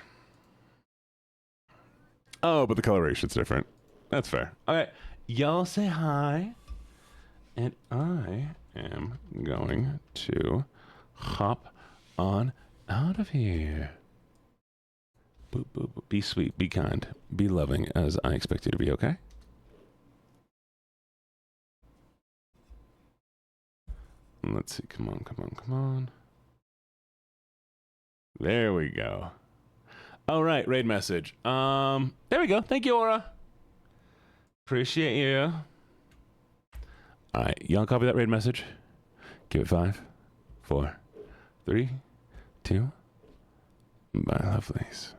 Oh, but the coloration's different. That's fair. Okay, y'all say hi. And I am going to hop on out of here. Boop, boop, boop. Be sweet, be kind, be loving as I expect you to be, okay? Let's see. Come on, come on, come on. There we go. All right, raid message. There we go. Thank you, Aura. Appreciate you. All right, y'all copy that raid message? Give it 5, 4, 3, 2. Bye, lovelies.